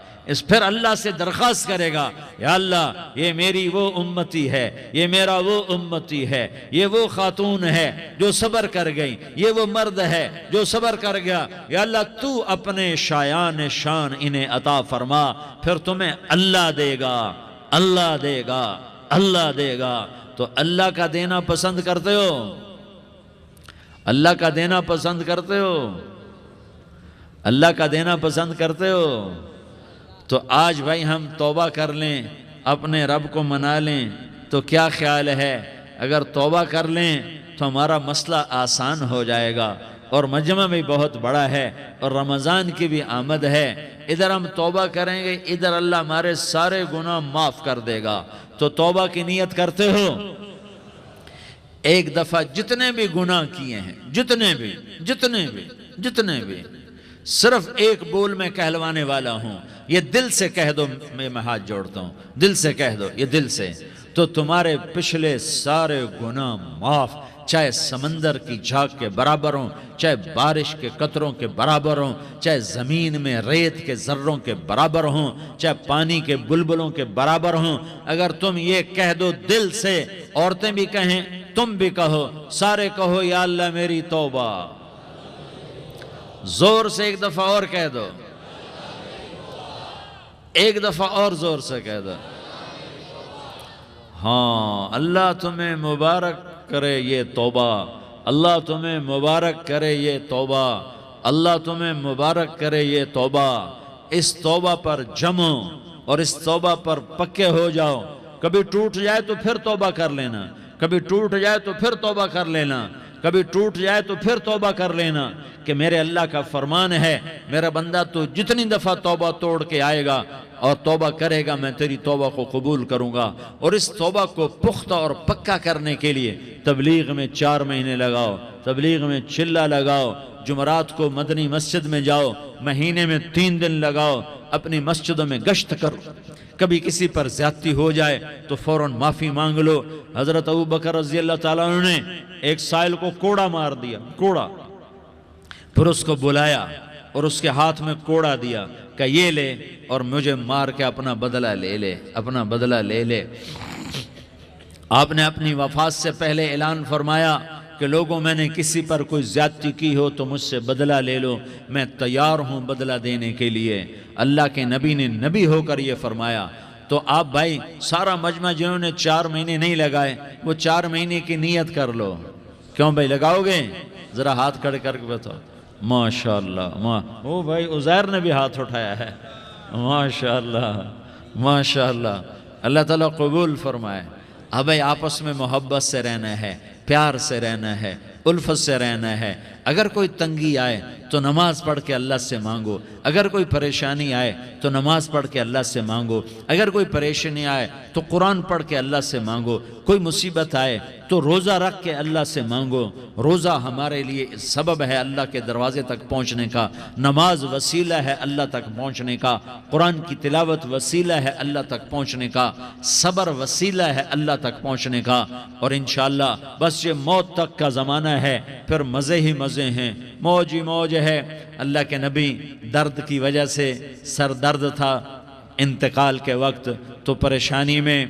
پھر اللہ سے درخواست کرے گا یا اللہ یہ میری وہ امتی ہے، یہ میرا وہ امتی ہے، یہ وہ خاتون ہے جو صبر کر گئی، یہ وہ مرد ہے جو صبر کر گیا. یا اللہ تو اپنے شایان شان انہیں عطا فرما. پھر تمہیں اللہ دے گا، اللہ دے گا، اللہ دے گا. تو اللہ کا دینا پسند کرتے ہو؟ اللہ کا دینا پسند کرتے ہو؟ اللہ کا دینا پسند کرتے ہو؟ تو آج بھائی ہم توبہ کر لیں، اپنے رب کو منا لیں، تو کیا خیال ہے اگر توبہ کر لیں تو ہمارا مسئلہ آسان ہو جائے گا، اور مجمع بھی بہت بڑا ہے اور رمضان کی بھی آمد ہے، ادھر ہم توبہ کریں گے، ادھر اللہ ہمارے سارے گناہ معاف کر دے گا۔ تو توبہ کی نیت کرتے ہو؟ ایک دفعہ جتنے بھی گناہ کیے ہیں، جتنے بھی صرف ایک بول میں کہلوانے والا ہوں، یہ دل سے کہہ دو، میں ہاتھ جوڑتا ہوں، دل سے کہہ دو، یہ دل سے، تو تمہارے پچھلے سارے گناہ معاف، چاہے سمندر کی جھاگ کے برابر ہوں، چاہے بارش کے قطروں کے برابر ہوں، چاہے زمین میں ریت کے ذروں کے برابر ہوں، چاہے پانی کے بلبلوں کے برابر ہوں۔ اگر تم یہ کہہ دو دل سے، عورتیں بھی کہیں، تم بھی کہو، سارے کہو یا اللہ میری توبہ، زور سے ایک دفعہ اور کہہ دو، ایک دفعہ اور زور سے کہہ دو۔ ہاں، اللہ تمہیں مبارک کرے یہ توبہ، اللہ تمہیں مبارک کرے یہ توبہ، اللہ تمہیں مبارک کرے یہ توبہ۔ اس توبہ پر جمو اور اس توبہ پر پکے ہو جاؤ۔ کبھی ٹوٹ جائے تو پھر توبہ کر لینا، کبھی ٹوٹ جائے تو پھر توبہ کر لینا، کبھی ٹوٹ جائے تو پھر توبہ کر لینا، کہ میرے اللہ کا فرمان ہے، میرا بندہ تو جتنی دفعہ توبہ توڑ کے آئے گا اور توبہ کرے گا، میں تیری توبہ کو قبول کروں گا۔ اور اس توبہ کو پختہ اور پکا کرنے کے لیے تبلیغ میں 4 مہینے لگاؤ، تبلیغ میں چلہ لگاؤ، جمعرات کو مدنی مسجد میں جاؤ، مہینے میں 3 دن لگاؤ، اپنی مسجدوں میں گشت کرو۔ کبھی کسی پر زیادتی ہو جائے تو فوراً معافی مانگ لو۔ حضرت ابوبکر رضی اللہ تعالیٰ عنہ نے ایک سائل کو کوڑا مار دیا، کوڑا، پھر اس کو بلایا اور اس کے ہاتھ میں کوڑا دیا کہ یہ لے اور مجھے مار کے اپنا بدلہ لے لے، اپنا بدلہ لے لے۔ آپ نے اپنی وفات سے پہلے اعلان فرمایا کہ لوگوں، میں نے کسی پر کوئی زیادتی کی ہو تو مجھ سے بدلہ لے لو، میں تیار ہوں بدلہ دینے کے لیے۔ اللہ کے نبی نے نبی ہو کر یہ فرمایا۔ تو آپ بھائی سارا مجمع جنہوں نے 4 مہینے نہیں لگائے، وہ 4 مہینے کی نیت کر لو۔ کیوں بھائی لگاؤ گے؟ ذرا ہاتھ کھڑے کر کے بتاؤ۔ ماشاءاللہ، وہ بھائی عزیر نے بھی ہاتھ اٹھایا ہے، ماشاءاللہ ماشاءاللہ، اللہ تعالیٰ قبول فرمائے۔ اب بھائی آپس میں محبت سے رہنا ہے، پیار سے رہنا ہے، الفت سے رہنا ہے۔ اگر کوئی تنگی آئے تو نماز پڑھ کے اللہ سے مانگو، اگر کوئی پریشانی آئے تو نماز پڑھ کے اللہ سے مانگو، اگر کوئی پریشانی آئے تو قرآن پڑھ کے اللہ سے مانگو، کوئی مصیبت آئے تو روزہ رکھ کے اللہ سے مانگو۔ روزہ ہمارے لیے سبب ہے اللہ کے دروازے تک پہنچنے کا، نماز وسیلہ ہے اللہ تک پہنچنے کا، قرآن کی تلاوت وسیلہ ہے اللہ تک پہنچنے کا، صبر وسیلہ ہے اللہ تک پہنچنے کا۔ اور انشاءاللہ بس یہ موت تک کا زمانہ ہے، پھر مزے ہی مزے ہیں، موج ہی موج ہے۔ اللہ کے نبی درد کی وجہ سے سر درد تھا انتقال کے وقت، تو پریشانی میں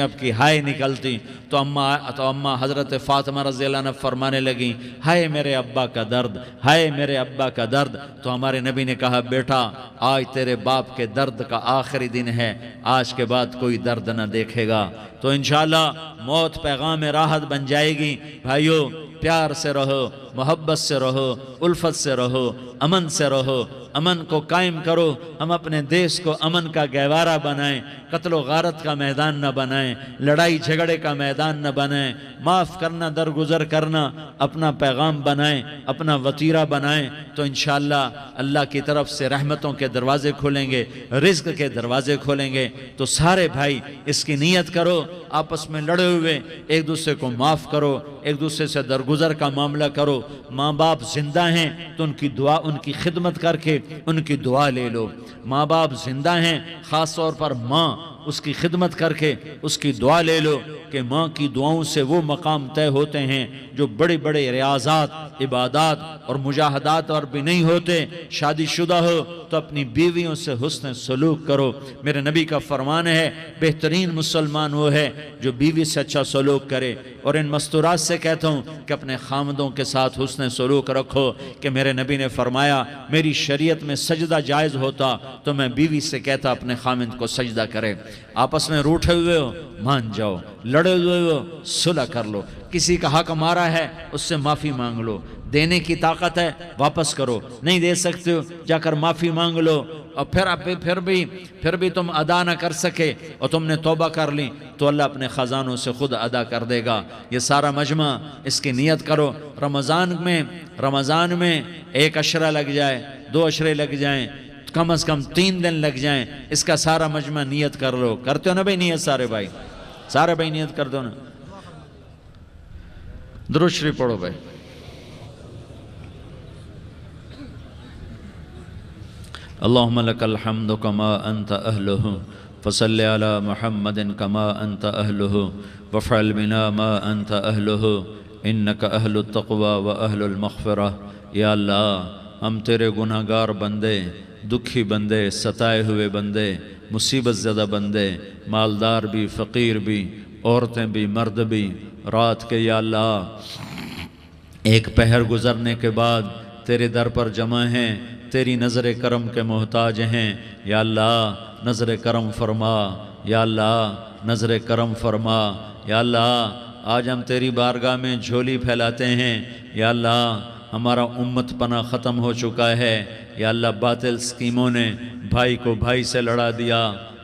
اب کی ہائے نکلتی، تو اماں حضرت فاطمہ رضی اللہ عنہ فرمانے لگیں، ہائے میرے ابا کا درد، ہائے میرے ابا کا درد۔ تو ہمارے نبی نے کہا، بیٹا آج تیرے باپ کے درد کا آخری دن ہے، آج کے بعد کوئی درد نہ دیکھے گا۔ تو انشاءاللہ موت پیغام راحت بن جائے گی۔ بھائیو پیار سے رہو، محبت سے رہو، الفت سے رہو، امن سے رہو، امن کو قائم کرو۔ ہم اپنے دیش کو امن کا گہوارہ بنائیں، قتل و غارت کا میدان نہ بنائیں، لڑائی جھگڑے کا میدان نہ بنائیں، معاف کرنا درگزر کرنا اپنا پیغام بنائیں، اپنا وطیرہ بنائیں۔ تو انشاءاللہ اللہ کی طرف سے رحمتوں کے دروازے کھولیں گے، رزق کے دروازے کھولیں گے۔ تو سارے بھائی اس کی نیت کرو، آپس میں لڑے ہوئے ایک دوسرے کو معاف کرو، ایک دوسرے سے درگزر کا معاملہ کرو۔ ماں باپ زندہ ہیں تو ان کی دعا، ان کی خدمت کر کے ان کی دعا لے لو۔ ماں باپ زندہ ہیں، خاص طور پر ماں، اس کی خدمت کر کے اس کی دعا لے لو، کہ ماں کی دعاؤں سے وہ مقام طے ہوتے ہیں جو بڑے بڑے ریاضات، عبادات اور مجاہدات اور بھی نہیں ہوتے۔ شادی شدہ ہو تو اپنی بیویوں سے حسن سلوک کرو۔ میرے نبی کا فرمان ہے، بہترین مسلمان وہ ہے جو بیوی سے اچھا سلوک کرے۔ اور ان مستورات سے کہتا ہوں کہ اپنے خامدوں کے ساتھ حسن سلوک رکھو، کہ میرے نبی نے فرمایا میری شریعت میں سجدہ جائز ہوتا تو میں بیوی سے کہتا اپنے خامد کو سجدہ کرے۔ آپس میں روٹھے ہوئے ہو مان جاؤ، لڑے ہوئے ہو صلح کر لو، کسی کا حق مارا ہے اس سے معافی مانگ لو، دینے کی طاقت ہے واپس کرو، نہیں دے سکتے ہو جا کر معافی مانگ لو، اور پھر بھی تم ادا نہ کر سکے اور تم نے توبہ کر لی تو اللہ اپنے خزانوں سے خود ادا کر دے گا۔ یہ سارا مجمع اس کی نیت کرو۔ رمضان میں 1 عشرہ لگ جائے، 2 عشرے لگ جائیں، کم از کم 3 دن لگ جائیں، اس کا سارا مجمع نیت کر لو۔ کرتے ہو نا بھائی نیت؟ سارے بھائی نیت کر دو نا۔ درود شریف پڑھو بھائی۔ اللہم لک الحمد کما انت اہلہ فصل علی محمد کما انت اہلہ وفعل بنا ما انت اہلہ انک اہل التقوی و اہل المغفرہ۔ یا اللہ ہم تیرے گناہگار بندے، دکھی بندے، ستائے ہوئے بندے، مصیبت زدہ بندے، مالدار بھی، فقیر بھی، عورتیں بھی، مرد بھی، رات کے یا اللہ ایک پہر گزرنے کے بعد تیرے در پر جمع ہیں، تیری نظر کرم کے محتاج ہیں۔ یا اللہ نظر کرم فرما، یا اللہ نظر کرم فرما۔ یا اللہ آج ہم تیری بارگاہ میں جھولی پھیلاتے ہیں۔ یا اللہ ہمارا امت پناہ ختم ہو چکا ہے۔ یا اللہ باطل سکیموں نے بھائی کو بھائی سے لڑا دیا،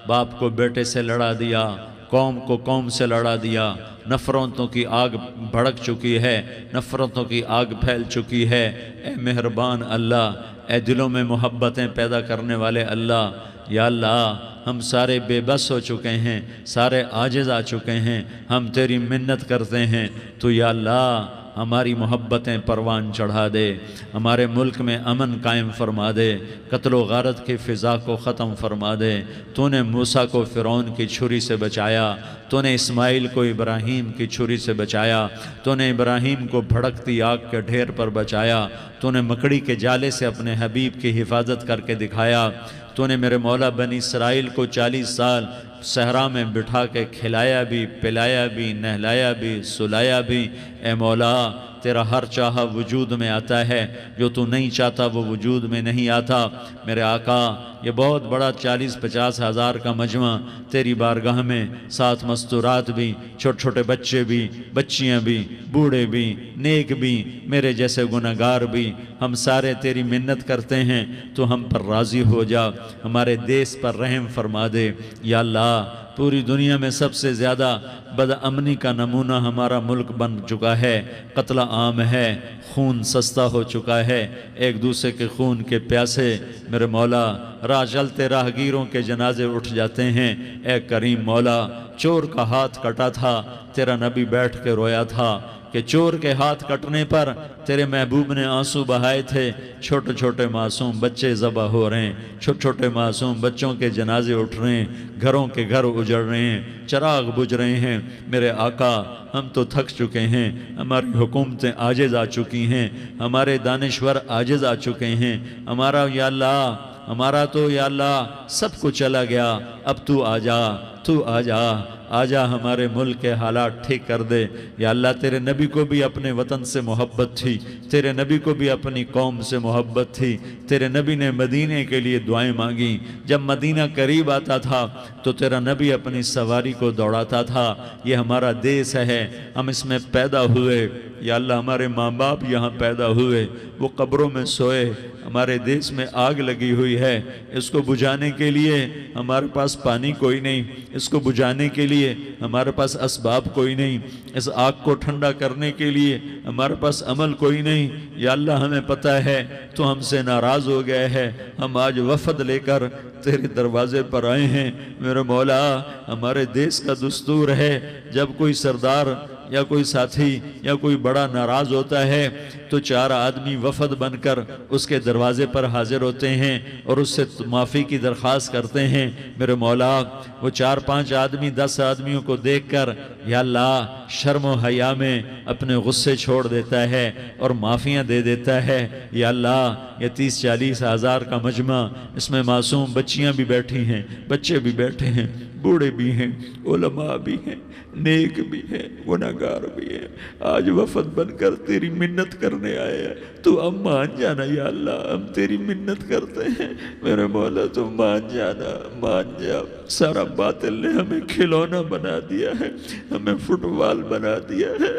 باپ کو بیٹے سے لڑا دیا، قوم کو قوم سے لڑا دیا، نفرتوں کی آگ بھڑک چکی ہے، نفرتوں کی آگ پھیل چکی ہے۔ اے مہربان اللہ، اے دلوں میں محبتیں پیدا کرنے والے اللہ، یا اللہ ہم سارے بے بس ہو چکے ہیں، سارے عاجز آ چکے ہیں، ہم تیری منت کرتے ہیں تو یا اللہ ہماری محبتیں پروان چڑھا دے، ہمارے ملک میں امن قائم فرما دے، قتل و غارت کی فضا کو ختم فرما دے۔ تو نے موسیٰ کو فرعون کی چھری سے بچایا، تو نے اسماعیل کو ابراہیم کی چھری سے بچایا، تو نے ابراہیم کو بھڑکتی آگ کے ڈھیر پر بچایا، تو نے مکڑی کے جالے سے اپنے حبیب کی حفاظت کر کے دکھایا، تو نے میرے مولا بنی اسرائیل کو 40 سال صحرا میں بٹھا کے کھلایا بھی، پلایا بھی، نہلایا بھی، سلایا بھی۔ اے مولا تیرا ہر چاہا وجود میں آتا ہے، جو تو نہیں چاہتا وہ وجود میں نہیں آتا۔ میرے آقا یہ بہت بڑا 40-50 ہزار کا مجمع تیری بارگاہ میں، ساتھ مستورات بھی، چھوٹے چھوٹے بچے بھی، بچیاں بھی، بوڑھے بھی، نیک بھی، میرے جیسے گناہگار بھی، ہم سارے تیری منت کرتے ہیں تو ہم پر راضی ہو جا، ہمارے دیس پر رحم فرما دے۔ یا اللہ پوری دنیا میں سب سے زیادہ بدامنی کا نمونہ ہمارا ملک بن چکا ہے، قتل عام ہے، خون سستا ہو چکا ہے، ایک دوسرے کے خون کے پیاسے میرے مولا راہ چلتے راہگیروں کے جنازے اٹھ جاتے ہیں۔ اے کریم مولا چور کا ہاتھ کٹا تھا، تیرا نبی بیٹھ کے رویا تھا کہ چور کے ہاتھ کٹنے پر تیرے محبوب نے آنسو بہائے تھے، چھوٹے چھوٹے معصوم بچے ذبح ہو رہے ہیں، چھوٹے چھوٹے معصوم بچوں کے جنازے اٹھ رہے ہیں، گھروں کے گھر اجڑ رہے ہیں، چراغ بجھ رہے ہیں۔ میرے آقا ہم تو تھک چکے ہیں، ہماری حکومتیں عاجز آ چکی ہیں، ہمارے دانشور عاجز آ چکے ہیں، ہمارا یا اللہ ہمارا تو یا اللہ سب کچھ چلا گیا، اب تو آ جا، تو آ جا، آ جا ہمارے ملک کے حالات ٹھیک کر دے۔ یا اللہ تیرے نبی کو بھی اپنے وطن سے محبت تھی، تیرے نبی کو بھی اپنی قوم سے محبت تھی، تیرے نبی نے مدینے کے لیے دعائیں مانگی، جب مدینہ قریب آتا تھا تو تیرا نبی اپنی سواری کو دوڑاتا تھا۔ یہ ہمارا دیس ہے، ہم اس میں پیدا ہوئے، یا اللہ ہمارے ماں باپ یہاں پیدا ہوئے، وہ قبروں میں سوئے، ہمارے دیس میں آگ لگی ہوئی ہے، اس کو بجھانے کے لیے ہمارے پاس پانی کوئی نہیں، اس کو بجھانے کے لیے ہمارے پاس اسباب کوئی نہیں، اس آگ کو ٹھنڈا کرنے کے لیے ہمارے پاس عمل کوئی نہیں۔ یا اللہ ہمیں پتہ ہے تو ہم سے ناراض ہو گئے ہے، ہم آج وفد لے کر تیرے دروازے پر آئے ہیں۔ میرے مولا ہمارے دیس کا دستور ہے جب کوئی سردار یا کوئی ساتھی یا کوئی بڑا ناراض ہوتا ہے تو 4 آدمی وفد بن کر اس کے دروازے پر حاضر ہوتے ہیں اور اس سے معافی کی درخواست کرتے ہیں۔ میرے مولا وہ 4-5 آدمی 10 آدمیوں کو دیکھ کر یا اللہ شرم و حیا میں اپنے غصے چھوڑ دیتا ہے اور معافیاں دے دیتا ہے۔ یا اللہ یہ 30-40 ہزار کا مجمع، اس میں معصوم بچیاں بھی بیٹھی ہیں، بچے بھی بیٹھے ہیں، بوڑھے بھی ہیں، علماء بھی ہیں، نیک بھی ہیں، گناہگار بھی ہیں، آج وفد بن کر تیری منت کرنے آئے ہیں، تو اب مان جانا یا اللہ، ہم تیری منت کرتے ہیں میرے مولا، تو مان جانا، مان جا۔ سارا باطل نے ہمیں کھلونا بنا دیا ہے، ہمیں فٹ بال بنا دیا ہے،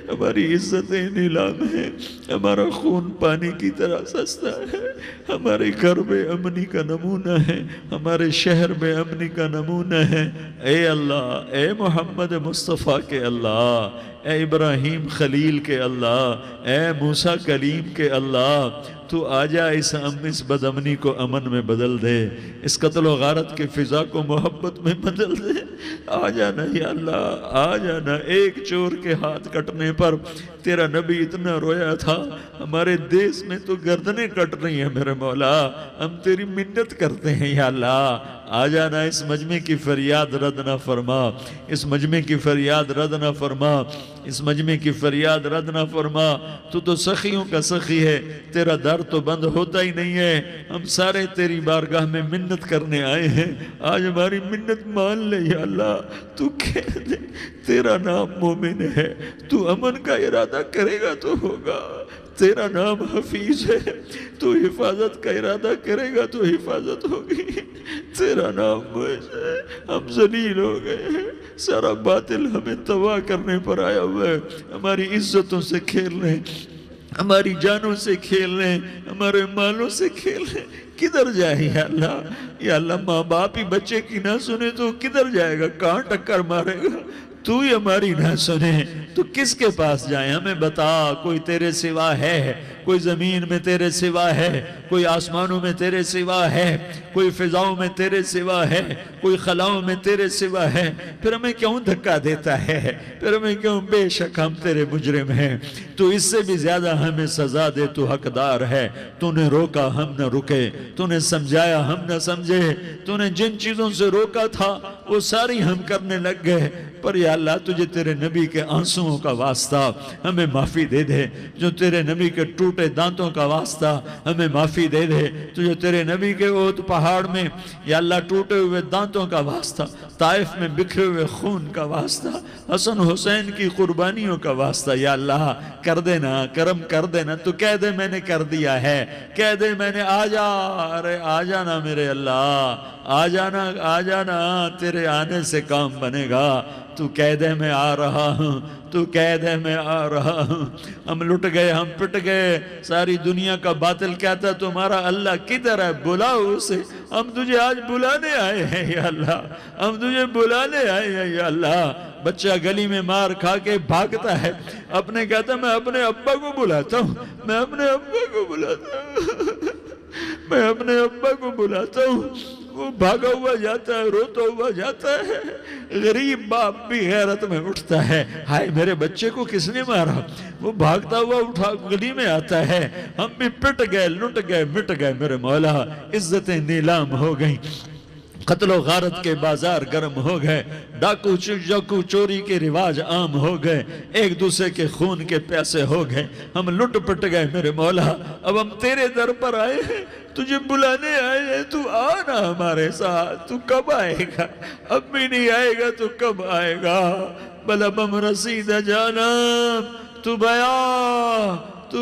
ہماری عزتیں نیلام ہیں، ہمارا خون پانی کی طرح سستا ہے، ہمارے گھر بے امنی کا نمونہ ہے، ہمارے شہر بے امنی کا نمونہ ہے۔ اے اللہ، اے محمد مصطفیٰ کے اللہ، اے ابراہیم خلیل کے اللہ، اے موسیٰ کلیم کے اللہ، تو آجا اس بد امنی کو امن میں بدل دے، اس قتل و غارت کی فضا کو محبت میں بدل دے۔ آ جانا یا اللہ، آ جانا۔ ایک چور کے ہاتھ کٹنے پر تیرا نبی اتنا رویا تھا، ہمارے دیس میں تو گردنیں کٹ رہی ہیں میرے مولا، ہم تیری منت کرتے ہیں یا اللہ، آ جانا۔ اس مجمع کی فریاد رد نہ فرما، اس مجمع کی فریاد رد نہ فرما، اس مجمع کی فریاد رد نہ فرما۔ تو سخیوں کا سخی ہے، تیرا در تو بند ہوتا ہی نہیں ہے، ہم سارے تیری بارگاہ میں منت کرنے آئے ہیں، آج ہماری منت مان لے یا اللہ۔ تو کہہ دے تیرا نام مومن ہے، تو امن کا ارادہ کرے گا تو ہوگا، تیرا نام حفیظ ہے، تو حفاظت کا ارادہ کرے گا تو حفاظت ہوگی، تیرا نام معز ہے۔ ہم ذلیل ہو گئے ہیں، سارا باطل ہمیں تباہ کرنے پر آیا ہوا ہے، ہماری عزتوں سے کھیل رہے ہیں، ہماری جانوں سے کھیل رہے ہیں، ہمارے مالوں سے کھیل رہے ہیں۔ کدھر جائے یا اللہ؟ یا اللہ، ماں باپ ہی بچے کی نہ سنے تو کدھر جائے گا؟ کہاں ٹکر مارے گا؟ تو ہی ہماری نہ سنے تو کس کے پاس جائیں؟ ہمیں بتا، کوئی تیرے سوا ہے؟ کوئی زمین میں تیرے سوا ہے؟ کوئی آسمانوں میں تیرے سوا ہے؟ کوئی فضاؤں میں تیرے سوا ہے؟ کوئی خلاؤں میں تیرے سوا ہے؟ پھر ہمیں کیوں دھکا دیتا ہے؟ پھر ہمیں کیوں؟ بے شک ہم تیرے مجرم ہیں، تو اس سے بھی زیادہ ہمیں سزا دے، تو حقدار ہے۔ تو نے روکا ہم نہ رکے، تو نے سمجھایا ہم نہ سمجھے، تو نے جن چیزوں سے روکا تھا وہ ساری ہم کرنے لگ گئے، پر یا اللہ تجھے تیرے نبی کے آنسوؤں کا واسطہ ہمیں معافی دے دے، جو تیرے نبی کے ٹوٹے دانتوں کا واسطہ ہمیں معافی دے دے، تجھے تیرے نبی کے احد پہاڑ میں یا اللہ ٹوٹے ہوئے دانتوں کا واسطہ، طائف میں بکھرے ہوئے خون کا واسطہ، حسن حسین کی قربانیوں کا واسطہ یا اللہ کر دینا، کرم کر دینا۔ تو کہہ دے میں نے کر دیا ہے، کہہ دے میں نے، آ جا، ارے آ جانا میرے اللہ، آ جانا، آ جانا، تیرے آنے سے کام بنے گا۔ تو کہہ دے میں آ رہا ہوں، تو کہہ دے میں آ رہا ہوں۔ ہم لٹ گئے، ہم پٹ گئے، ساری دنیا کا باطل کہتا ہے تمہارا اللہ کدھر ہے؟ بلاؤ اسے، ہم تجھے آج بلانے آئے ہیں یا اللہ، ہم تجھے بلانے آئے ہیں یا اللہ۔ بچہ گلی میں مار کھا کے بھاگتا ہے، اپنے کہتا ہے میں اپنے ابا کو بلاتا ہوں، میں اپنے ابا کو بلاتا ہوں، میں اپنے ابا کو بلاتا ہوں۔ وہ بھاگا ہوا جاتا ہے، روتا ہوا جاتا ہے۔ غریب باپ بھی غیرت میں اٹھتا ہے، ہائے میرے بچے کو کس نے مارا؟ وہ بھاگتا ہوا اٹھا گلی میں آتا ہے۔ ہم بھی پٹ گئے، لٹ گئے، مٹ گئے میرے مولا، عزتیں نیلام ہو گئیں، قتل و غارت کے بازار گرم ہو گئے، ڈاکو چوری کے رواج عام ہو گئے، ایک دوسرے کے خون کے پیاسے ہو گئے، ہم لٹ پٹ گئے میرے مولا۔ اب ہم تیرے در پر آئے ہیں، تجھے بلانے آئے ہیں، تو آنا ہمارے ساتھ۔ تو کب آئے گا؟ اب بھی نہیں آئے گا تو کب آئے گا؟ بل اب ہم رسید جانم، تو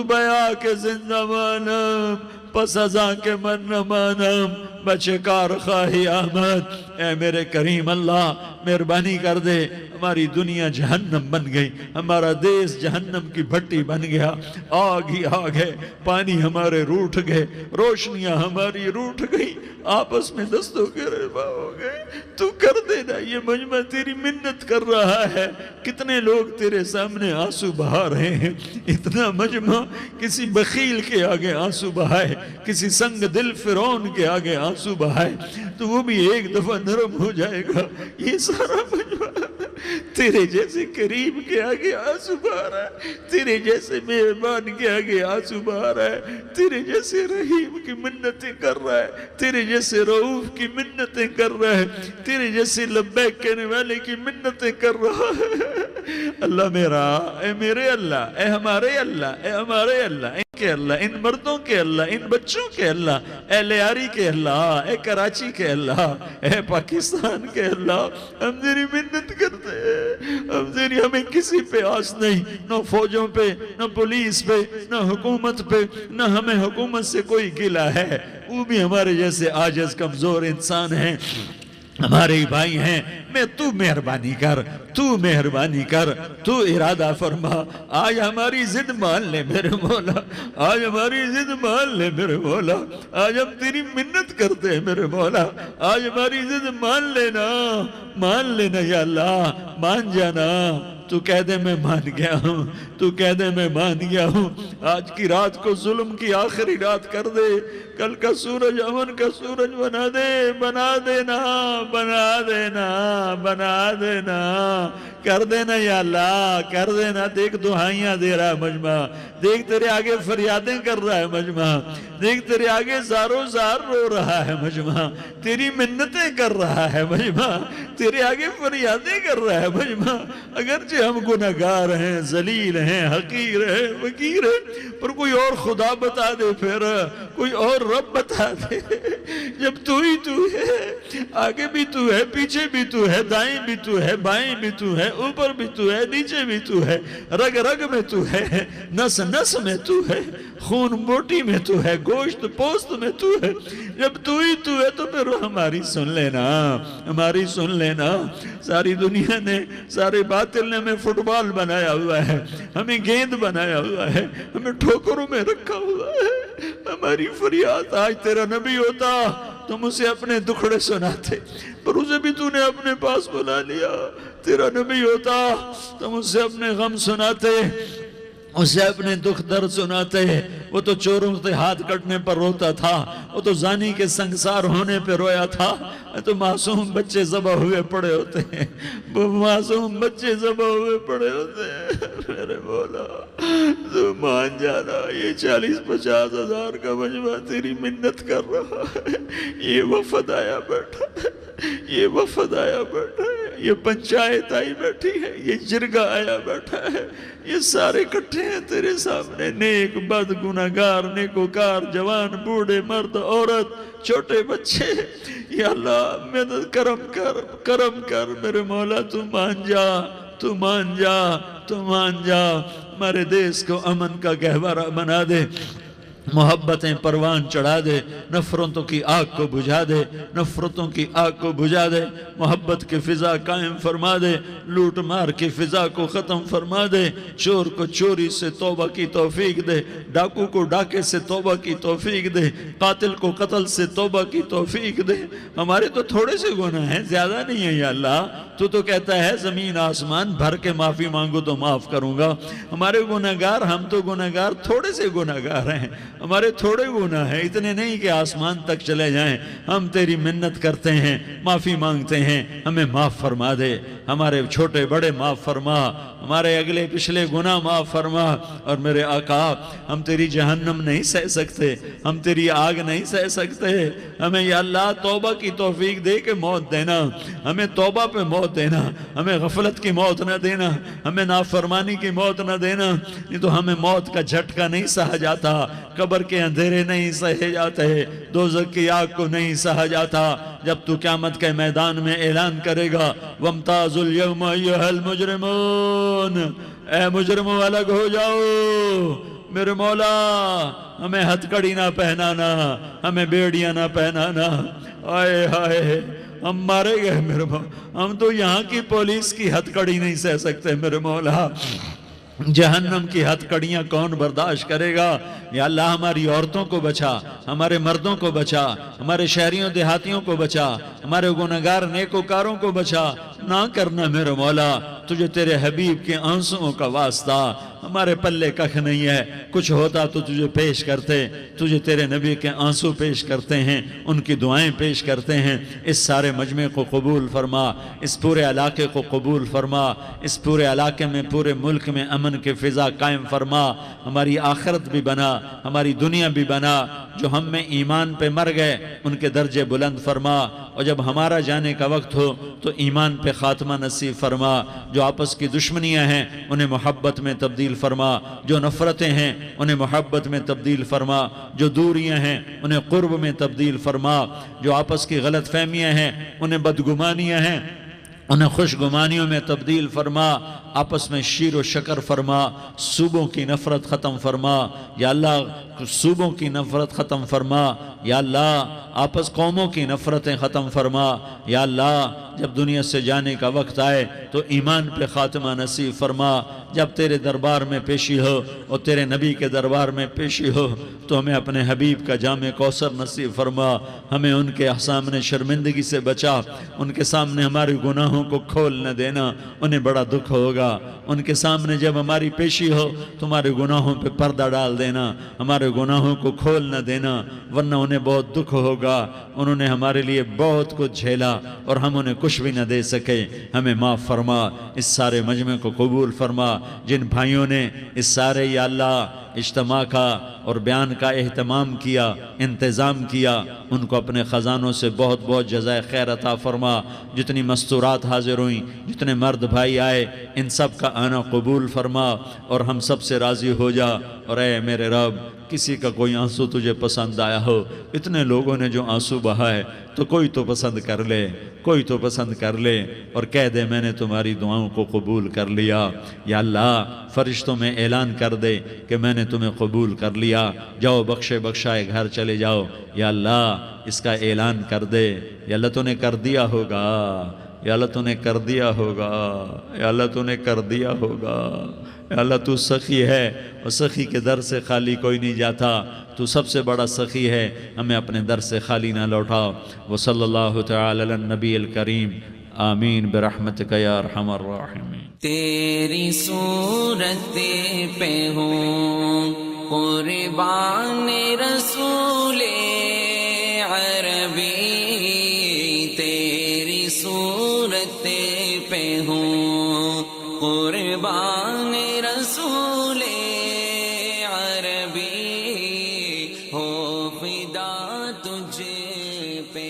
بیا کے زندہ مانم، پس ازاں کے من نہ مانم، بچے کار خواہی آمد۔ اے میرے کریم اللہ، مہربانی کر دے، ہماری دنیا جہنم بن گئی، ہمارا دیس جہنم کی بھٹی بن گیا، آگ ہی آگ ہے، پانی ہمارے روٹھ گئے، روشنیاں ہماری روٹھ گئی، آپس میں دستوں کے ربا ہو گئے۔ تو کر دینا، یہ مجمع تیری منت کر رہا ہے۔ کتنے لوگ تیرے سامنے آنسو بہا رہے ہیں، اتنا مجمع کسی بخیل کے آگے آنسو بہائے، کسی سنگ دل فرعون کے آگے آنسو بہائے تو وہ بھی ایک دفعہ نرم ہو جائے گا۔ یہ سارا مجمع تیرے جیسے کریم کے آگے آنسو بہا رہا ہے، تیرے جیسے مہربان کے آگے آنسو بہا رہا ہے، تیرے جیسے رحیم کی منتیں کر رہا ہے، تیرے جیسے رؤوف کی منتیں کر رہا ہے، تیرے جیسے لبیک کہنے والے کی منتیں کر رہا ہے۔ اللہ میرا، اے میرے اللہ، اے ہمارے اللہ، اے ہمارے اللہ، کے اللہ، ان مردوں کے اللہ، ان بچوں کے اللہ، اے لیاری کے اللہ، اے کراچی کے اللہ، اے پاکستان کے اللہ، ہم تیری منت کرتے ہیں، ہمیں کسی پہ آس نہیں، نہ فوجوں پہ، نہ پولیس پہ، نہ حکومت پہ، نہ ہمیں حکومت سے کوئی گلہ ہے، وہ بھی ہمارے جیسے عاجز کمزور انسان ہیں، ہمارے ہی بھائی ہیں، میں تو مہربانی کر، تو مہربانی کر، تو ارادہ فرما، آج ہماری ضد مان لے میرے مولا، آج ہماری ضد مان لے میرے مولا، آج ہم تیری منت کرتے ہیں میرے مولا، آج ہماری ضد مان لینا یا اللہ، مان جانا، تو کہہ دے میں مان گیا ہوں، تو کہہ دے میں مان گیا ہوں، آج کی رات کو ظلم کی آخری رات کر دے، کل کا سورج امن کا سورج بنا دینا، کر دینا یا اللہ، کر دینا، دیکھ دعائیاں دے رہا ہے مجمع، دیکھ تیرے آگے فریادیں کر رہا ہے مجمع، دیکھ تیرے آگے زارو زار رو رہا ہے مجمع، تیری منتیں کر رہا ہے مجمع، تیرے آگے فریادیں کر رہا ہے مجمع، اگرچہ ہم گناہگار ہیں، ذلیل ہیں، حقیر ہیں، فقیر ہیں، پر کوئی اور خدا بتا دے، پھر کوئی اور رب بتا دے، جب تو ہی تو ہے، آگے بھی تو ہے، پیچھے بھی تو ہے، دائیں بھی تو ہے، بائیں بھی تو ہے، اوپر بھی تو ہے، نیچے بھی تو ہے، رگ رگ میں تو ہے، نس نس میں تو ہے، خون بوٹی میں تو ہے، گوشت پوست میں تو ہے، جب تو ہی تو ہے تو پھر ہماری سن لینا، ہماری سن لینا، ساری دنیا نے، سارے باطل نے ہمیں فٹ بال بنایا ہوا ہے، ہمیں گیند بنایا ہوا ہے، ہمیں ٹھوکروں میں رکھا ہوا ہے، ہماری فریاد، آج تیرا نبی ہوتا تم اسے اپنے دکھڑے سناتے، پر اسے بھی تو نے اپنے پاس بلا لیا، تیرا نبی ہوتا تم اسے اپنے غم سناتے، اسے اپنے دکھ درد سناتے، وہ تو چوروں سے ہاتھ کٹنے پر روتا تھا، وہ تو زانی کے سنگسار ہونے پہ رویا تھا، تو معصوم بچے ذبح ہوئے پڑے ہوتے ہیں، وہ معصوم بچے ذبح ہوئے پڑے ہوتے ہیں، میرے مولا تو مان جانا، یہ 40-50 ہزار کا مجمع تیری منت کر رہا ہے، یہ وفد آیا بیٹھا ہے، یہ وفد آیا بیٹھا ہے، یہ پنچایت آئی بیٹھی ہے، یہ جرگہ آیا بیٹھا ہے، یہ سارے کٹھے ہیں تیرے سامنے، نیک بد گناہگار نیکوکار، جوان بوڑھے مرد عورت چھوٹے بچے، یا اللہ مدد کرم کر میرے مولا، تو مان جا، تو مان جا، تو مان جا، ہمارے دیس کو امن کا گہوارہ بنا دے، محبتیں پروان چڑھا دے، نفرتوں کی آگ کو بجھا دے، نفرتوں کی آگ کو بجھا دے، محبت کی فضا قائم فرما دے، لوٹ مار کی فضا کو ختم فرما دے، چور کو چوری سے توبہ کی توفیق دے، ڈاکو کو ڈاکے سے توبہ کی توفیق دے، قاتل کو قتل سے توبہ کی توفیق دے، ہمارے تو تھوڑے سے گناہ ہیں، زیادہ نہیں ہے یا اللہ، تو کہتا ہے زمین آسمان بھر کے معافی مانگو تو معاف کروں گا، ہمارے گناہگار، ہم تو گناہگار تھوڑے سے گناہگار ہیں، ہمارے تھوڑے گناہ ہیں، اتنے نہیں کہ آسمان تک چلے جائیں، ہم تیری منت کرتے ہیں، معافی مانگتے ہیں، ہمیں معاف فرما دے، ہمارے چھوٹے بڑے معاف فرما، ہمارے اگلے پچھلے گناہ معاف فرما، اور میرے آقا ہم تیری جہنم نہیں سہ سکتے، ہم تیری آگ نہیں سہ سکتے، ہمیں یا اللہ توبہ کی توفیق دے کے موت دینا، ہمیں توبہ پہ موت دینا، ہمیں غفلت کی موت نہ دینا، ہمیں نافرمانی کی موت نہ دینا، نہیں تو ہمیں موت کا جھٹکا نہیں سہا جاتا، قبر کے اندھیرے نہیں سہے جاتے، دوزخ کی آگ کو نہیں سہا جاتا، جب تو قیامت کے میدان میں اعلان کرے گا وَامْتَازُ الْيَوْمَ أَيُّهَا الْمُجْرِمُونَ، اے مجرموں الگ ہو جاؤ، میرے مولا ہمیں ہتھ کڑی نہ پہنانا، ہمیں بیڑیاں نہ پہنانا، آئے ہائے ہم مارے گئے میرے مولا، ہم تو یہاں کی پولیس کی ہتھ کڑی نہیں سہ سکتے میرے مولا، جہنم کی ہتھ کڑیاں کون برداشت کرے گا، یا اللہ ہماری عورتوں کو بچا، ہمارے مردوں کو بچا، ہمارے شہریوں دیہاتیوں کو بچا، ہمارے گناہگار نیکوکاروں کو بچا، نہ کرنا میرے مولا، تجھے تیرے حبیب کے آنسوؤں کا واسطہ، ہمارے پلے ککھ نہیں ہے، کچھ ہوتا تو تجھے پیش کرتے، تجھے تیرے نبی کے آنسو پیش کرتے ہیں، ان کی دعائیں پیش کرتے ہیں، اس سارے مجمع کو قبول فرما، اس پورے علاقے کو قبول فرما، اس پورے علاقے میں پورے ملک میں امن کی فضا قائم فرما، ہماری آخرت بھی بنا، ہماری دنیا بھی بنا، جو ہم میں ایمان پہ مر گئے ان کے درجے بلند فرما، اور جب ہمارا جانے کا وقت ہو تو ایمان پہ خاتمہ نصیب فرما، جو جو آپس کی دشمنیاں ہیں انہیں محبت میں تبدیل فرما، جو نفرتیں ہیں انہیں محبت میں تبدیل فرما، جو دوریاں ہیں انہیں قرب میں تبدیل فرما، جو آپس کی غلط فہمیاں ہیں انہیں بدگمانیاں ہیں انہیں خوش گمانیوں میں تبدیل فرما، آپس میں شیر و شکر فرما، صوبوں کی نفرت ختم فرما یا اللہ، صوبوں کی نفرت ختم فرما یا اللہ، آپس قوموں کی نفرتیں ختم فرما یا اللہ، جب دنیا سے جانے کا وقت آئے تو ایمان پہ خاتمہ نصیب فرما، جب تیرے دربار میں پیشی ہو اور تیرے نبی کے دربار میں پیشی ہو تو ہمیں اپنے حبیب کا جام کوثر نصیب فرما، ہمیں ان کے سامنے شرمندگی سے بچا، ان کے سامنے ہمارے گناہوں کو کھول نہ دینا، انہیں بڑا دکھ ہوگا، ان کے سامنے جب ہماری پیشی ہو تمہارے گناہوں پہ پردہ ڈال دینا، ہمارے گناہوں کو کھول نہ دینا، ورنہ انہیں بہت دکھ ہوگا، انہوں نے ہمارے لیے بہت کچھ جھیلا اور ہم انہیں کچھ بھی نہ دے سکے، ہمیں معاف فرما، اس سارے مجمع کو قبول فرما، جن بھائیوں نے اس سارے یا اللہ اجتماع کا اور بیان کا اہتمام کیا، انتظام کیا، ان کو اپنے خزانوں سے بہت بہت جزائے خیر عطا فرما، جتنی مستورات حاضر ہوئیں، جتنے مرد بھائی آئے، ان سب کا آنا قبول فرما اور ہم سب سے راضی ہو جا، اور اے میرے رب کسی کا کوئی آنسو تجھے پسند آیا ہو، اتنے لوگوں نے جو آنسو بہا ہے تو کوئی تو پسند کر لے، کوئی تو پسند کر لے اور کہہ دے میں نے تمہاری دعاؤں کو قبول کر لیا یا اللہ، فرشتوں میں اعلان کر دے کہ میں نے تمہیں قبول کر لیا، جاؤ بخشے بخشائے گھر چلے جاؤ یا اللہ، اس کا اعلان کر دے یا اللہ تو نے کر دیا ہوگا، یا اللہ تو نے کر دیا ہوگا، یا اللہ تو نے کر دیا ہوگا، یا اللہ تو سخی ہے اور سخی کے در سے خالی کوئی نہیں جاتا، تو سب سے بڑا سخی ہے، ہمیں اپنے در سے خالی نہ لوٹا۔ وصلی اللہ تعالی علی النبی الکریم، آمین برحمتک یا ارحم الراحمین۔ تیری صورت پہ ہوں قربان رسول عربی، تیری صورت پہ ہوں قربان رسول عربی، ہو فدا تجھ پہ